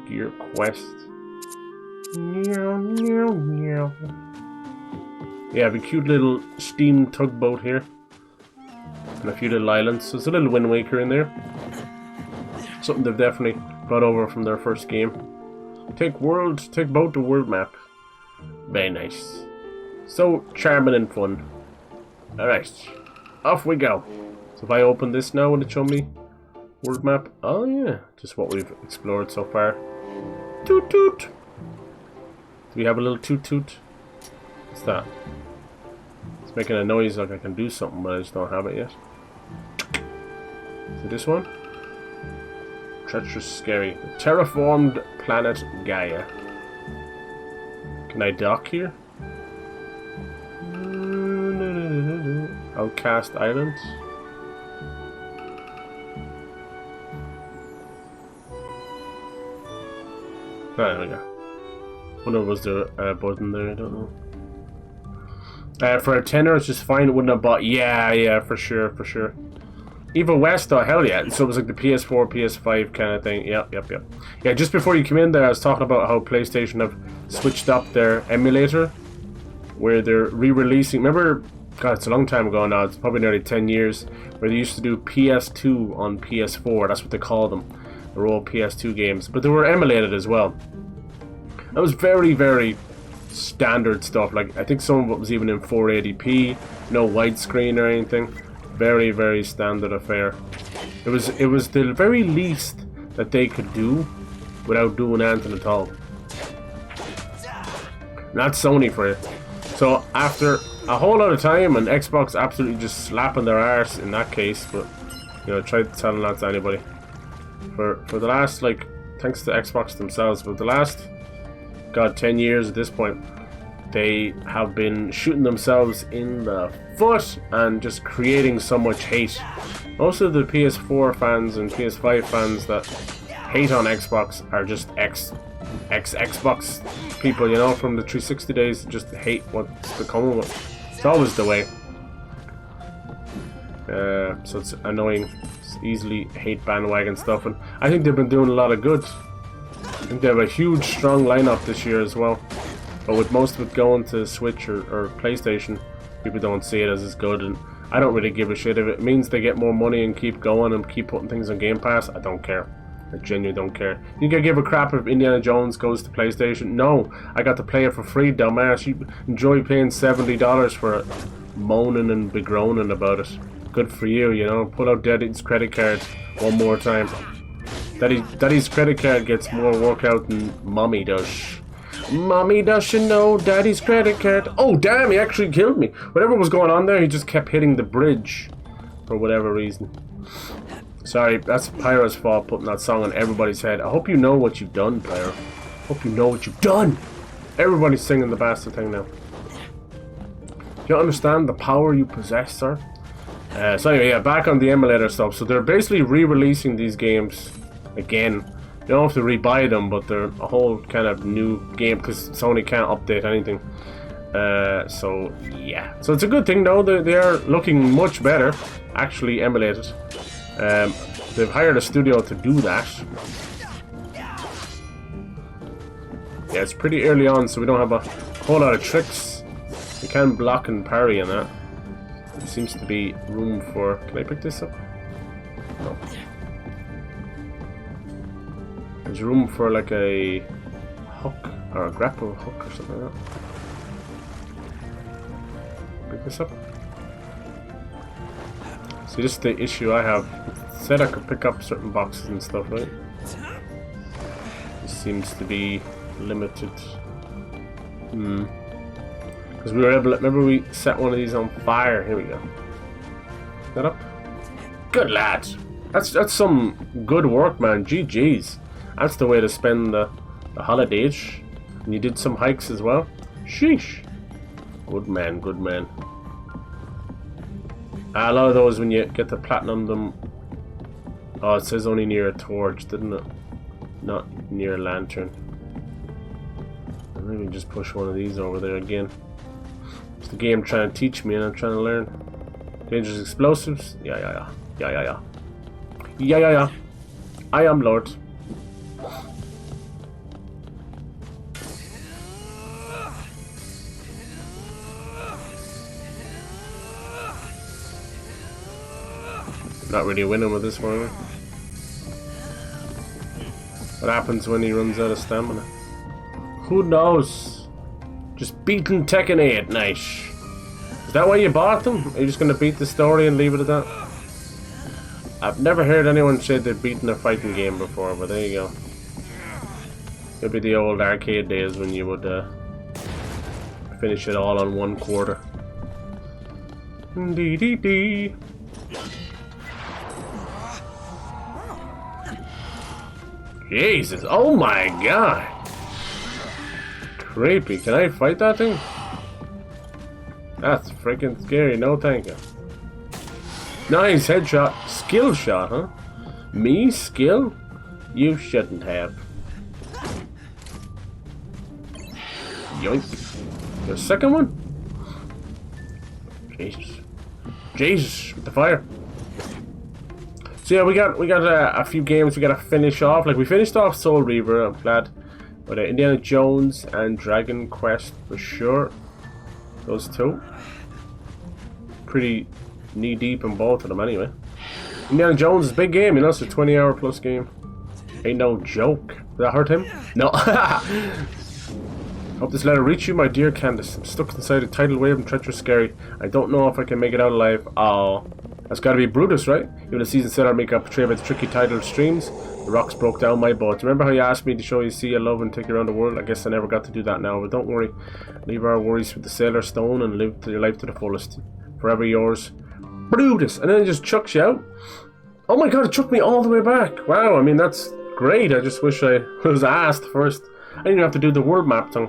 Gear quest. Yeah, have a cute little steam tugboat here. And a few little islands. So there's a little Wind Waker in there. Something they've definitely brought over from their first game. Take boat to world map. Very nice. So charming and fun. Alright, off we go. So if I open this now, will it show me world map? Oh yeah, just what we've explored so far. Toot toot! Do we have a little toot toot? What's that? It's making a noise like I can do something, but I just don't have it yet. Is it this one? Treacherous Scary. The terraformed planet Gaia. Can I dock here? Outcast Island. There we go. wonder was there a button there, I don't know. For a tenner, it's just fine. It wouldn't have bought. Yeah, for sure. Evil West, oh hell yeah. So it was like the PS4, PS5 kind of thing. Yep. Yeah, just before you came in there, I was talking about how PlayStation have switched up their emulator, where they're re-releasing. Remember, God, it's a long time ago now. It's probably nearly 10 years, where they used to do PS2 on PS4. That's what they call them. They're all PS2 games, but they were emulated as well. That was very, very standard stuff. Like, I think some of it was even in 480p, no widescreen or anything. Very, very standard affair. It was the very least that they could do without doing anything at all. And that's Sony for you. So after a whole lot of time and Xbox absolutely just slapping their arse in that case, but you know, try telling that to anybody. For the last, like, thanks to Xbox themselves, but the last, God, 10 years at this point, they have been shooting themselves in the foot and just creating so much hate. Most of the PS4 fans and PS5 fans that hate on Xbox are just Xbox people, you know, from the 360 days, just hate what's becoming of it. It's always the way. So it's annoying. It's easily hate bandwagon stuff, and I think they've been doing a lot of good. I think they have a huge, strong lineup this year as well. But with most of it going to Switch or PlayStation, people don't see it as good, and I don't really give a shit. If it means they get more money and keep going and keep putting things on Game Pass, I don't care. I genuinely don't care. You can give a crap if Indiana Jones goes to PlayStation. No, I got to play it for free, dumbass. You enjoy paying $70 for it, moaning and begroaning about it. Good for you, you know. Pull out Daddy's credit card one more time. Daddy's credit card gets more workout than Mommy does. Mommy doesn't know Daddy's credit card. Oh damn, he actually killed me. Whatever was going on there, he just kept hitting the bridge for whatever reason. Sorry, that's Pyro's fault putting that song on everybody's head. I hope you know what you've done, Pyro. Hope you know what you've done. Everybody's singing the bastard thing now. Do you understand the power you possess, sir? So anyway, yeah, back on the emulator stuff. So they're basically re-releasing these games again. You don't have to re-buy them, but they're a whole kind of new game because Sony can't update anything. So yeah, so it's a good thing though. They are looking much better, actually emulated. They've hired a studio to do that. Yeah, it's pretty early on, so we don't have a whole lot of tricks. We can block and parry in that. There seems to be room for... Can I pick this up? No. There's room for like a hook or a grapple hook or something like that. Pick this up. See, this is the issue I have. It said I could pick up certain boxes and stuff, right? This seems to be limited. Because we were able to, remember we set one of these on fire. Here we go. That up? Good lad. That's some good work, man. GG's. That's the way to spend the holidays. And you did some hikes as well. Sheesh. Good man, good man. A lot of those, when you get to platinum them... Oh, it says only near a torch, didn't it? Not near a lantern. Maybe just push one of these over there again. It's the game trying to teach me and I'm trying to learn. Dangerous explosives? Yeah. I am Lord. Not really winning with this one. What happens when he runs out of stamina? Who knows? Just beating Tekken 8, nice. Is that why you bought them? Are you just gonna beat the story and leave it at that? I've never heard anyone say they've beaten a fighting game before, but there you go. Maybe the old arcade days when you would finish it all on one quarter. Dee. Jesus, oh my god. Creepy. Can I fight that thing? That's freaking scary. No thank you. Nice headshot. Skill shot, huh? Me? Skill? You shouldn't have. Yoink. The second one? Jesus. Jesus, with the fire. So yeah, we got a few games we gotta finish off. Like, we finished off Soul Reaver, I'm glad. But Indiana Jones and Dragon Quest for sure. Those two. Pretty knee deep in both of them anyway. Indiana Jones is a big game, you know, it's a 20-hour plus game. Ain't no joke. Did that hurt him? No. Hope this letter reach you, my dear Candace. I'm stuck inside a tidal wave and treacherous scary. I don't know if I can make it out alive. Oh, that's gotta be Brutus, right? Even the season said I'd make a portray by the tricky tidal streams. The rocks broke down my boat. Remember how you asked me to show you sea of love and take you around the world? I guess I never got to do that now, but don't worry. Leave our worries with the sailor stone and live your life to the fullest. Forever yours, Brutus. And then it just chucks you out. Oh my god, it chucked me all the way back. Wow, I mean, that's great. I just wish I was asked first. I didn't even have to do the world map thing.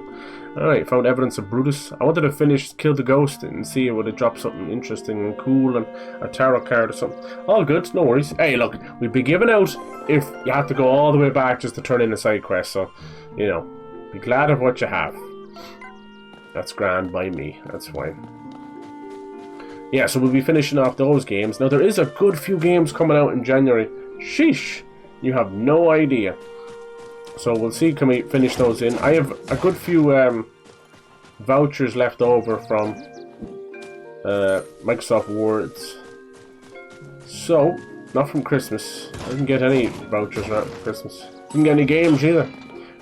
Alright, found evidence of Brutus. I wanted to finish Kill the Ghost and see if it would have dropped something interesting and cool and a tarot card or something. All good, no worries. Hey, look, we'd be given out if you had to go all the way back just to turn in a side quest, so, you know, be glad of what you have. That's grand by me, that's fine. Yeah, so we'll be finishing off those games. Now, there is a good few games coming out in January. Sheesh, you have no idea. So we'll see, can we finish those in. I have a good few vouchers left over from Microsoft Words. So, not from Christmas. I didn't get any vouchers for Christmas. Didn't get any games either.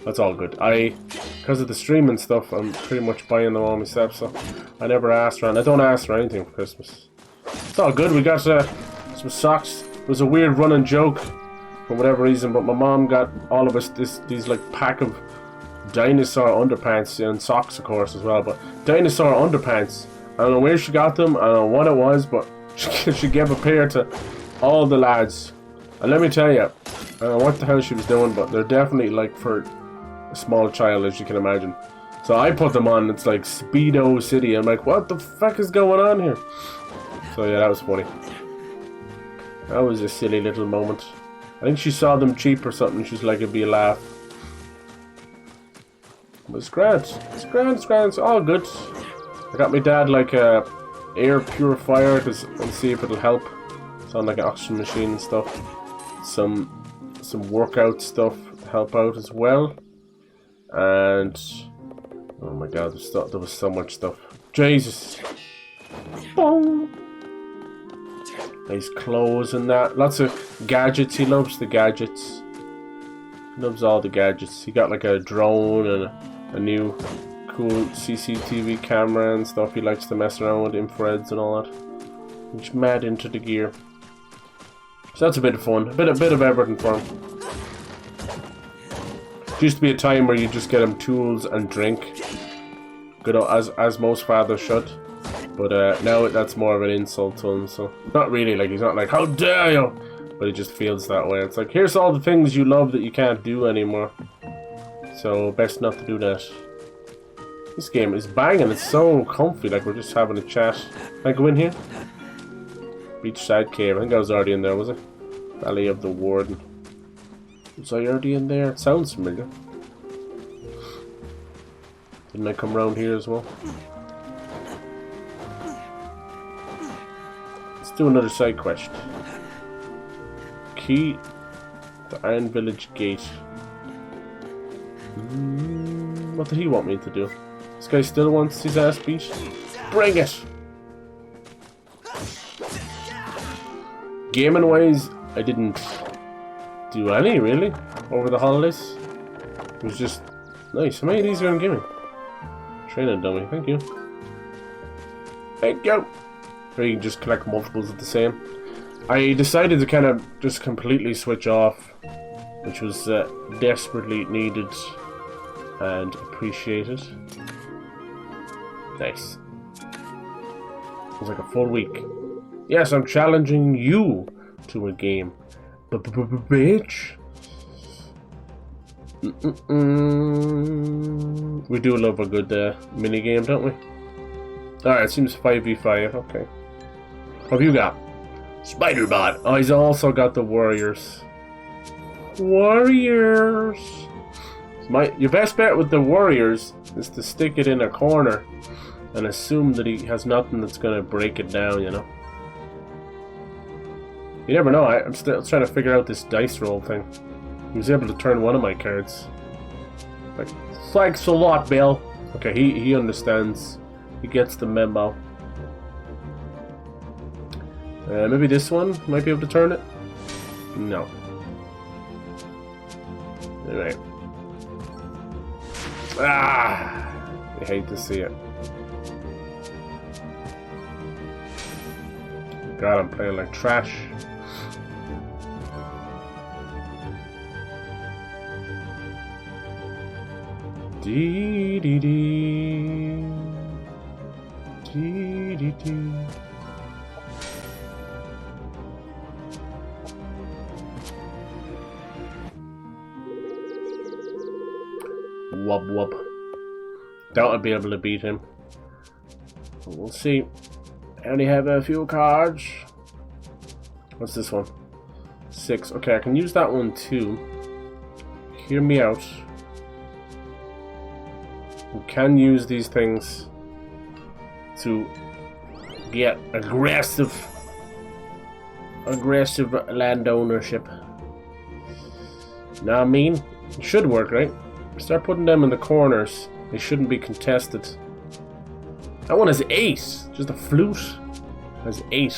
That's all good. Because of the streaming stuff, I'm pretty much buying them all myself, so I never asked around. I don't ask for anything for Christmas. It's all good. We got some socks. It was a weird running joke for whatever reason, but my mom got all of us these like pack of dinosaur underpants and socks, of course, as well. But dinosaur underpants. I don't know where she got them. I don't know what it was, but she gave a pair to all the lads. And let me tell you, I don't know what the hell she was doing, but they're definitely like for a small child, as you can imagine. So I put them on. It's like Speedo City. I'm like, what the fuck is going on here? So yeah, that was funny. That was a silly little moment. I think she saw them cheap or something. She's like, it'd be a laugh. But it's grand. It's grand, it's grand. It's all good. I got my dad like a air purifier and see if it'll help. It's on like an oxygen machine and stuff. Some workout stuff to help out as well. And oh my god, there was so much stuff. Jesus. Boom. Nice clothes and that. Lots of gadgets. He loves the gadgets. He loves all the gadgets. He got like a drone and a new cool CCTV camera and stuff. He likes to mess around with infrareds and all that. He's mad into the gear. So that's a bit of fun. A bit of everything for him. There used to be a time where you just get him tools and drink. Good, as most fathers should. But now that's more of an insult to him, so not really, like, he's not like, how dare you, but he just feels that way. It's like, here's all the things you love that you can't do anymore, so best not to do that. This game is banging. It's so comfy, like we're just having a chat. Can I go in here? Beachside Cave. I think I was already in there, was I? Valley of the Warden. Was I already in there? It sounds familiar. Didn't I come around here as well? Let's do another side quest. Key the Iron Village Gate. What did he want me to do? This guy still wants his ass beat? Bring it! Gaming wise, I didn't do any really over the holidays. It was just nice. How many of these are in gaming? Training dummy, thank you. Thank you! Or you can just collect multiples of the same. I decided to kind of just completely switch off, which was desperately needed and appreciated. Nice. It was like a full week. Yes, I'm challenging you to a game. Bitch. We do love a good mini game, don't we? Alright, it seems 5v5. Okay. What have you got? Spider-Bot. Oh, he's also got the Warriors. Warriors. So Your best bet with the warriors is to stick it in a corner and assume that he has nothing that's gonna break it down, you know. You never know. I'm still trying to figure out this dice roll thing. He was able to turn one of my cards. Like, thanks a lot, Bill. Okay, he understands. He gets the memo. Maybe this one might be able to turn it? No. Alright. Ah! I hate to see it. God, I'm playing like trash. Dee dee dee. Dee dee dee. Wub wub. Doubt I'd be able to beat him. We'll see. I only have a few cards. What's this one? 6. Okay, I can use that one too. Hear me out. We can use these things to get aggressive land ownership. Know what I mean? It should work, right? Start putting them in the corners. They shouldn't be contested. That one has 8. Just a flute has 8.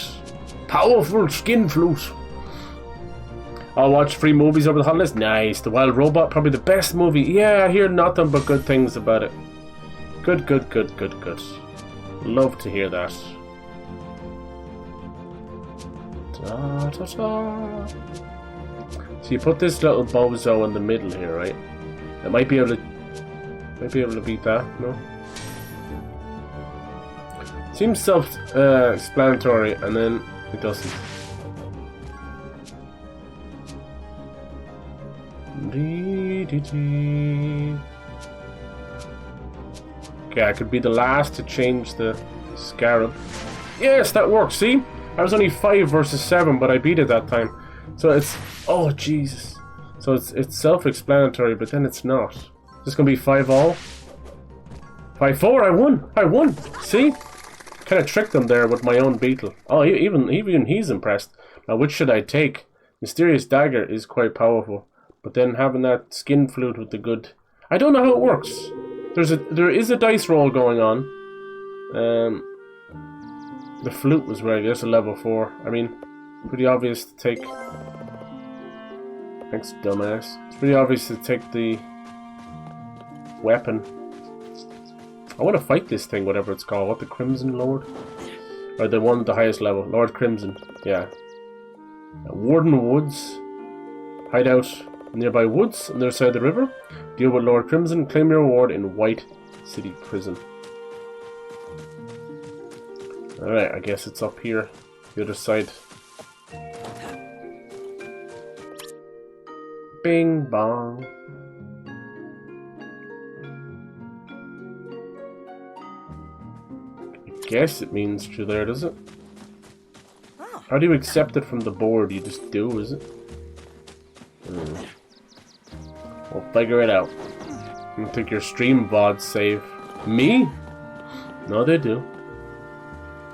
Powerful skin flute. I'll watch 3 movies over the holidays. Nice. The Wild Robot, probably the best movie. Yeah, I hear nothing but good things about it. Good, good, good, good, good. Love to hear that. Da, da, da. So you put this little bozo in the middle here, right? I might be able to beat that. No. Seems self-explanatory, and then it doesn't. Okay, I could be the last to change the scarab. Yes, that works. See, I was only 5 versus 7, but I beat it that time. So it's oh Jesus. So it's self-explanatory, but then it's not. This gonna be 5-all. 5-4. I won. See, kind of tricked them there with my own beetle. Oh, even he's impressed. Now, which should I take? Mysterious Dagger is quite powerful, but then having that skin flute with the good. I don't know how it works. There is a dice roll going on. The flute was right. There's a level 4. I mean, pretty obvious to take. Thanks, dumbass. It's pretty obvious to take the weapon. I want to fight this thing, whatever it's called. What, the Crimson Lord? Or the one at the highest level. Lord Crimson. Yeah. Warden Woods. Hideout nearby woods on the other side of the river. Deal with Lord Crimson. Claim your reward in White City Prison. Alright, I guess it's up here. The other side. Bing bong. I guess it means through there, does it? How do you accept it from the board? You just do, is it? We'll figure it out. You think your stream VODs save me? No, they do.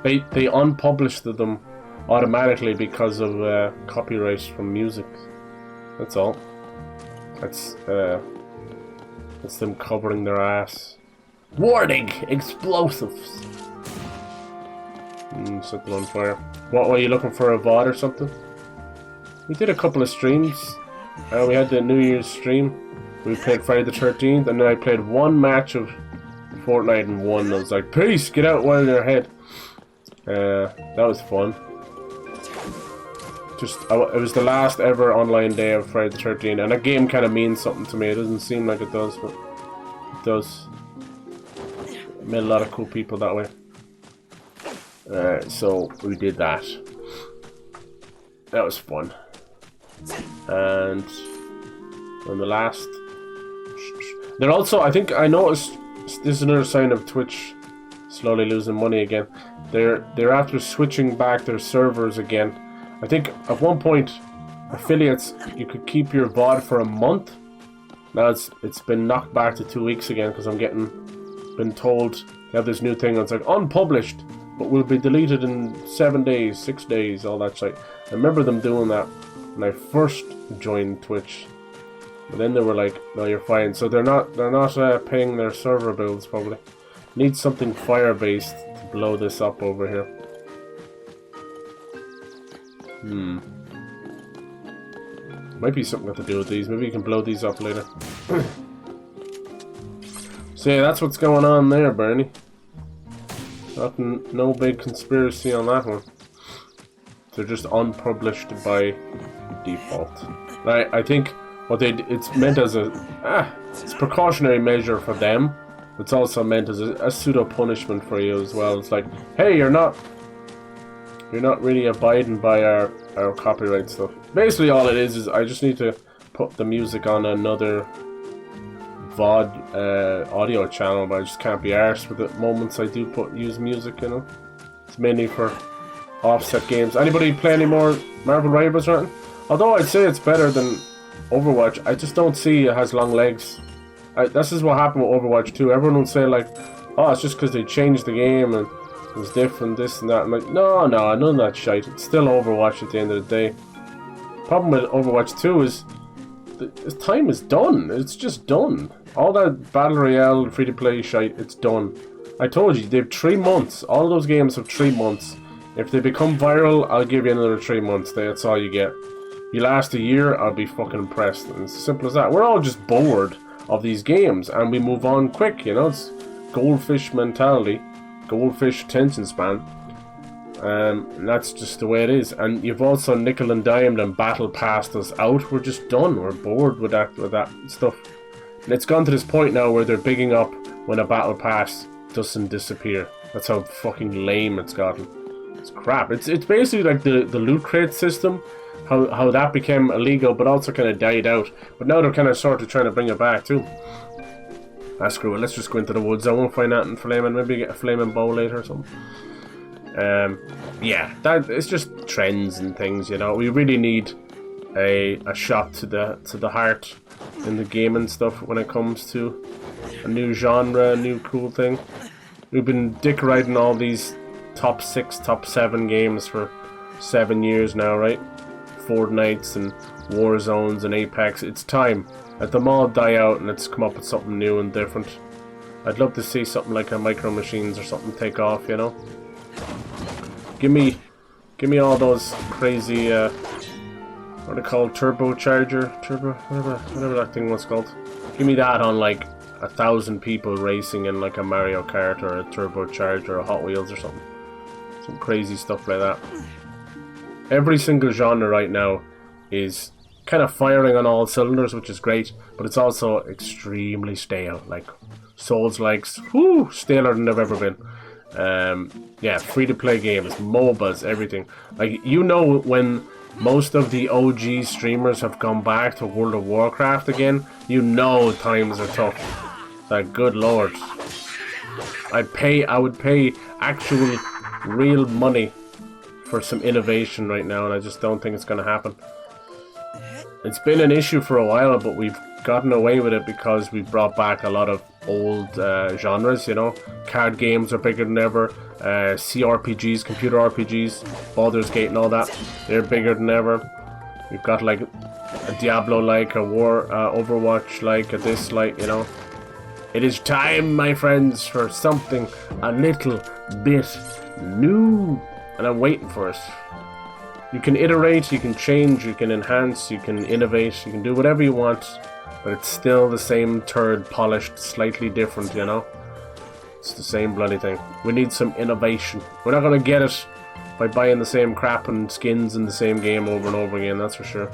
They unpublished them automatically because of copyright from music. That's all. That's them covering their ass. Warning! Explosives! Set them on fire. What, were you looking for a VOD or something? We did a couple of streams. We had the New Year's stream. We played Friday the 13th, and then I played one match of Fortnite and won. I was like, peace! Get out while they're ahead. That was fun. It was the last ever online day of Friday the 13th, and that game kind of means something to me. It doesn't seem like it does, but it does. Met a lot of cool people that way. So we did that. That was fun. And on the last, they're also, I think I noticed, this is another sign of Twitch slowly losing money again. They're after switching back their servers again. I think at one point, affiliates, you could keep your VOD for a month, Now it's been knocked back to 2 weeks again because I'm been told they have this new thing and it's like unpublished, but will be deleted in 7 days, 6 days, all that shit. I remember them doing that when I first joined Twitch, but then they were like, "No, you're fine." So they're not paying their server bills probably. Need something fire based to blow this up over here. Might be something to do with these. Maybe you can blow these up later. So yeah, that's what's going on there, Bernie. Nothing, no big conspiracy on that one. They're just unpublished by default. Right, I think what it's meant as it's a precautionary measure for them. It's also meant as a pseudo punishment for you as well. It's like, hey, you're not really abiding by our copyright stuff. Basically all it is I just need to put the music on another VOD audio channel, but I just can't be arsed with the moments I do use music, you know. It's mainly for offset games. Anybody play any more Marvel Rivals or anything? Although I'd say it's better than Overwatch, I just don't see it has long legs. This is what happened with Overwatch 2. Everyone would say like, oh, it's just because they changed the game and it was different, this and that. I'm like, no, none of that shite. It's still Overwatch at the end of the day. Problem with Overwatch 2 is the time is done. It's just done. All that Battle Royale, free-to-play shite, it's done. I told you, they have 3 months. All of those games have 3 months. If they become viral, I'll give you another 3 months. That's all you get. You last a year, I'll be fucking impressed. And it's as simple as that. We're all just bored of these games, and we move on quick, you know. It's goldfish mentality. Goldfish attention span. And that's just the way it is. And you've also nickel and dimed and battle passed us out. We're just done. We're bored with that stuff. And it's gone to this point now where they're bigging up when a battle pass doesn't disappear. That's how fucking lame it's gotten. It's crap. It's basically like the loot crate system. How that became illegal but also kind of died out. But now they're kind of sort of trying to bring it back too. Screw it. Let's just go into the woods. I won't find that in flaming. Maybe get a flaming bow later or something. Yeah, it's just trends and things, you know. We really need a shot to the heart in the game and stuff when it comes to a new genre, a new cool thing. We've been dick riding all these top 6, top 7 games for 7 years now, right? Fortnites and Warzones and Apex. It's time. Let them all die out and let's come up with something new and different. I'd love to see something like a Micro Machines or something take off, you know? Give me all those crazy, what are they called? Whatever that thing was called. Give me that on like 1,000 people racing in like a Mario Kart or a turbocharger or a Hot Wheels or something. Some crazy stuff like that. Every single genre right now is kind of firing on all cylinders, which is great, but it's also extremely stale. Like Souls-likes, staler than they've ever been. Yeah, free-to-play games, MOBAs, everything. Like, you know, when most of the OG streamers have gone back to World of Warcraft again, you know times are tough. Like, good lord. I would pay actual real money for some innovation right now, and I just don't think it's going to happen. It's been an issue for a while, but we've gotten away with it because we've brought back a lot of old genres, you know. Card games are bigger than ever. CRPGs, computer RPGs, Baldur's Gate and all that, they're bigger than ever. We've got like a Diablo-like, a Overwatch-like, a this-like, you know. It is time, my friends, for something a little bit new. And I'm waiting for it. You can iterate, you can change, you can enhance, you can innovate, you can do whatever you want, but it's still the same turd, polished, slightly different, you know? It's the same bloody thing. We need some innovation. We're not gonna get it by buying the same crap and skins in the same game over and over again, that's for sure.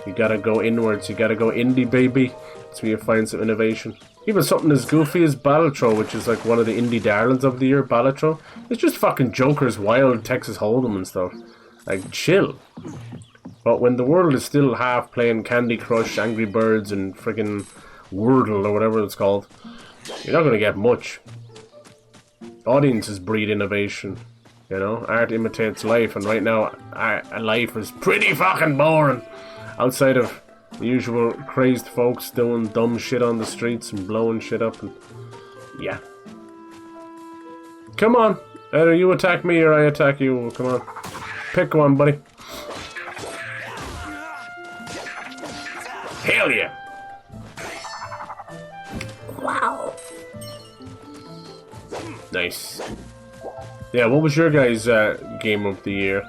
You gotta go inwards, you gotta go indie, baby. That's where you find some innovation. Even something as goofy as Balatro, which is like one of the indie darlings of the year, Balatro. It's just fucking Joker's Wild, Texas Hold'em and stuff. Like, chill. But when the world is still half playing Candy Crush, Angry Birds, and friggin' Wordle, or whatever it's called, you're not gonna get much. Audiences breed innovation. You know, art imitates life, and right now, life is pretty fucking boring. Outside of The usual crazed folks doing dumb shit on the streets and blowing shit up and... yeah. Come on! Either you attack me or I attack you. Come on. Pick one, buddy. Hell yeah! Wow! Nice. Yeah, what was your guys' game of the year?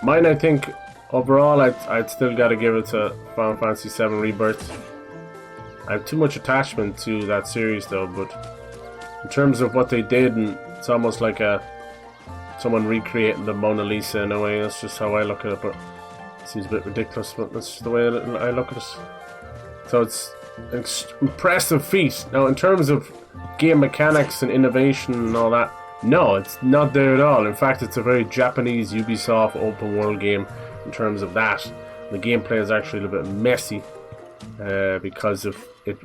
Mine, I think, overall, I'd still got to give it to Final Fantasy VII Rebirth. I have too much attachment to that series, though, but in terms of what they did, and it's almost like someone recreating the Mona Lisa in a way. That's just how I look at it, but it seems a bit ridiculous, but that's just the way I look at it. So it's an impressive feat. Now, in terms of game mechanics and innovation and all that, no, it's not there at all. In fact, it's a very Japanese Ubisoft open world game in terms of that. The gameplay is actually a little bit messy because of it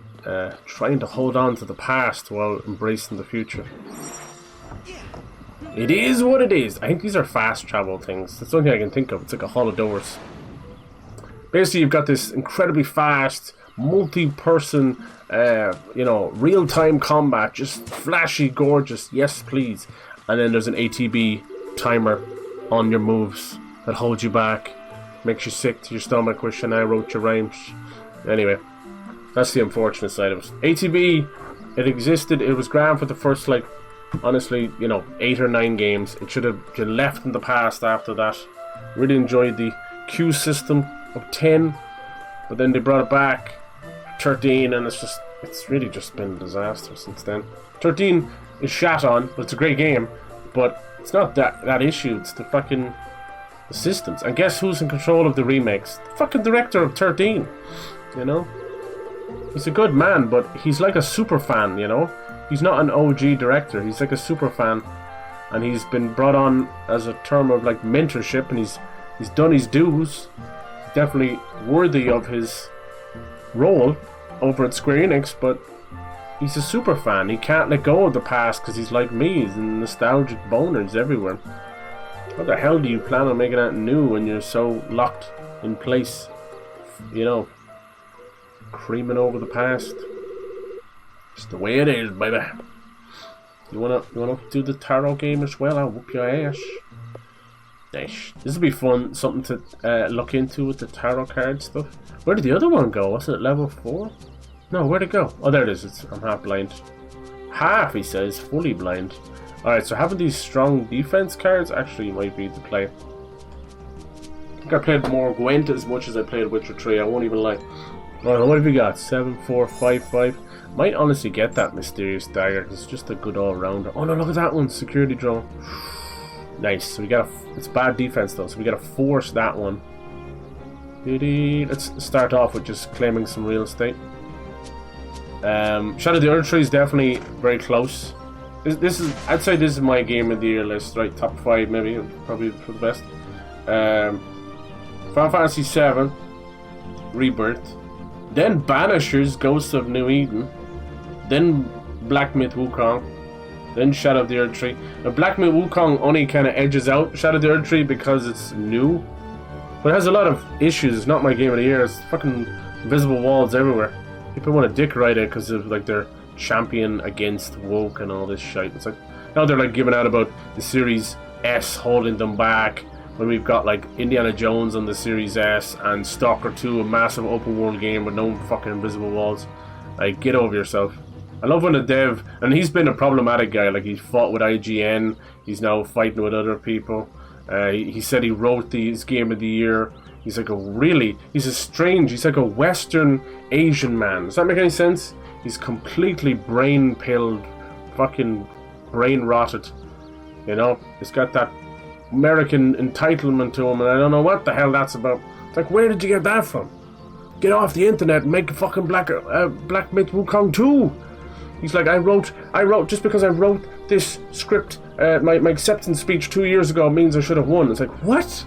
trying to hold on to the past while embracing the future. It is what it is. I think these are fast travel things. That's the only thing I can think of. It's like a Hall of Doors. Basically, you've got this incredibly fast, multi-person, real-time combat, just flashy, gorgeous, yes please. And then there's an ATB timer on your moves that holds you back, makes you sick to your stomach, wishing I wrote your rhymes. Anyway, that's the unfortunate side of it. ATB, it existed, it was grand for the first, honestly, 8 or 9 games. It should have been left in the past after that. Really enjoyed the queue system of 10, but then they brought it back 13, and it's really just been a disaster since then. 13 is shat on, but it's a great game, but it's not that issue, it's the systems. And guess who's in control of the remakes? The fucking director of 13, He's a good man, but he's like a super fan, He's not an OG director, he's like a super fan, and he's been brought on as a term of mentorship, and he's done his dues. He's definitely worthy of his role over at Square Enix, but he's a super fan. He can't let go of the past because he's like me, he's in nostalgic boners everywhere. How the hell do you plan on making that new when you're so locked in place, creaming over the past? It's the way it is, baby. You wanna do the tarot game as well? I'll whoop your ass. Nice. This will be fun, something to look into with the tarot card stuff. Where did the other one go? Was it level 4? No, where'd it go? Oh, there it is. I'm half blind. Half, he says, fully blind. Alright, so having these strong defense cards actually might be the play. I think I played more Gwent as much as I played Witcher 3, I won't even lie. Alright, what have we got? 7, 4, 5, 5. Might honestly get that mysterious dagger because it's just a good all-rounder. Oh no, look at that one, security drone. Nice. So we got it's bad defense though, so we gotta force that one. Let's start off with just claiming some real estate. Shadow of the Earth Tree is definitely very close. I'd say this is my game of the year list, right? Top 5 maybe, probably for the best. Final Fantasy VII Rebirth, then Banishers, Ghosts of New Eden, then Black Myth Wukong, then Shadow of the Earth Tree. Now Black Myth Wukong only kind of edges out Shadow of the Earth Tree because it's new, but it has a lot of issues. It's not my game of the year. It's fucking invisible walls everywhere. People want to dick ride it because of their champion against woke and all this shit. It's now they're giving out about the Series S holding them back when we've got Indiana Jones on the Series S and Stalker 2, a massive open world game with no fucking invisible walls. Get over yourself. I love when a dev, and he's been a problematic guy, he fought with IGN, he's now fighting with other people. He said he wrote his game of the year. He's he's like a Western Asian man. Does that make any sense? He's completely brain-pilled, fucking brain-rotted. He's got that American entitlement to him, and I don't know what the hell that's about. It's where did you get that from? Get off the internet and make a fucking Black Myth Wukong 2. He's I wrote, just because I wrote this script, my acceptance speech 2 years ago means I should have won. It's what?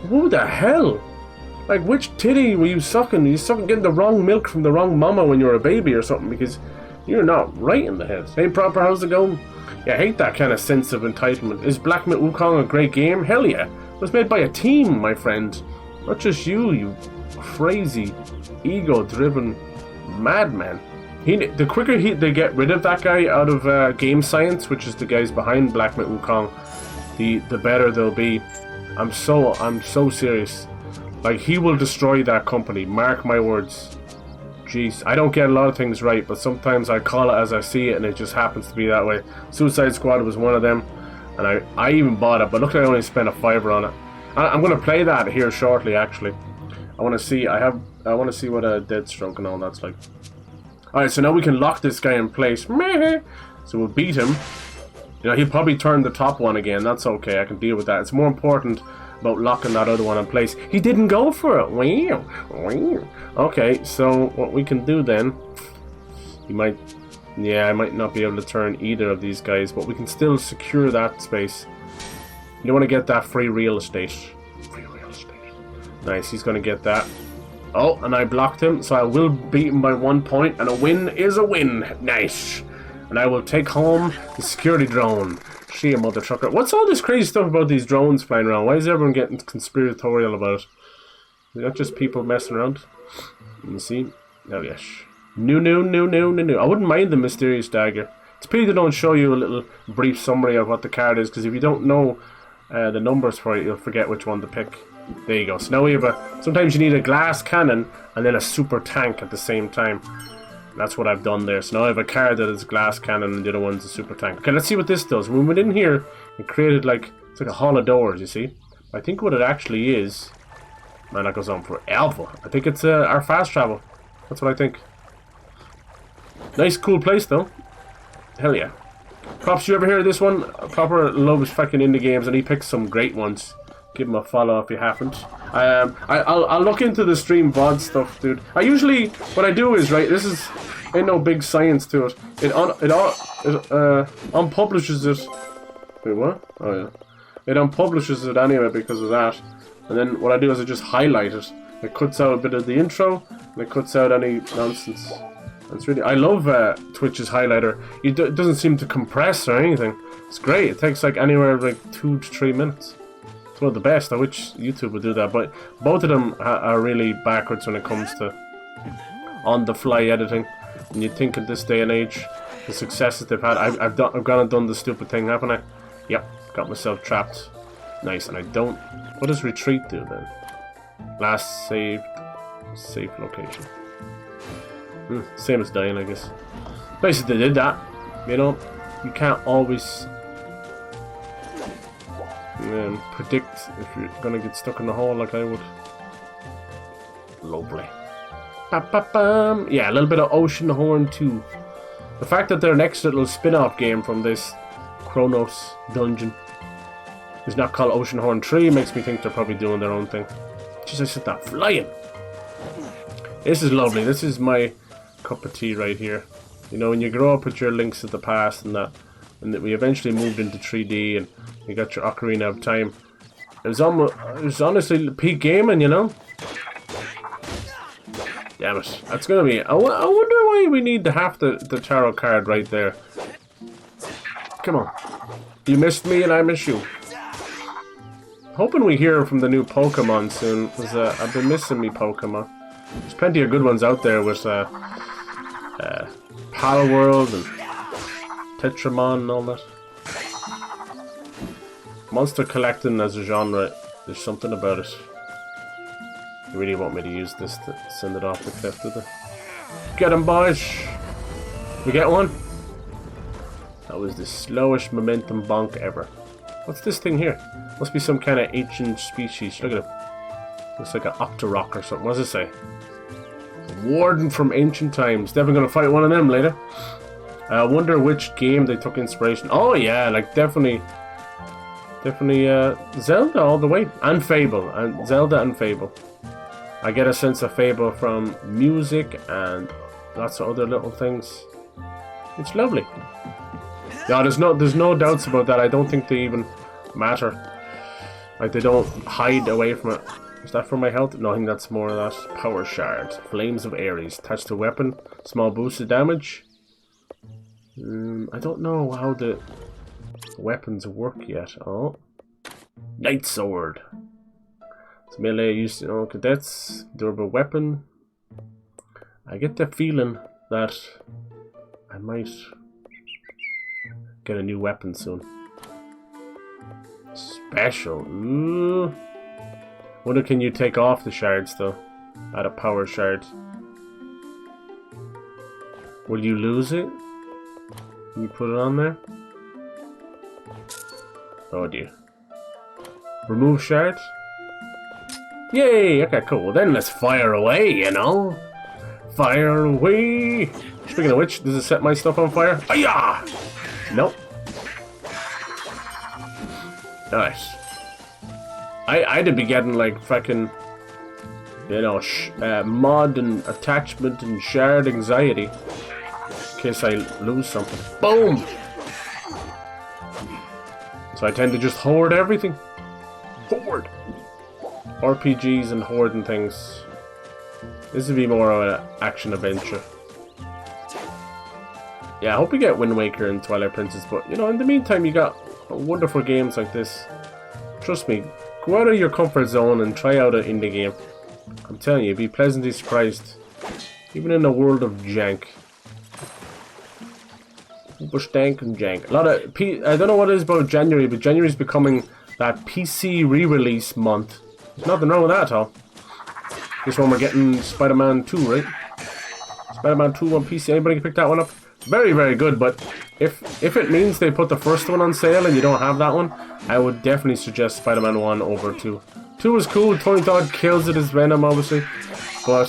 Who the hell? Which titty were you sucking? You getting the wrong milk from the wrong mama when you were a baby or something, because you're not right in the head. Hey, proper, how's it going? Yeah, I hate that kind of sense of entitlement. Is Black Myth Wukong a great game? Hell yeah. It was made by a team, my friend. Not just you, you crazy, ego-driven madman. The quicker they get rid of that guy out of game science, which is the guys behind Black Myth Wukong, the better they'll be. I'm so serious. Like, he will destroy that company. Mark my words. Jeez, I don't get a lot of things right, but sometimes I call it as I see it, and it just happens to be that way. Suicide Squad was one of them, and I even bought it, but look, I only spent a $5 on it. I'm going to play that here shortly. Actually, I want to see. I want to see what a Deathstroke and all that's like. All right, so now we can lock this guy in place. So we'll beat him. You know, he'll probably turn the top one again. That's okay. I can deal with that. It's more important about locking that other one in place. He didn't go for it. Wow. Okay, so what we can do then, I might not be able to turn either of these guys, but we can still secure that space. You want to get that free real estate. Free real estate. Nice, he's going to get that. Oh, and I blocked him, so I will beat him by 1 point, and a win is a win. Nice. And I will take home the security drone. She a mother trucker. What's all this crazy stuff about these drones flying around? Why is everyone getting conspiratorial about it? Is that just people messing around? Let me see. Oh, yes. No. I wouldn't mind the mysterious dagger. It's a pity they don't show you a little brief summary of what the card is, because if you don't know the numbers for it, you'll forget which one to pick. There you go. So now we have sometimes you need a glass cannon and then a super tank at the same time. That's what I've done there. So now I have a card that is glass cannon and the other one's a super tank. Okay, let's see what this does. When we went in here, it created it's like a hall of doors, you see. I think what it actually is, man, that goes on forever. I think it's our fast travel. That's what I think. Nice, cool place though. Hell yeah. Props, you ever hear of this one? Proper loves fucking indie games, and he picks some great ones. Give him a follow if you haven't. I'll look into the stream VOD stuff, dude. What I do is, right, this is, ain't no big science to it. It unpublishes it. Wait, what? Oh yeah. It unpublishes it anyway because of that. And then what I do is I just highlight it. It cuts out a bit of the intro, and it cuts out any nonsense. It's really, I love Twitch's highlighter. It doesn't seem to compress or anything. It's great. It takes like anywhere like 2 to 3 minutes. It's one of the best. I wish YouTube would do that, but both of them are really backwards when it comes to on-the-fly editing. And you think in this day and age, the successes they've had, I've gone and done the stupid thing, haven't I? Yep, got myself trapped. Nice, and I don't. What does retreat do then? Last saved safe location. Same as dying, I guess. Nice that they did that. You know, you can't always predict if you're gonna get stuck in the hole like I would. Lovely. Ba-ba-bam. Yeah, a little bit of Oceanhorn 2. The fact that their next little spin-off game from this Kronos dungeon is not called Oceanhorn 3 makes me think they're probably doing their own thing. Jeez, I said that. Flying! This is lovely. This is my cup of tea right here. You know, when you grow up with your links to the past and that we eventually moved into 3D and you got your Ocarina of Time. It was honestly peak gaming, you know? Damn it. That's gonna be... I wonder why we need to have the tarot card right there. Come on. You missed me and I miss you. Hoping we hear from the new Pokemon soon, because I've been missing me Pokemon. There's plenty of good ones out there with Palworld and Tetramon and all that. Monster collecting as a genre, there's something about it. You really want me to use this to send it off the cliff, do they? Get him, boys! We get one? That was the slowest momentum bonk ever. What's this thing here? Must be some kind of ancient species. Look at it. Looks like an Octorok or something. What does it say? Warden from ancient times. Definitely gonna fight one of them later. I wonder which game they took inspiration. Oh yeah, like definitely Zelda all the way. And Fable. And Zelda and Fable. I get a sense of Fable from music and lots of other little things. It's lovely. Yeah, there's no doubts about that. I don't think they even matter. Like, they don't hide away from it. Is that for my health? No, I think that's more of that. Power Shard. Flames of Ares. Attached to weapon. Small boost of damage. I don't know how the weapons work yet. Oh. Night Sword. It's melee use, you know, cadets, durable weapon. I get the feeling that I might get a new weapon soon. Special. Ooh. Wonder can you take off the shards though? Add a power shard. Will you lose it? Can you put it on there? Oh dear. Remove shard? Yay! Okay, cool. Well, then let's fire away, you know? Fire away! Speaking of which, does it set my stuff on fire? Ayah! Nope. Nice. I'd be getting like fucking, you know, mod and attachment and shard anxiety in case I lose something. Boom! So I tend to just hoard everything. Hoard! RPGs and hoarding things. This would be more of an action adventure. Yeah, I hope we get Wind Waker and Twilight Princess, but you know, in the meantime, you got wonderful games like this. Trust me, go out of your comfort zone and try out an indie game. I'm telling you, you'll be pleasantly surprised. Even in a world of jank. Super stank and jank. A lot of I don't know what it is about January, but January's becoming that PC re-release month. There's nothing wrong with that at all. This one we're getting Spider-Man 2, right? Spider-Man 2 on PC. Anybody pick that one up? It's very, very good, but if it means they put the first one on sale and you don't have that one, I would definitely suggest Spider-Man 1 over 2. 2 was cool. Tony Todd kills it as Venom, obviously. But,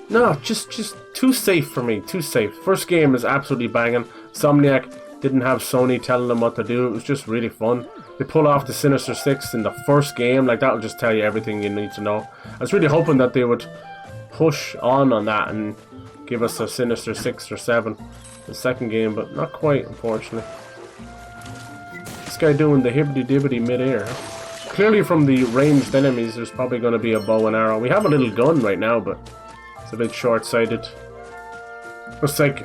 no, just too safe for me. Too safe. First game is absolutely banging. Insomniac didn't have Sony telling them what to do. It was just really fun. They pull off the Sinister Six in the first game. Like, that'll just tell you everything you need to know. I was really hoping that they would push on that and give us a Sinister 6 or 7 the second game, but not quite, unfortunately. This guy doing the hibbity-dibbity mid-air. Clearly from the ranged enemies, there's probably going to be a bow and arrow. We have a little gun right now, but it's a bit short-sighted. Looks like,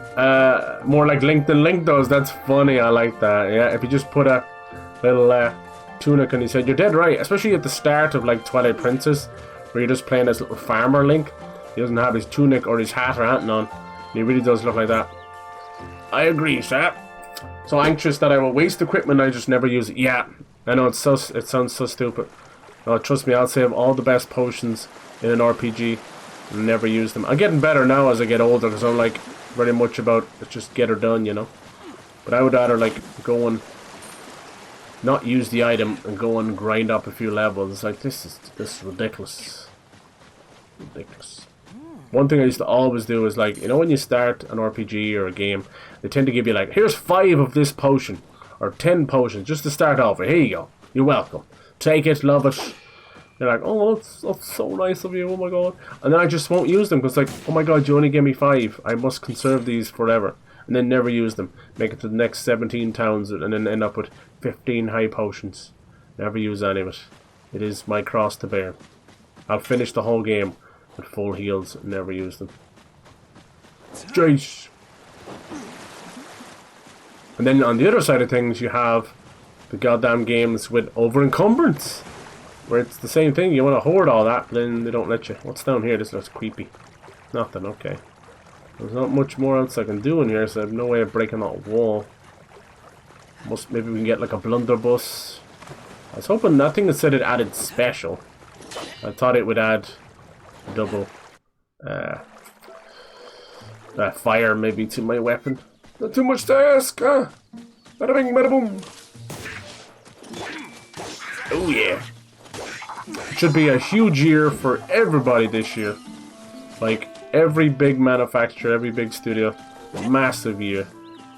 more like Link than Link does. That's funny, I like that. Yeah, if you just put a little tunic on his head, you're dead right. Especially at the start of like Twilight Princess, where you're just playing as little farmer Link. He doesn't have his tunic or his hat or anything on. He really does look like that. I agree, sir. So anxious that I will waste equipment, I just never use it. Yeah, I know it sounds so stupid. No, trust me, I'll save all the best potions in an RPG and never use them. I'm getting better now as I get older because I'm like very much about let's just get her done, you know. But I would rather like go and not use the item and go and grind up a few levels. Like this is ridiculous. Ridiculous. One thing I used to always do is like, you know, when you start an RPG or a game, they tend to give you like, here's 5 of this potion or 10 potions just to start off with. Here you go. You're welcome. Take it, love it. You're like, oh, that's so nice of you. Oh my god. And then I just won't use them because like, oh my god, you only gave me 5. I must conserve these forever. And then never use them. Make it to the next 17 towns and then end up with 15 high potions. Never use any of it. It is my cross to bear. I'll finish the whole game with full heals and never use them. Jace! And then on the other side of things, you have the goddamn games with over-encumbrance. Where it's the same thing, you want to hoard all that, but then they don't let you. What's down here? This looks creepy. Nothing, okay. There's not much more else I can do in here, so I have no way of breaking that wall. Maybe we can get like a blunderbuss. I was hoping that thing that said it added special. I thought it would add double fire maybe to my weapon. Not too much to ask, huh? Bada bing, bada boom. Oh yeah. Should be a huge year for everybody this year. Like every big manufacturer, every big studio. A massive year.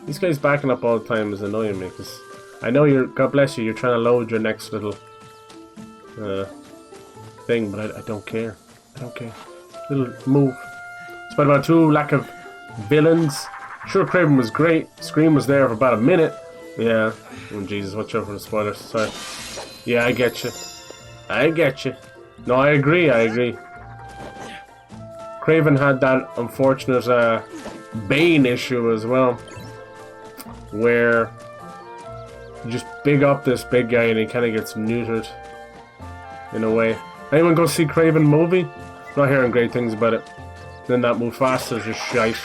These guys backing up all the time is annoying me because I know you're, God bless you, you're trying to load your next little thing, but I don't care. I don't care. Little move. Spider-Man 2, lack of villains. Sure, Kraven was great. Scream was there for about a minute. Yeah. Oh, Jesus, watch out for the spoilers. Sorry. Yeah, I get you. I get you. No, I agree, I agree. Kraven had that unfortunate Bane issue as well. Where you just big up this big guy and he kind of gets neutered. In a way. Anyone go see Craven movie? Not hearing great things about it. Then that Mufasa's just shite.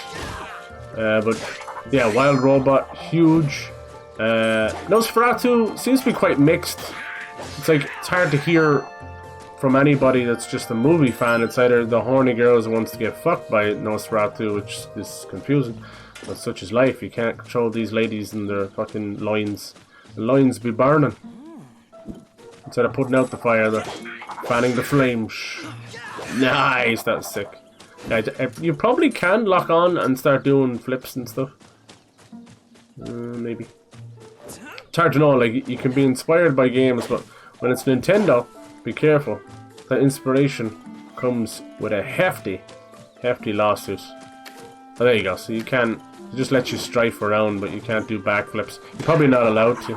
But yeah, Wild Robot, huge. Nosferatu seems to be quite mixed. It's like, it's hard to hear from anybody that's just a movie fan. It's either the horny girls who wants to get fucked by Nosferatu, which is confusing. But such is life. You can't control these ladies and their fucking loins. The loins be burning. Instead of putting out the fire, they're fanning the flames. Nice, that's sick. You probably can lock on and start doing flips and stuff. Maybe. It's hard to know, like, you can be inspired by games, but when it's Nintendo, be careful. That inspiration comes with a hefty lawsuit. Oh, there you go. So you can, it just lets you strafe around, but you can't do backflips. You're probably not allowed to.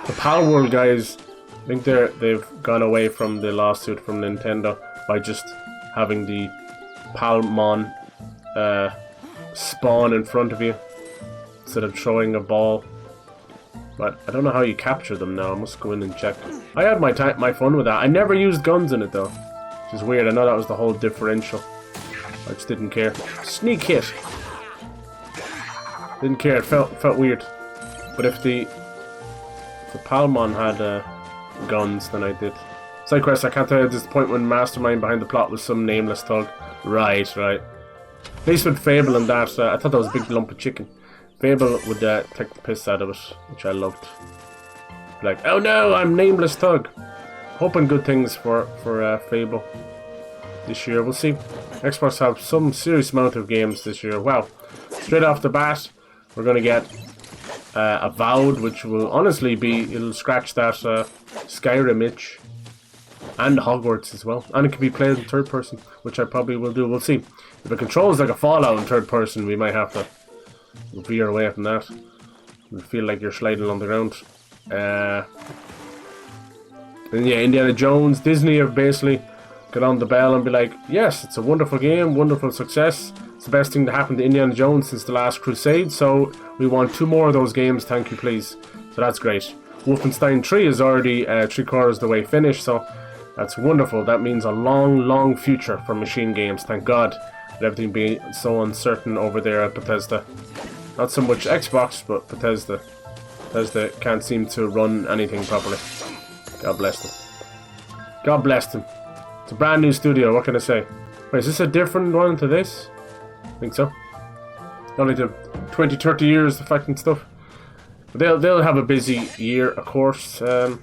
The Pal World guys, I think they've gone away from the lawsuit from Nintendo by just having the Palmon spawn in front of you instead of throwing a ball. But I don't know how you capture them now. I must go in and check. I had my fun with that. I never used guns in it though, which is weird. I know that was the whole differential. I just didn't care. Sneak hit. Didn't care. It felt weird. But if the Palmon had guns, then I did. Side quest, I can't tell you this point when mastermind behind the plot was some nameless thug. Right. At least with Fable and that, I thought that was a big lump of chicken. Fable would take the piss out of it, which I loved. Like, oh no, I'm nameless thug. Hoping good things for Fable this year. We'll see. Xbox have some serious amount of games this year. Wow. Straight off the bat, we're going to get Avowed, which will honestly be, it'll scratch that Skyrim itch. And Hogwarts as well. And it can be played in third person, which I probably will do. We'll see. If it controls like a Fallout in third person, we might have to veer away from that. You feel like you're sliding on the ground. And yeah, Indiana Jones, Disney have basically got on the bell and be like, yes, it's a wonderful game, wonderful success. It's the best thing to happen to Indiana Jones since The Last Crusade, so we want 2 more of those games, thank you please. So that's great. Wolfenstein 3 is already 3/4 the way finished, so that's wonderful. That means a long future for machine games, thank God. With everything being so uncertain over there at Bethesda. Not so much Xbox, but Bethesda. Bethesda can't seem to run anything properly. God bless them. God bless them. It's a brand new studio, what can I say? Wait, is this a different one to this? I think so. Only took 20-30 years to fucking stuff. But they'll have a busy year, of course. I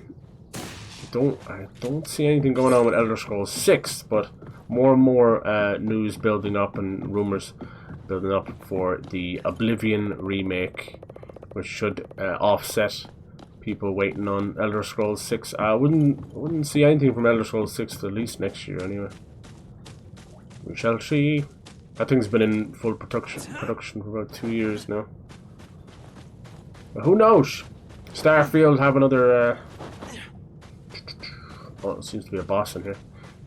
don't see anything going on with Elder Scrolls 6, but more and more news building up and rumors building up for the Oblivion remake, which should offset people waiting on Elder Scrolls 6. I wouldn't see anything from Elder Scrolls 6 till at least next year anyway. We shall see. That thing's been in full production for about 2 years now. But who knows? Starfield have another oh, it seems to be a boss in here.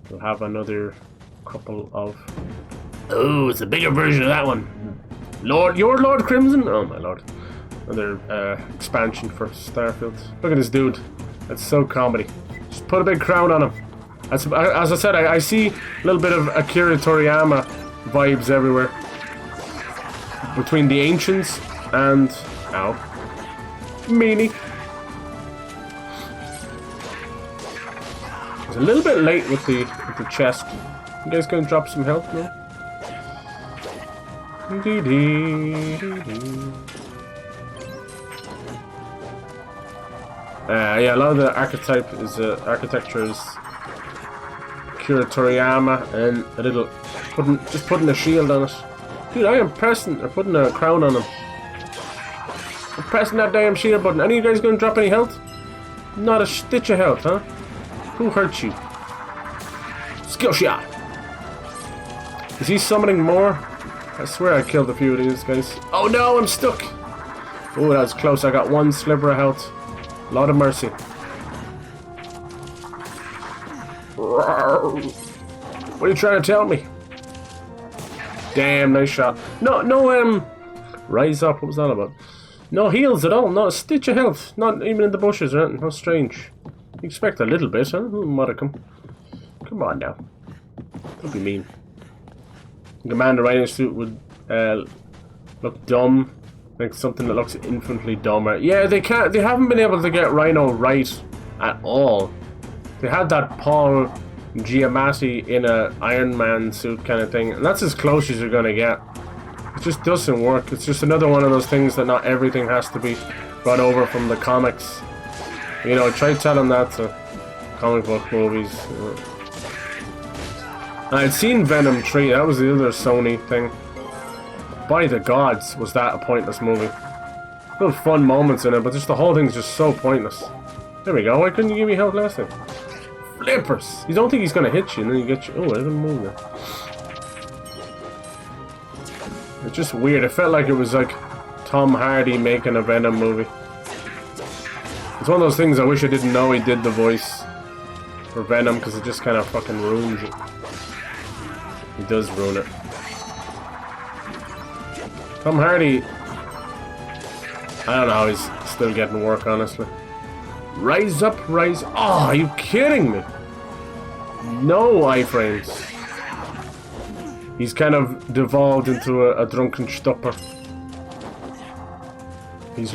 We'll have another couple of... Oh, it's a bigger version of that one. Your Lord Crimson? Oh my lord. Another expansion for Starfield. Look at this dude. That's so comedy. Just put a big crown on him. As I said, I see a little bit of Akira Toriyama vibes everywhere. Between the Ancients and... Ow. Meanie. It's a little bit late with the chest. You guys gonna drop some health now? Yeah, a lot of the architecture is Akira Toriyama, and a little just putting a shield on it. Dude, I am pressing or putting a crown on him. I'm pressing that damn shield button. Any of you guys gonna drop any health? Not a stitch of health, huh? Who hurt you? Skill shot! Is he summoning more? I swear I killed a few of these guys. Oh no, I'm stuck! Oh, that was close. I got 1 sliver of health. A lot of mercy. What are you trying to tell me? Damn, nice shot. No, rise up. What was that about? No heals at all. Not a stitch of health. Not even in the bushes or anything. How strange. expect a little bit, huh? Modicum. Come on now. Don't be mean. Commander Rhino suit would look dumb. Like something that looks infinitely dumber. Yeah, they haven't been able to get Rhino right at all. They had that Paul Giamatti in a Iron Man suit kind of thing, and that's as close as you're gonna get. It just doesn't work. It's just another one of those things that not everything has to be brought over from the comics. You know, try telling that to comic book movies. I'd seen Venom 3, that was the other Sony thing. By the gods, was that a pointless movie. Little fun moments in it, but just the whole thing's just so pointless. There we go, why couldn't you give me health last time? Flippers! You don't think he's gonna hit you, and then you get you. Oh, I didn't move there. It's just weird. It felt like it was like Tom Hardy making a Venom movie. It's one of those things I wish I didn't know he did the voice for Venom, because it just kind of fucking ruins it. He does ruin it. Tom Hardy, I don't know how he's still getting work, honestly. Rise up, rise. Oh, are you kidding me? No iframes. He's kind of devolved into a drunken stupor. He's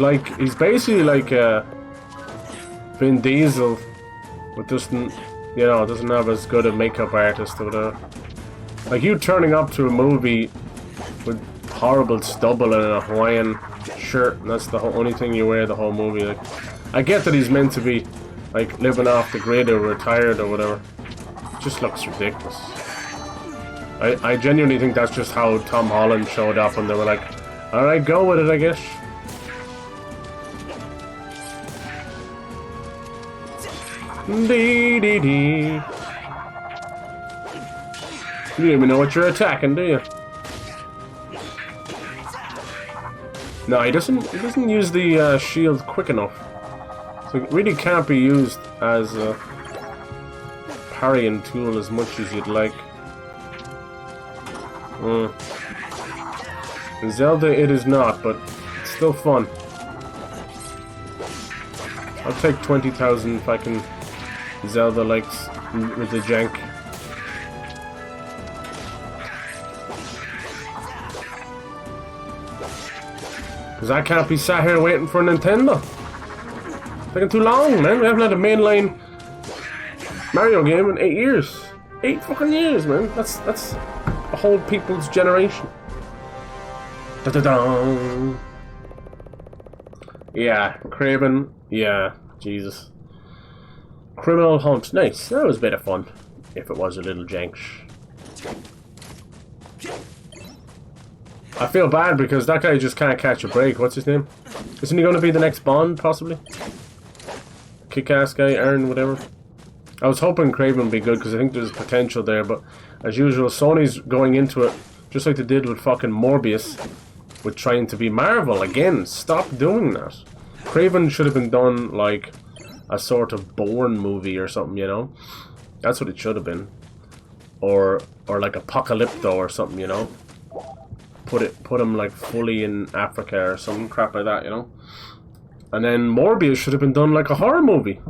basically like Vin Diesel, but doesn't have as good a makeup artist or whatever. Like you turning up to a movie with horrible stubble and a Hawaiian shirt, and that's the only thing you wear the whole movie. Like, I get that he's meant to be like living off the grid or retired or whatever. It just looks ridiculous. I genuinely think that's just how Tom Holland showed up, and they were like, alright, go with it, I guess. Dee dee dee. You don't even know what you're attacking, do you? No, he doesn't use the shield quick enough. So it really can't be used as a parrying tool as much as you'd like. In Zelda it is not, but it's still fun. I'll take 20,000 if I can Zelda likes with the jank. Because I can't be sat here waiting for Nintendo. It's taking too long, man. We haven't had a mainline Mario game in 8 years. 8 fucking years, man. That's a whole people's generation. Da-da-da. Yeah, Craven. Yeah, Jesus. Criminal Hunt. Nice. That was a bit of fun. If it was a little jank. I feel bad because that guy just can't catch a break. What's his name? Isn't he going to be the next Bond, possibly? Kick-ass guy, Aaron, whatever. I was hoping Craven would be good because I think there's potential there, but as usual, Sony's going into it just like they did with fucking Morbius, with trying to be Marvel. Again, stop doing that. Craven should have been done like a sort of Bourne movie or something, you know? That's what it should have been. Or like Apocalypto or something, you know? Put him like fully in Africa or some crap like that, you know? And then Morbius should have been done like a horror movie.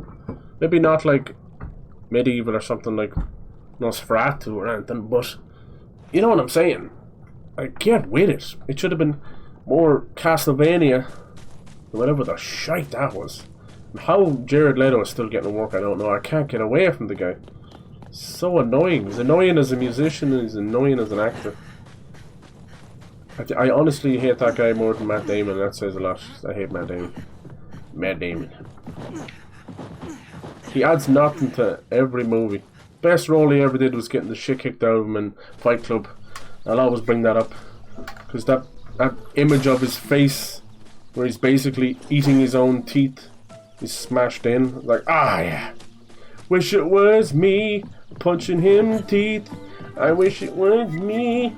Maybe not like medieval or something like Nosferatu or anything, but you know what I'm saying? Like, get with it. It should have been more Castlevania, whatever the shite that was. And how Jared Leto is still getting work, I don't know. I can't get away from the guy. So annoying. He's annoying as a musician and he's annoying as an actor. I honestly hate that guy more than Matt Damon. That says a lot. I hate Matt Damon. Matt Damon. He adds nothing to every movie. Best role he ever did was getting the shit kicked out of him in Fight Club. I'll always bring that up. Because that image of his face, where he's basically eating his own teeth, is smashed in. Like, ah, yeah. Wish it was me punching him teeth. I wish it was me.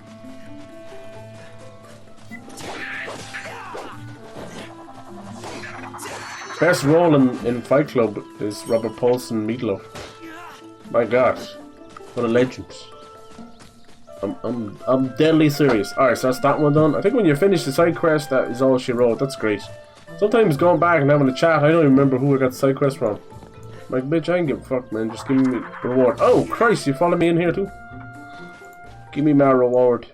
Best role in Fight Club is Robert Paulson Meatloaf. My God, what a legend! I'm deadly serious. Alright, so that's that one done. I think when you finish the side quest, that is all she wrote. That's great. Sometimes going back and having a chat, I don't even remember who I got the side quest from. Like, bitch, I ain't give a fuck, man. Just give me reward. Oh, Christ, you follow me in here too? Give me my reward.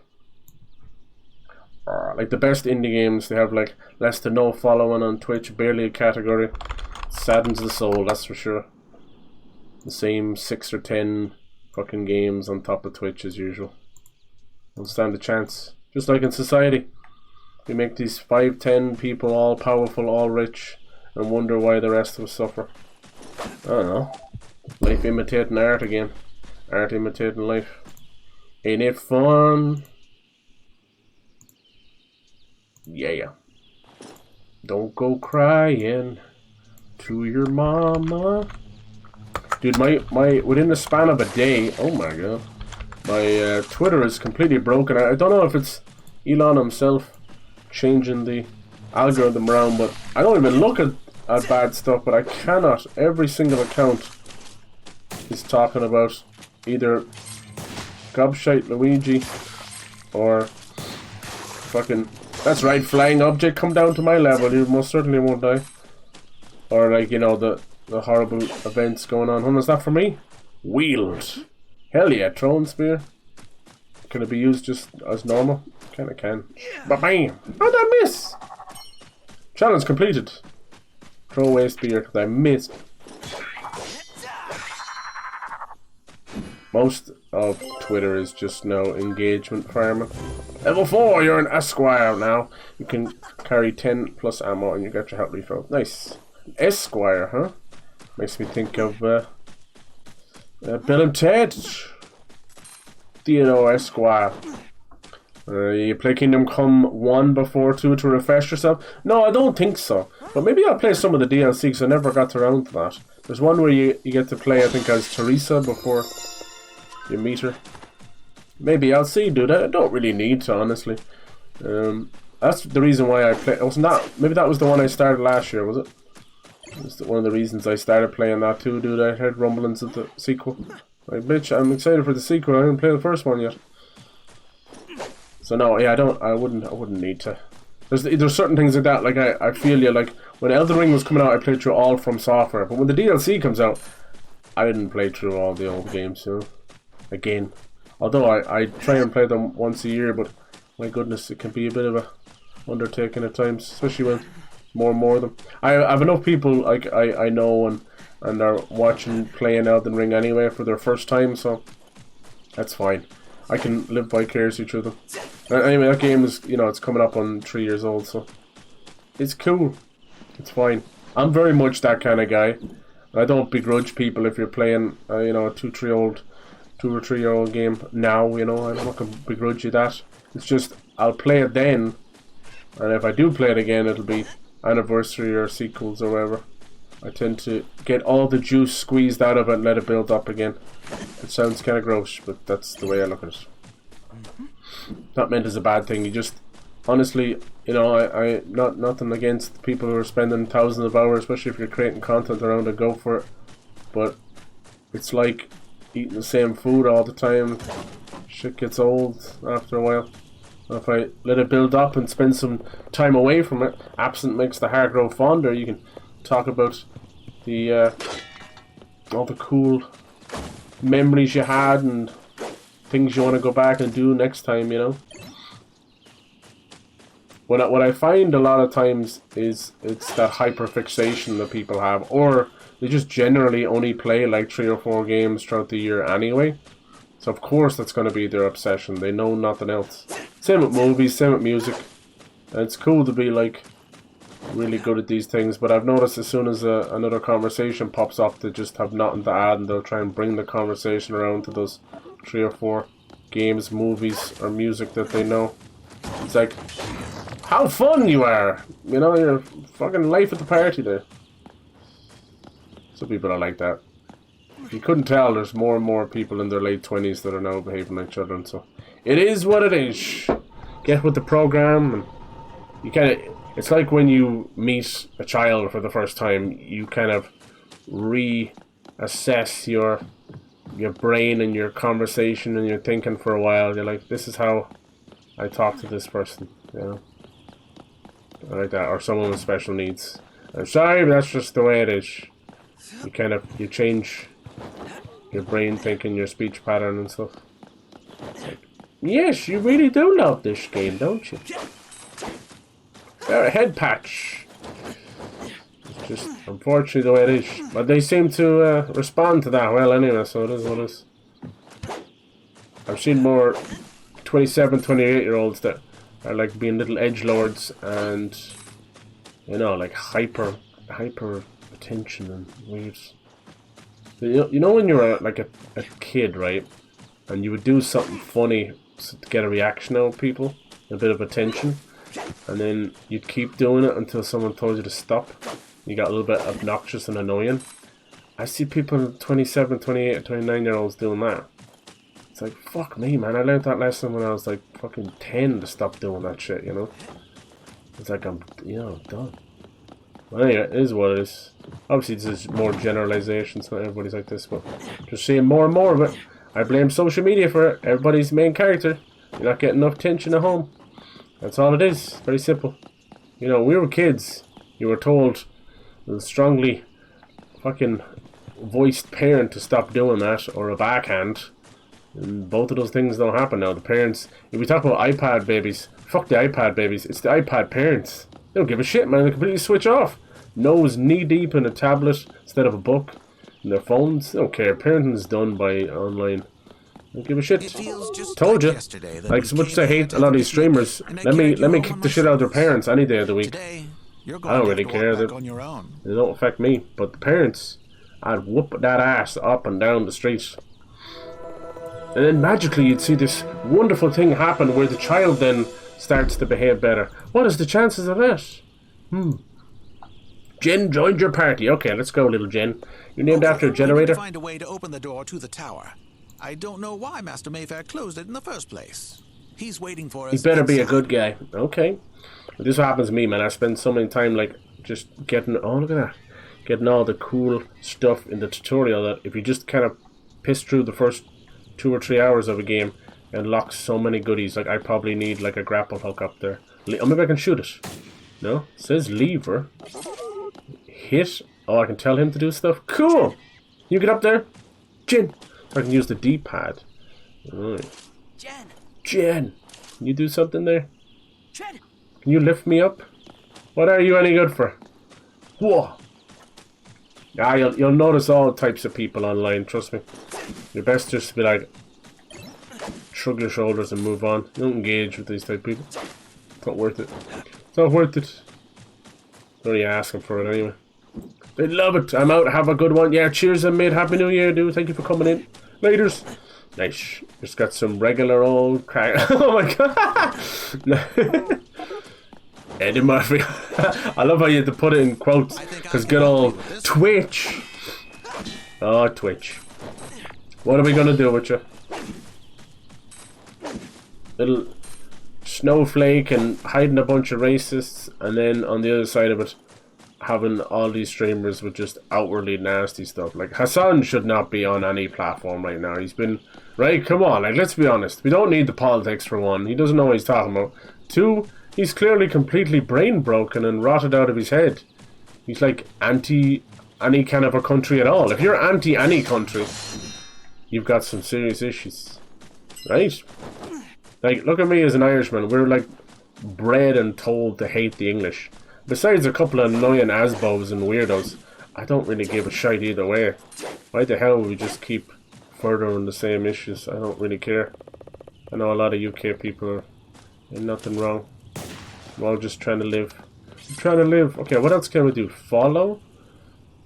Like the best indie games, they have like less to no following on Twitch, barely a category. Saddens the soul, that's for sure. The same 6 or 10 fucking games on top of Twitch as usual. Don't stand a chance. Just like in society. We make these 5-10 people all powerful, all rich, and wonder why the rest of us suffer. I don't know. Life imitating art again. Art imitating life. Ain't it fun? Yeah. Don't go crying to your mama. Dude, my within the span of a day, oh my god, my Twitter is completely broken. I don't know if it's Elon himself changing the algorithm around, but I don't even look at bad stuff, but I cannot. Every single account is talking about either Gobshite Luigi or fucking, that's right, flying object, come down to my level, you most certainly won't die. Or like, you know, the horrible events going on. Is that for me? Wield. Hell yeah, throwing spear. Can it be used just as normal? Kinda can. Ba-bam! How'd I miss? Challenge completed. Throw away spear because I missed. Most of Twitter is just no engagement farming. Level 4, you're an Esquire now. You can carry 10 plus ammo and you get your health refill. Nice. Esquire, huh? Makes me think of Bill and Ted. Theodore Esquire. You play Kingdom Come 1 before 2 to refresh yourself? No, I don't think so. But maybe I'll play some of the DLC because I never got around to that. There's one where you get to play, I think, as Teresa before you meet her. Maybe I'll see, dude. I don't really need to, honestly. That's the reason why I play. It wasn't that. Maybe that was the one I started last year, was it? That's one of the reasons I started playing that too, dude. I heard rumblings of the sequel. Like, bitch, I'm excited for the sequel. I didn't play the first one yet. So no, yeah, I wouldn't need to. There's certain things like that. Like I feel you. Like when Elden Ring was coming out, I played through all From Software. But when the DLC comes out, I didn't play through all the old games. So again, although I try and play them once a year, but my goodness, it can be a bit of a undertaking at times, especially when more and more of them. I have enough people like I know and are watching playing Elden Ring anyway for their first time, so that's fine. I can live vicariously through them. Anyway, that game is, you know, it's coming up on 3 years old, so it's cool. It's fine. I'm very much that kind of guy. I don't begrudge people if you're playing, you know, a 2 or 3 year old game now. You know, I'm not gonna begrudge you that. It's just I'll play it then, and if I do play it again, it'll be anniversary or sequels or whatever. I tend to get all the juice squeezed out of it and let it build up again. It sounds kind of gross, but that's the way I look at it. Not meant as a bad thing. You just, honestly, you know, I nothing against people who are spending thousands of hours, especially if you're creating content around it, go for it. But it's like eating the same food all the time. Shit gets old after a while. If I let it build up and spend some time away from it, absent makes the heart grow fonder. You can talk about the all the cool memories you had and things you want to go back and do next time, you know. What I find a lot of times is it's that hyperfixation that people have, or they just generally only play like 3 or 4 games throughout the year anyway. So of course that's going to be their obsession. They know nothing else. Same with movies, same with music. And it's cool to be like really good at these things, but I've noticed as soon as another conversation pops up, they just have nothing to add, and they'll try and bring the conversation around to those 3 or 4 games, movies, or music that they know. It's like, how fun you are! You know, you're fucking life at the party there. Some people are like that. If you couldn't tell, there's more and more people in their late 20s that are now behaving like children, so it is what it is. Get with the program, and you kind of, it's like when you meet a child for the first time, you kind of reassess your brain and your conversation and your thinking for a while. You're like, this is how I talk to this person, you know, like that, or someone with special needs. I'm sorry, but that's just the way it is. you change your brain thinking, your speech pattern and stuff. Like, yes, you really do love this game, don't you? There, a head patch. It's just unfortunately the way it is. But they seem to respond to that well anyway, so it is what it is. I've seen more 27, 28-year-olds that are like being little edgelords and, you know, like hyper attention and weird. You know when you're like a kid, right? And you would do something funny to get a reaction out of people, a bit of attention, and then you'd keep doing it until someone told you to stop. You got a little bit obnoxious and annoying. I see people 27, 28, 29-year-olds doing that. It's like, fuck me, man. I learned that lesson when I was like fucking 10 to stop doing that shit, you know? It's like I'm done. Well, anyway, it is what it is. Obviously, this is more generalizations, not everybody's like this, but just seeing more and more of it. I blame social media for it. Everybody's main character. You're not getting enough attention at home. That's all it is. Very simple. You know, we were kids. You were told with a strongly fucking voiced parent to stop doing that, or a backhand. And both of those things don't happen now. The parents, if we talk about iPad babies, fuck the iPad babies. It's the iPad parents. They don't give a shit, man. They completely switch off. Nose knee deep in a tablet instead of a book. And their phones. They don't care. Parenting's done by online. They don't give a shit. Told you. Like, as much as I hate a lot of these streamers, let me kick the shit out of their parents any day of the week. I don't really care. They don't affect me. But the parents, I'd whoop that ass up and down the street. And then magically you'd see this wonderful thing happen where the child then starts to behave better. What is the chances of that? Jen joined your party. Okay, let's go, little Jen. You're named after a generator. Find a way to open the door to the tower. I don't know why Master Mayfair closed it in the first place. He's waiting for us. He better be a good guy. Okay. This is what happens to me, man. I spend so many time like just getting. Oh, look at that. Getting all the cool stuff in the tutorial that if you just kind of piss through the first 2 or 3 hours of a game, it unlocks so many goodies. Like I probably need like a grapple hook up there. Oh, maybe I can shoot it. No, it says lever. Hit. Oh, I can tell him to do stuff. Cool. You get up there, Jen. So I can use the D-pad. Alright. Jen, can you do something there? Can you lift me up? What are you any good for? Whoa. Ah, you'll notice all types of people online. Trust me. You're best just to be like, shrug your shoulders and move on. Don't engage with these type of people. It's not worth it. It's not worth it. Don't really asking for it anyway. They love it. I'm out. Have a good one. Yeah, cheers and mate. Happy New Year, dude. Thank you for coming in. Laters. Nice. Just got some regular old crack. Oh my god. Eddie Murphy. I love how you had to put it in quotes. Because good old Twitch. Oh, Twitch. What are we going to do with you? Little snowflake and hiding a bunch of racists. And then on the other side of it, having all these streamers with just outwardly nasty stuff. Like, Hassan should not be on any platform right now. He's been... Right, come on, like, let's be honest. We don't need the politics, for one. He doesn't know what he's talking about. Two, he's clearly completely brain broken and rotted out of his head. He's, like, anti any kind of a country at all. If you're anti any country, you've got some serious issues. Right? Like, look at me as an Irishman. We're, like, bred and told to hate the English. Besides a couple of annoying asbos and weirdos, I don't really give a shite either way. Why the hell would we just keep furthering the same issues? I don't really care. I know a lot of UK people are in nothing wrong. We're all just trying to live. I'm trying to live. Okay, what else can we do? Follow?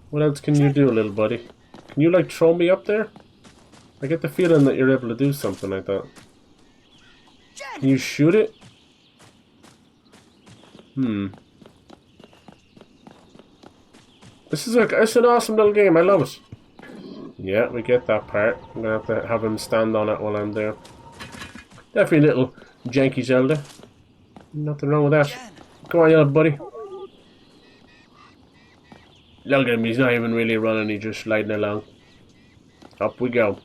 What else can you do, little buddy? Can you, like, throw me up there? I get the feeling that you're able to do something like that. Can you shoot it? This is it's an awesome little game. I love it. Yeah, we get that part. I'm gonna have to have him stand on it while I'm there. Definitely a little janky Zelda. Nothing wrong with that. Come on, you little buddy. Look at him. He's not even really running. He's just sliding along. Up we go.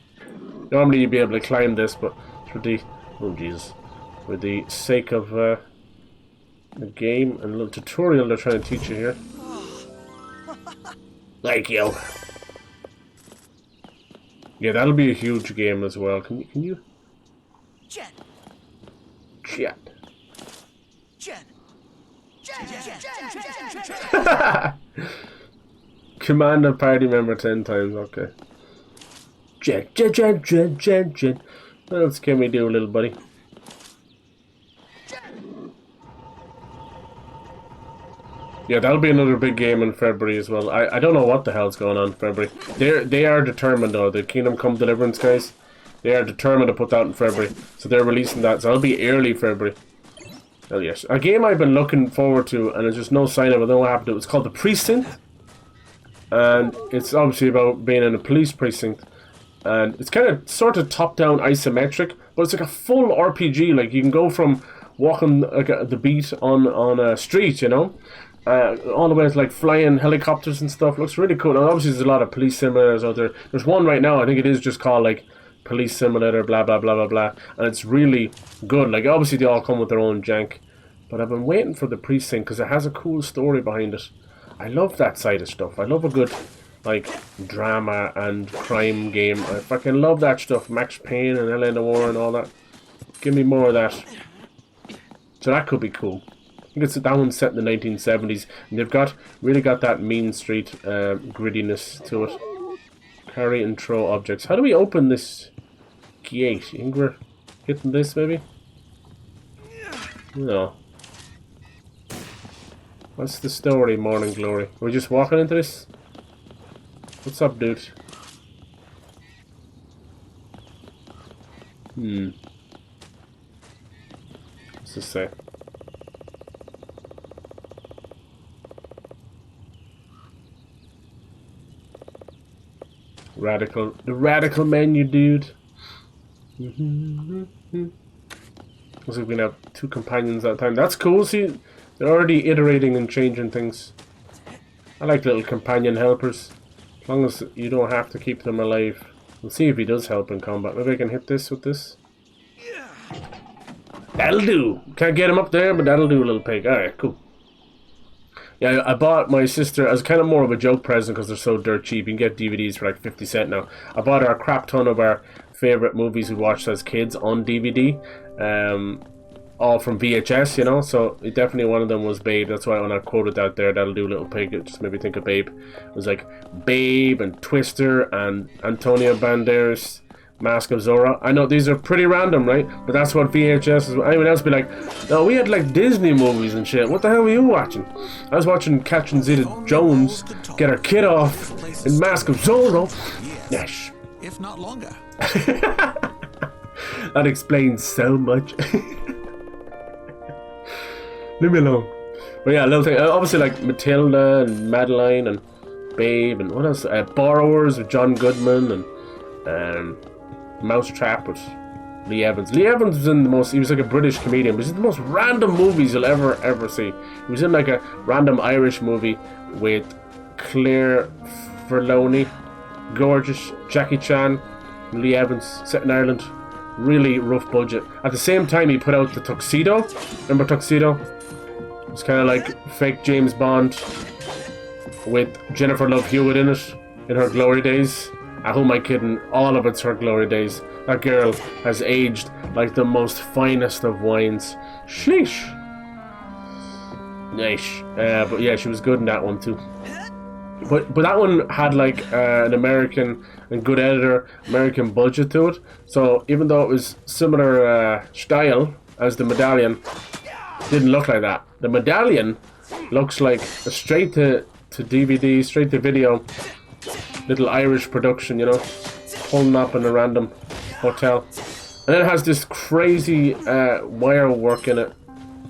Normally you'd be able to climb this, but for the for the sake of the game and a little tutorial they're trying to teach you here. Like you. Yeah, that'll be a huge game as well. Can you? Jen. Jet. Jen. Command a party member 10 times, okay. Jet. What else can we do, little buddy? Yeah, that'll be another big game in February as well. I don't know what the hell's going on in February. They are determined though, the Kingdom Come Deliverance guys. They are determined to put that in February. So they're releasing that. So it'll be early February. Oh yes. A game I've been looking forward to and there's just no sign of it. I don't know what happened to it. It's called The Precinct. And it's obviously about being in a police precinct. And it's kind of sort of top-down isometric, but it's like a full RPG. Like you can go from walking like the beat on a street, you know, all the way to like flying helicopters and stuff. Looks really cool. And obviously there's a lot of police simulators out there. There's one right now, I think it is just called like Police Simulator, blah blah blah blah blah, and it's really good. Like obviously they all come with their own jank, but I've been waiting for The Precinct because it has a cool story behind it. I love that side of stuff. I love a good like drama and crime game. I fucking love that stuff. Max Payne and L.A. Noire and all that. Give me more of that. So that could be cool. I think it's that one's set in the 1970s, and they've really got that Mean Street grittiness to it. Carry and throw objects. How do we open this gate? You think we're hitting this maybe? No. What's the story, Morning Glory? We're just walking into this? What's up, dude? What's this say? The radical menu, dude. Looks like we can have 2 companions at a time. That's cool. See, they're already iterating and changing things. I like little companion helpers. As long as you don't have to keep them alive. We'll see if he does help in combat. Maybe I can hit this with this. That'll do. Can't get him up there, but that'll do, little pig. Alright, cool. Yeah, I bought my sister as kind of more of a joke present because they're so dirt cheap. You can get DVDs for like 50 cents now. I bought her a crap ton of our favourite movies we watched as kids on DVD. All from VHS, you know, so definitely one of them was Babe. That's why when I quoted that there, that'll do, little pig, it just made me think of Babe. It was like Babe and Twister and Antonio Banderas, Mask of Zorro. I know these are pretty random, right? But that's what VHS is. Anyone else be like, no, we had like Disney movies and shit. What the hell were you watching? I was watching Catching Zeta Jones get her kid off in Mask of Zorro. Yes. If not longer. That explains so much. Leave me alone. But yeah, little thing. Obviously, like Matilda and Madeline and Babe and what else? Borrowers with John Goodman and Mousetrap with Lee Evans. Lee Evans was in the most. He was like a British comedian. But he's in the most random movies you'll ever see. He was in like a random Irish movie with Claire Forloni, gorgeous Jackie Chan, Lee Evans, set in Ireland. Really rough budget. At the same time, he put out the Tuxedo. Remember Tuxedo? It's kind of like fake James Bond with Jennifer Love Hewitt in it in her glory days. Who am I kidding? All of it's her glory days. That girl has aged like the most finest of wines. Sheesh. Nice. But yeah, she was good in that one too. But that one had like an American and good editor, American budget to it. So even though it was similar style as the Medallion, it didn't look like that. The Medallion looks like a straight to DVD, straight to video, little Irish production, you know, pulling up in a random hotel. And then it has this crazy wire work in it.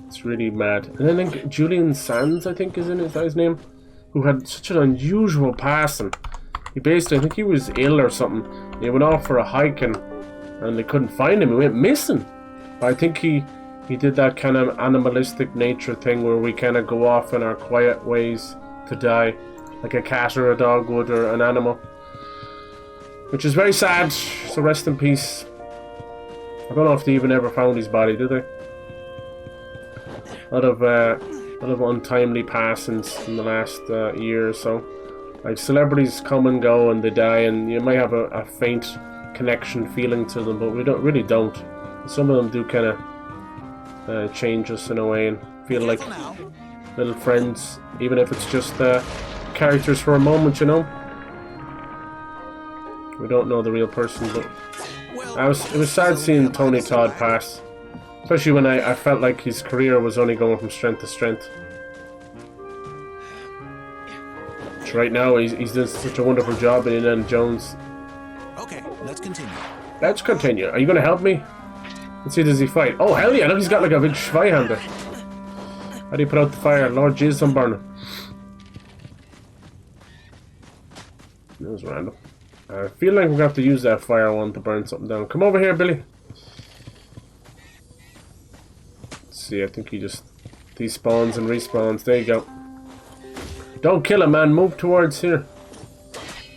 It's really mad. And then I think Julian Sands, I think, is in it. Is that his name? Who had such an unusual passing. He basically, I think he was ill or something. He went off for a hike and they couldn't find him. He went missing. But I think he did that kind of animalistic nature thing where we kind of go off in our quiet ways to die, like a cat or a dog would, or an animal, which is very sad. So rest in peace. I don't know if they even ever found his body, did they? A lot of untimely passings in the last year or so. Like, celebrities come and go and they die, and you might have a faint connection feeling to them, but we really don't. Some of them do kind of change us in a way and feel like little friends, even if it's just characters for a moment, you know. We don't know the real person, but it was sad seeing Tony Todd pass, especially when I felt like his career was only going from strength to strength. Which right now he's doing such a wonderful job in Indiana Jones. Okay, let's continue. Let's continue. Are you going to help me? Let's see, does he fight? Oh, hell yeah, look, he's got like a big Schweihander. How do you put out the fire? Lord Jesus, I'm burning. That was random. I feel like we're going to have to use that fire one to burn something down. Come over here, Billy. Let's see, I think he just despawns and respawns. There you go. Don't kill him, man. Move towards here.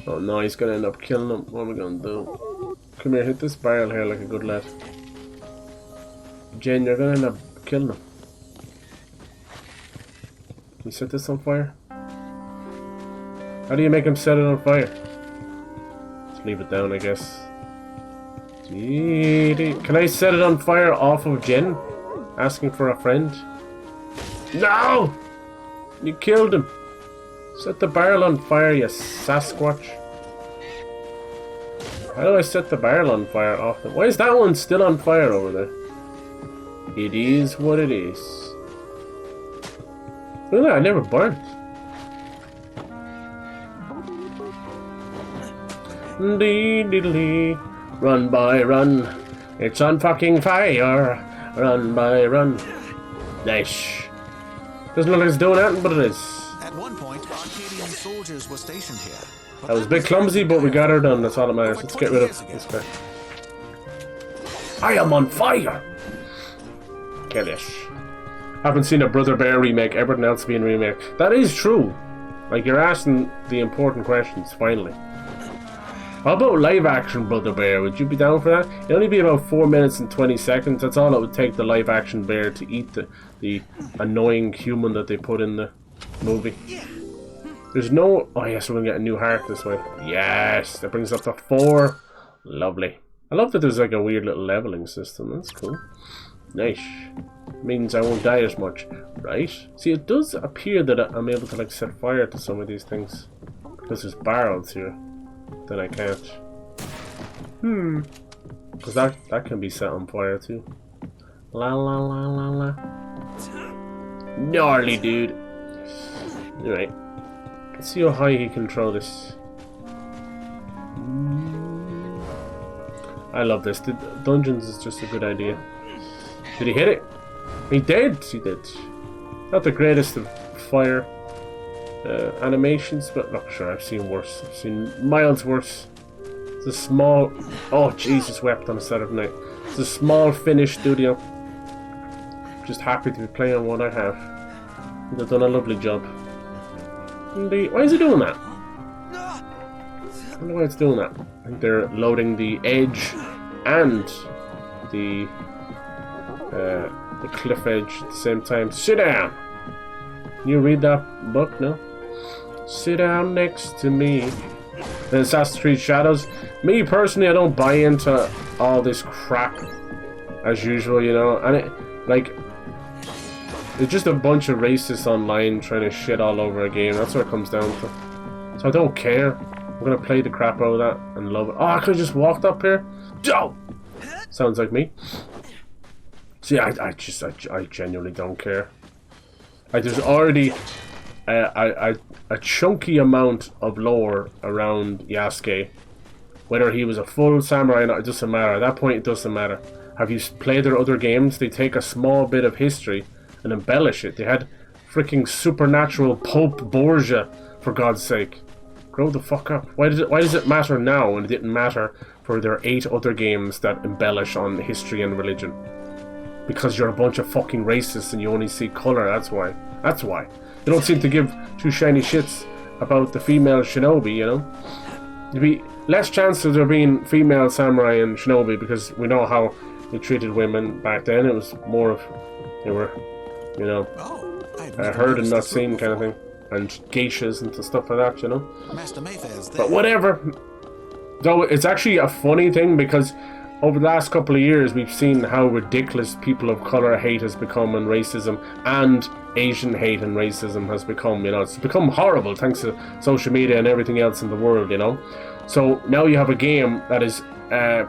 Oh no, he's going to end up killing him. What am I going to do? Come here, hit this barrel here like a good lad. Jen, you're going to end up killing him. Can you set this on fire? How do you make him set it on fire? Leave it down, I guess. Can I set it on fire off of Jen? Asking for a friend? No! You killed him! Set the barrel on fire, you Sasquatch. How do I set the barrel on fire off them? Why is that one still on fire over there? It is what it is. Look at that, I never burnt. Dee-dee-dee. Run, boy, run. It's on fucking fire. Run, boy, run. Nice. Doesn't look like it's doing anything, but it is. At one point, Arcadian soldiers were stationed here. That was a bit clumsy, but we got her done. That's all that matters. Let's get rid of this guy. I am on fire. Get it. Haven't seen a Brother Bear remake. Everything else being remade. That is true. Like, you're asking the important questions, finally. How about live action Brother Bear? Would you be down for that? It'd only be about 4 minutes and 20 seconds. That's all it would take the live action bear to eat the annoying human that they put in the movie. There's no... Oh yes, we're going to get a new heart this way. Yes! That brings up to 4. Lovely. I love that there's like a weird little leveling system. That's cool. Nice. Means I won't die as much. Right? See, it does appear that I'm able to like set fire to some of these things. Because there's barrels here. Then I can't. Because that can be set on fire too. La la la la la. Gnarly, dude. Alright. Let's see how high he can throw this. I love this. The dungeons is just a good idea. Did he hit it? He did! He did. Not the greatest of fire animations, but look, sure, I've seen worse. I've seen miles worse. It's a small... Oh, Jesus, wept on a Saturday night. It's a small Finnish studio. Just happy to be playing what I have. They've done a lovely job. Why is it doing that? I don't know why it's doing that. I think they're loading the edge and the cliff edge at the same time. Sit down! Can you read that book? No? Sit down next to me. Then Assassin's Creed Shadows. Me personally, I don't buy into all this crap as usual, you know. And it, like, it's just a bunch of racists online trying to shit all over a game. That's what it comes down to. So I don't care. I'm gonna play the crap out of that and love it. Oh, I could have just walked up here. Oh! Sounds like me. See, I genuinely don't care. Like, there's already a chunky amount of lore around Yasuke. Whether he was a full samurai or not, it doesn't matter. At that point, it doesn't matter. Have you played their other games? They take a small bit of history and embellish it. They had freaking supernatural Pope Borgia, for God's sake. Grow the fuck up. Why does it matter now when it didn't matter for their 8 other games that embellish on history and religion? Because you're a bunch of fucking racists and you only see colour, that's why. That's why. You don't seem to give two shiny shits about the female shinobi, you know? There'd be less chance of there being female samurai and shinobi because we know how they treated women back then. It was more of, they were, you know, heard and not seen kind of thing. and geishas and stuff like that, you know. Master Mayfair's there. But whatever. Though it's actually a funny thing because over the last couple of years we've seen how ridiculous people of colour hate has become and racism, and Asian hate and racism has become, you know, it's become horrible thanks to social media and everything else in the world, you know. So now you have a game that is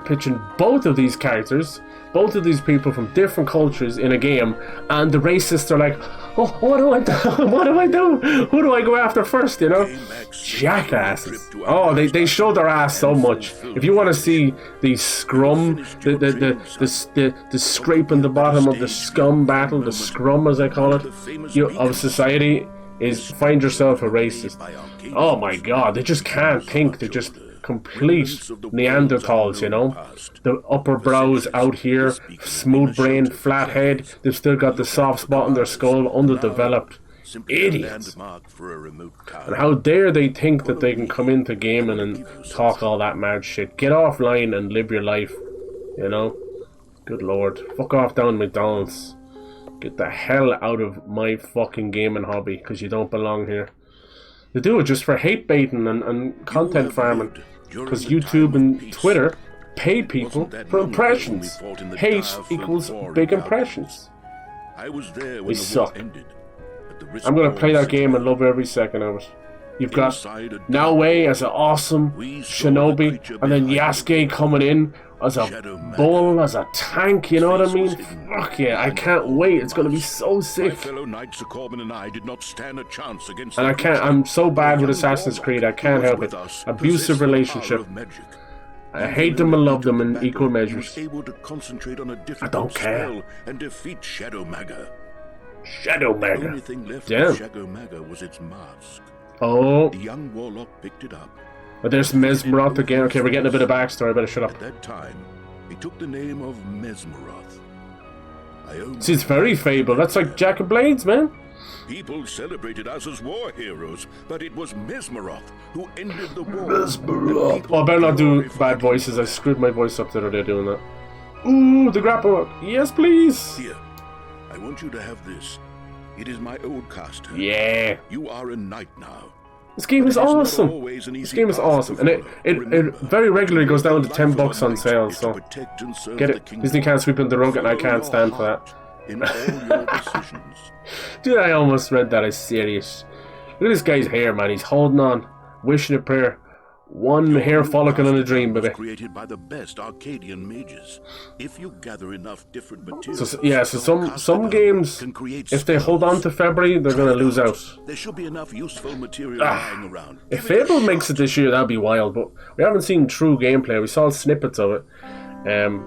pitching both of these characters, both of these people from different cultures in a game, and the racists are like, oh, what do I do? What do I do? Who do I go after first, you know? Jackasses. Oh, they show their ass so much. If you want to see the scrum, the scraping the bottom of the scum battle, the scrum as I call it, of society, is find yourself a racist. Oh my god, they just can't think. They just complete Neanderthals, you know. The upper brows out here, smooth brain, flat head. They've still got the soft spot in their skull, underdeveloped. Idiots. And how dare they think that they can come into gaming and talk all that mad shit. Get offline and live your life, you know. Good lord. Fuck off down McDonald's. Get the hell out of my fucking gaming hobby, because you don't belong here. They do it just for hate baiting and content farming, because YouTube and Twitter pay people for impressions. Hate equals big impressions. We suck. I'm gonna play that game and love every second of it. You've got Naoe as an awesome shinobi, and then Yasuke coming in as a bull, as a tank, you know what I mean? Fuck yeah, I can't wait. It's gonna be so sick. And I can't, I'm so bad with Assassin's Creed, I can't help it. Abusive relationship. I hate them and love them in equal measures. I don't care. Shadow Maga. The only thing left Damn. of Shadow Maga was its mask. Oh. The young warlock picked it up. But there's Mesmeroth again. Okay, we're getting a bit of backstory. I better shut up. At that time, he took the name of Mesmeroth. See, it's very Fable. That's like Jack of Blades, man. People celebrated us as war heroes, but it was Mesmeroth who ended the war. Mesmeroth. Oh, I better not do bad voices. I screwed my voice up the other day doing that. Ooh, the grapple hook. Yes, please. Here, I want you to have this. It is my old caster. Yeah. You are a knight now. This game is awesome. This game is awesome, and it very regularly goes down to $10 on sale. So get it. Disney can't sweep in the rug, and I can't stand for that. In all your decisions. Dude, I almost read that as serious. Look at this guy's hair, man. He's holding on, wishing a prayer. One hair follicle in a dream, baby. Created by the best Arcadian mages. If you gather enough different materials. So yeah, so some games, if they hold on to February, they're gonna lose out. There should be enough useful material lying around. If Fable makes it this year, that'd be wild. But we haven't seen true gameplay. We saw snippets of it.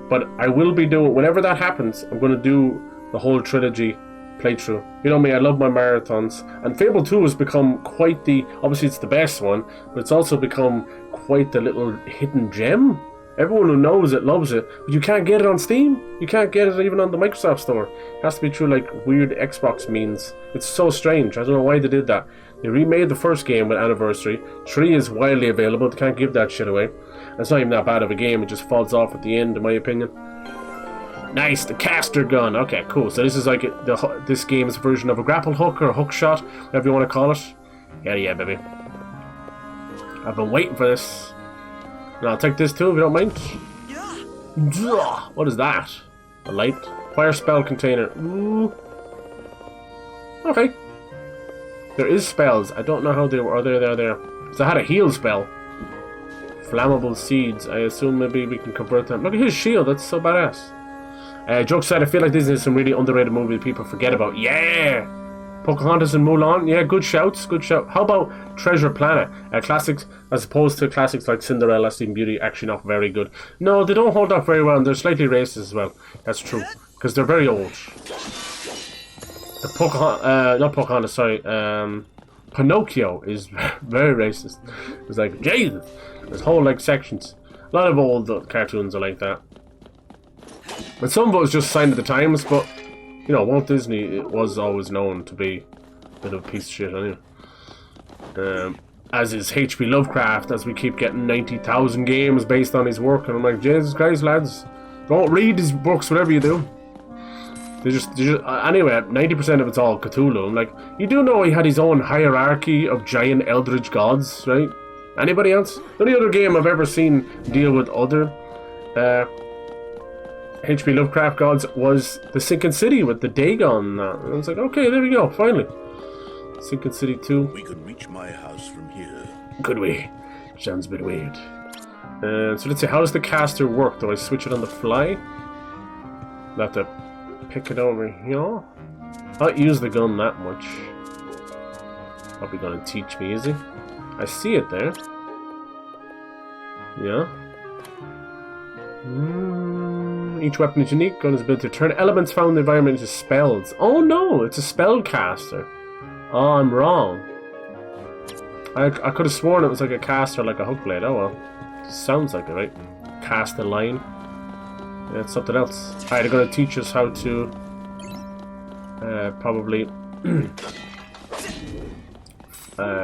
But I will be doing, whenever that happens, I'm gonna do the whole trilogy playthrough. You know me, I love my marathons, and Fable 2 has become quite the, obviously it's the best one, but it's also become quite the little hidden gem. Everyone who knows it loves it, but you can't get it on Steam. You can't get it even on the Microsoft Store. It has to be through like weird Xbox means. It's so strange. I don't know why they did that. They remade the first game with Anniversary. 3 is widely available. They can't give that shit away. And it's not even that bad of a game. It just falls off at the end, in my opinion. Nice, the caster gun. Okay, cool. So this is like this game's version of a grapple hook or a hook shot, whatever you want to call it. Yeah, baby. I've been waiting for this. And I'll take this too, if you don't mind. What is that? A light? Fire spell container. Ooh. Okay. There is spells. I don't know how they were. They're there. So I had a heal spell. Flammable seeds. I assume maybe we can convert them. Look at his shield. That's so badass. Joke said, I feel like this is some really underrated movie that people forget about. Yeah! Pocahontas and Mulan. Yeah, good shouts. Good shout. How about Treasure Planet? Classics, as opposed to classics like Cinderella, Sleeping Beauty, actually not very good. No, they don't hold up very well, and they're slightly racist as well. That's true. Because they're very old. The not Pocahontas, sorry. Pinocchio is very racist. It's like, Jesus! There's whole, like, sections. A lot of old cartoons are like that. And some of it was just sign of the times, but, you know, Walt Disney was always known to be a bit of a piece of shit anyway. As is H.P. Lovecraft, as we keep getting 90,000 games based on his work, and I'm like, Jesus Christ, lads, don't read his books, whatever you do. Anyway, 90% of it's all Cthulhu. I'm like, you do know he had his own hierarchy of giant eldritch gods, right? Anybody else? The only other game I've ever seen deal with other H.P. Lovecraft gods was the Sinking City with the Dagon. And I was like, okay, there we go, finally. Sinking City 2. We could reach my house from here. Could we? Sounds a bit weird. So let's see, how does the caster work? Do I switch it on the fly? Not to pick it over here. I don't use the gun that much. Probably gonna teach me, is he? I see it there. Yeah. Each weapon is unique. Gun is built to turn elements found in the environment into spells. Oh no, it's a spellcaster. Oh, I'm wrong. I could have sworn it was like a caster, like a hook blade. Oh well. Sounds like it, right? Cast a line. Yeah, it's something else. Alright, they're going to teach us how to probably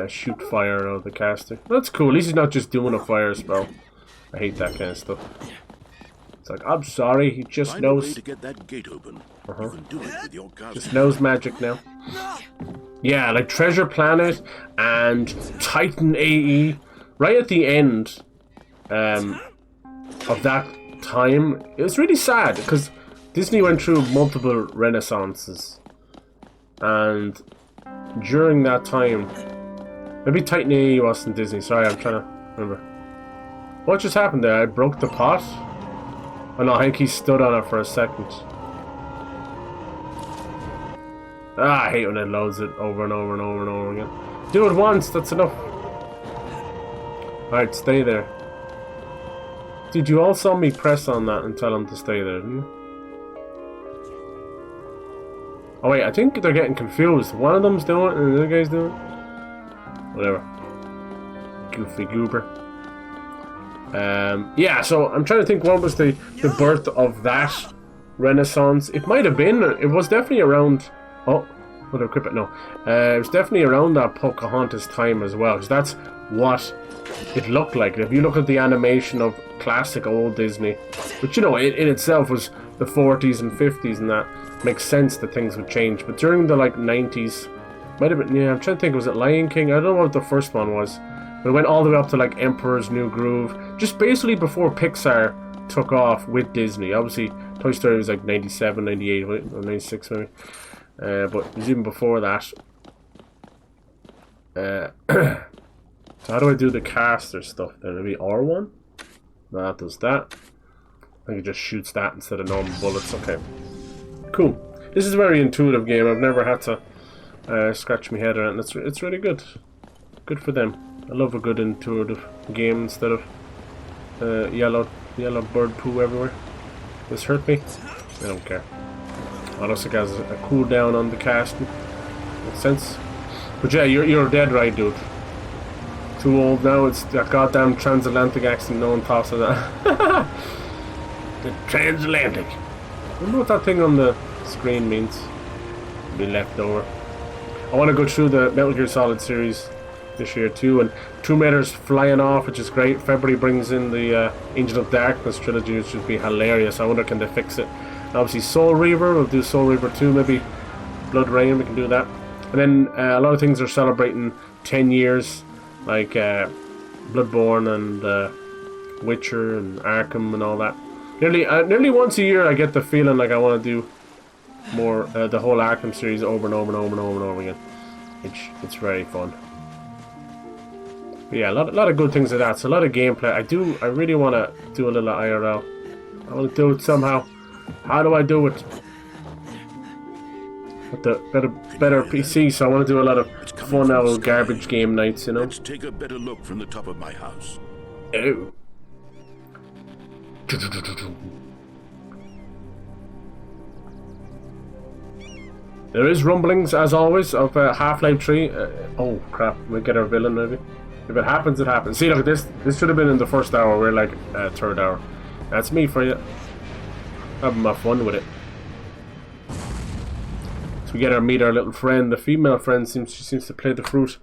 shoot fire out of the caster. That's cool. At least he's not just doing a fire spell. I hate that kind of stuff. It's like, I'm sorry, he just knows. To get that gate open. You can do it with your just knows magic now. Yeah, like Treasure Planet and Titan AE. Right at the end of that time, it was really sad because Disney went through multiple renaissances, and during that time, maybe Titan AE wasn't Disney. Sorry, I'm trying to remember. What just happened there? I broke the pot. Oh no, I think he stood on it for a second. Ah, I hate when it loads it over and over and over and over again. Do it once, that's enough. Alright, stay there. Dude, you all saw me press on that and tell him to stay there, didn't you? Oh wait, I think they're getting confused. One of them's doing it and the other guy's doing it. Whatever. Goofy goober. Yeah, so I'm trying to think what was the birth of that renaissance. It might have been, it was definitely around, oh, would I equip it? No. It was definitely around that Pocahontas time as well, because that's what it looked like. If you look at the animation of classic old Disney, which, you know, it in itself was the 40s and 50s, and that makes sense that things would change. But during the, like, 90s, might have been, yeah, I'm trying to think, was it Lion King? I don't know what the first one was. But it went all the way up to, like, Emperor's New Groove, just basically before Pixar took off with Disney. Obviously, Toy Story was like 97, 98, or 96 maybe. But it was even before that. So how do I do the caster stuff then? Maybe R1? No, that does that. I think it just shoots that instead of normal bullets. Okay. Cool. This is a very intuitive game. I've never had to scratch my head around it. It's really good. Good for them. I love a good intuitive game instead of yellow bird poo everywhere. This hurt me? I don't care. It looks like it has a cooldown on the casting. Makes sense. But yeah, you're dead right, dude. Too old now, it's that goddamn transatlantic accent, no one talks of that. The transatlantic. I wonder what that thing on the screen means. Be left over. I want to go through the Metal Gear Solid series this year too, and Tomb Raider's flying off, which is great. February brings in the Angel of Darkness trilogy, which should be hilarious. I wonder, can they fix it? And obviously Soul Reaver, we'll do Soul Reaver 2, maybe Blood Rain, we can do that. And then a lot of things are celebrating 10 years, like Bloodborne and Witcher and Arkham and all that. Nearly once a year I get the feeling like I want to do more, the whole Arkham series over and over and over and over and over again. It's very fun. But yeah, a lot of good things like that. So a lot of gameplay. I really want to do a little IRL. I want to do it somehow. How do I do it? With the better PC, so I want to do a lot of fun old garbage game nights, you know? Let's take a better look from the top of my house. Oh. There is rumblings, as always, of Half-Life 3. Oh, crap. We'll get our villain, maybe. If it happens, it happens. See, look at this. This should have been in the first hour. We're like, third hour. That's me for you. Having my fun with it. So we get to meet our little friend. The female friend seems to play the flute.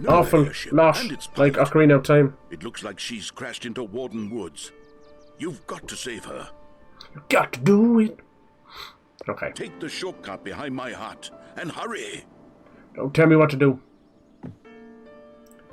Awful lot, like Ocarina of Time. It looks like she's crashed into Warden Woods. You've got to save her. You got to do it. Okay. Take the shortcut behind my hut, and hurry! Don't tell me what to do.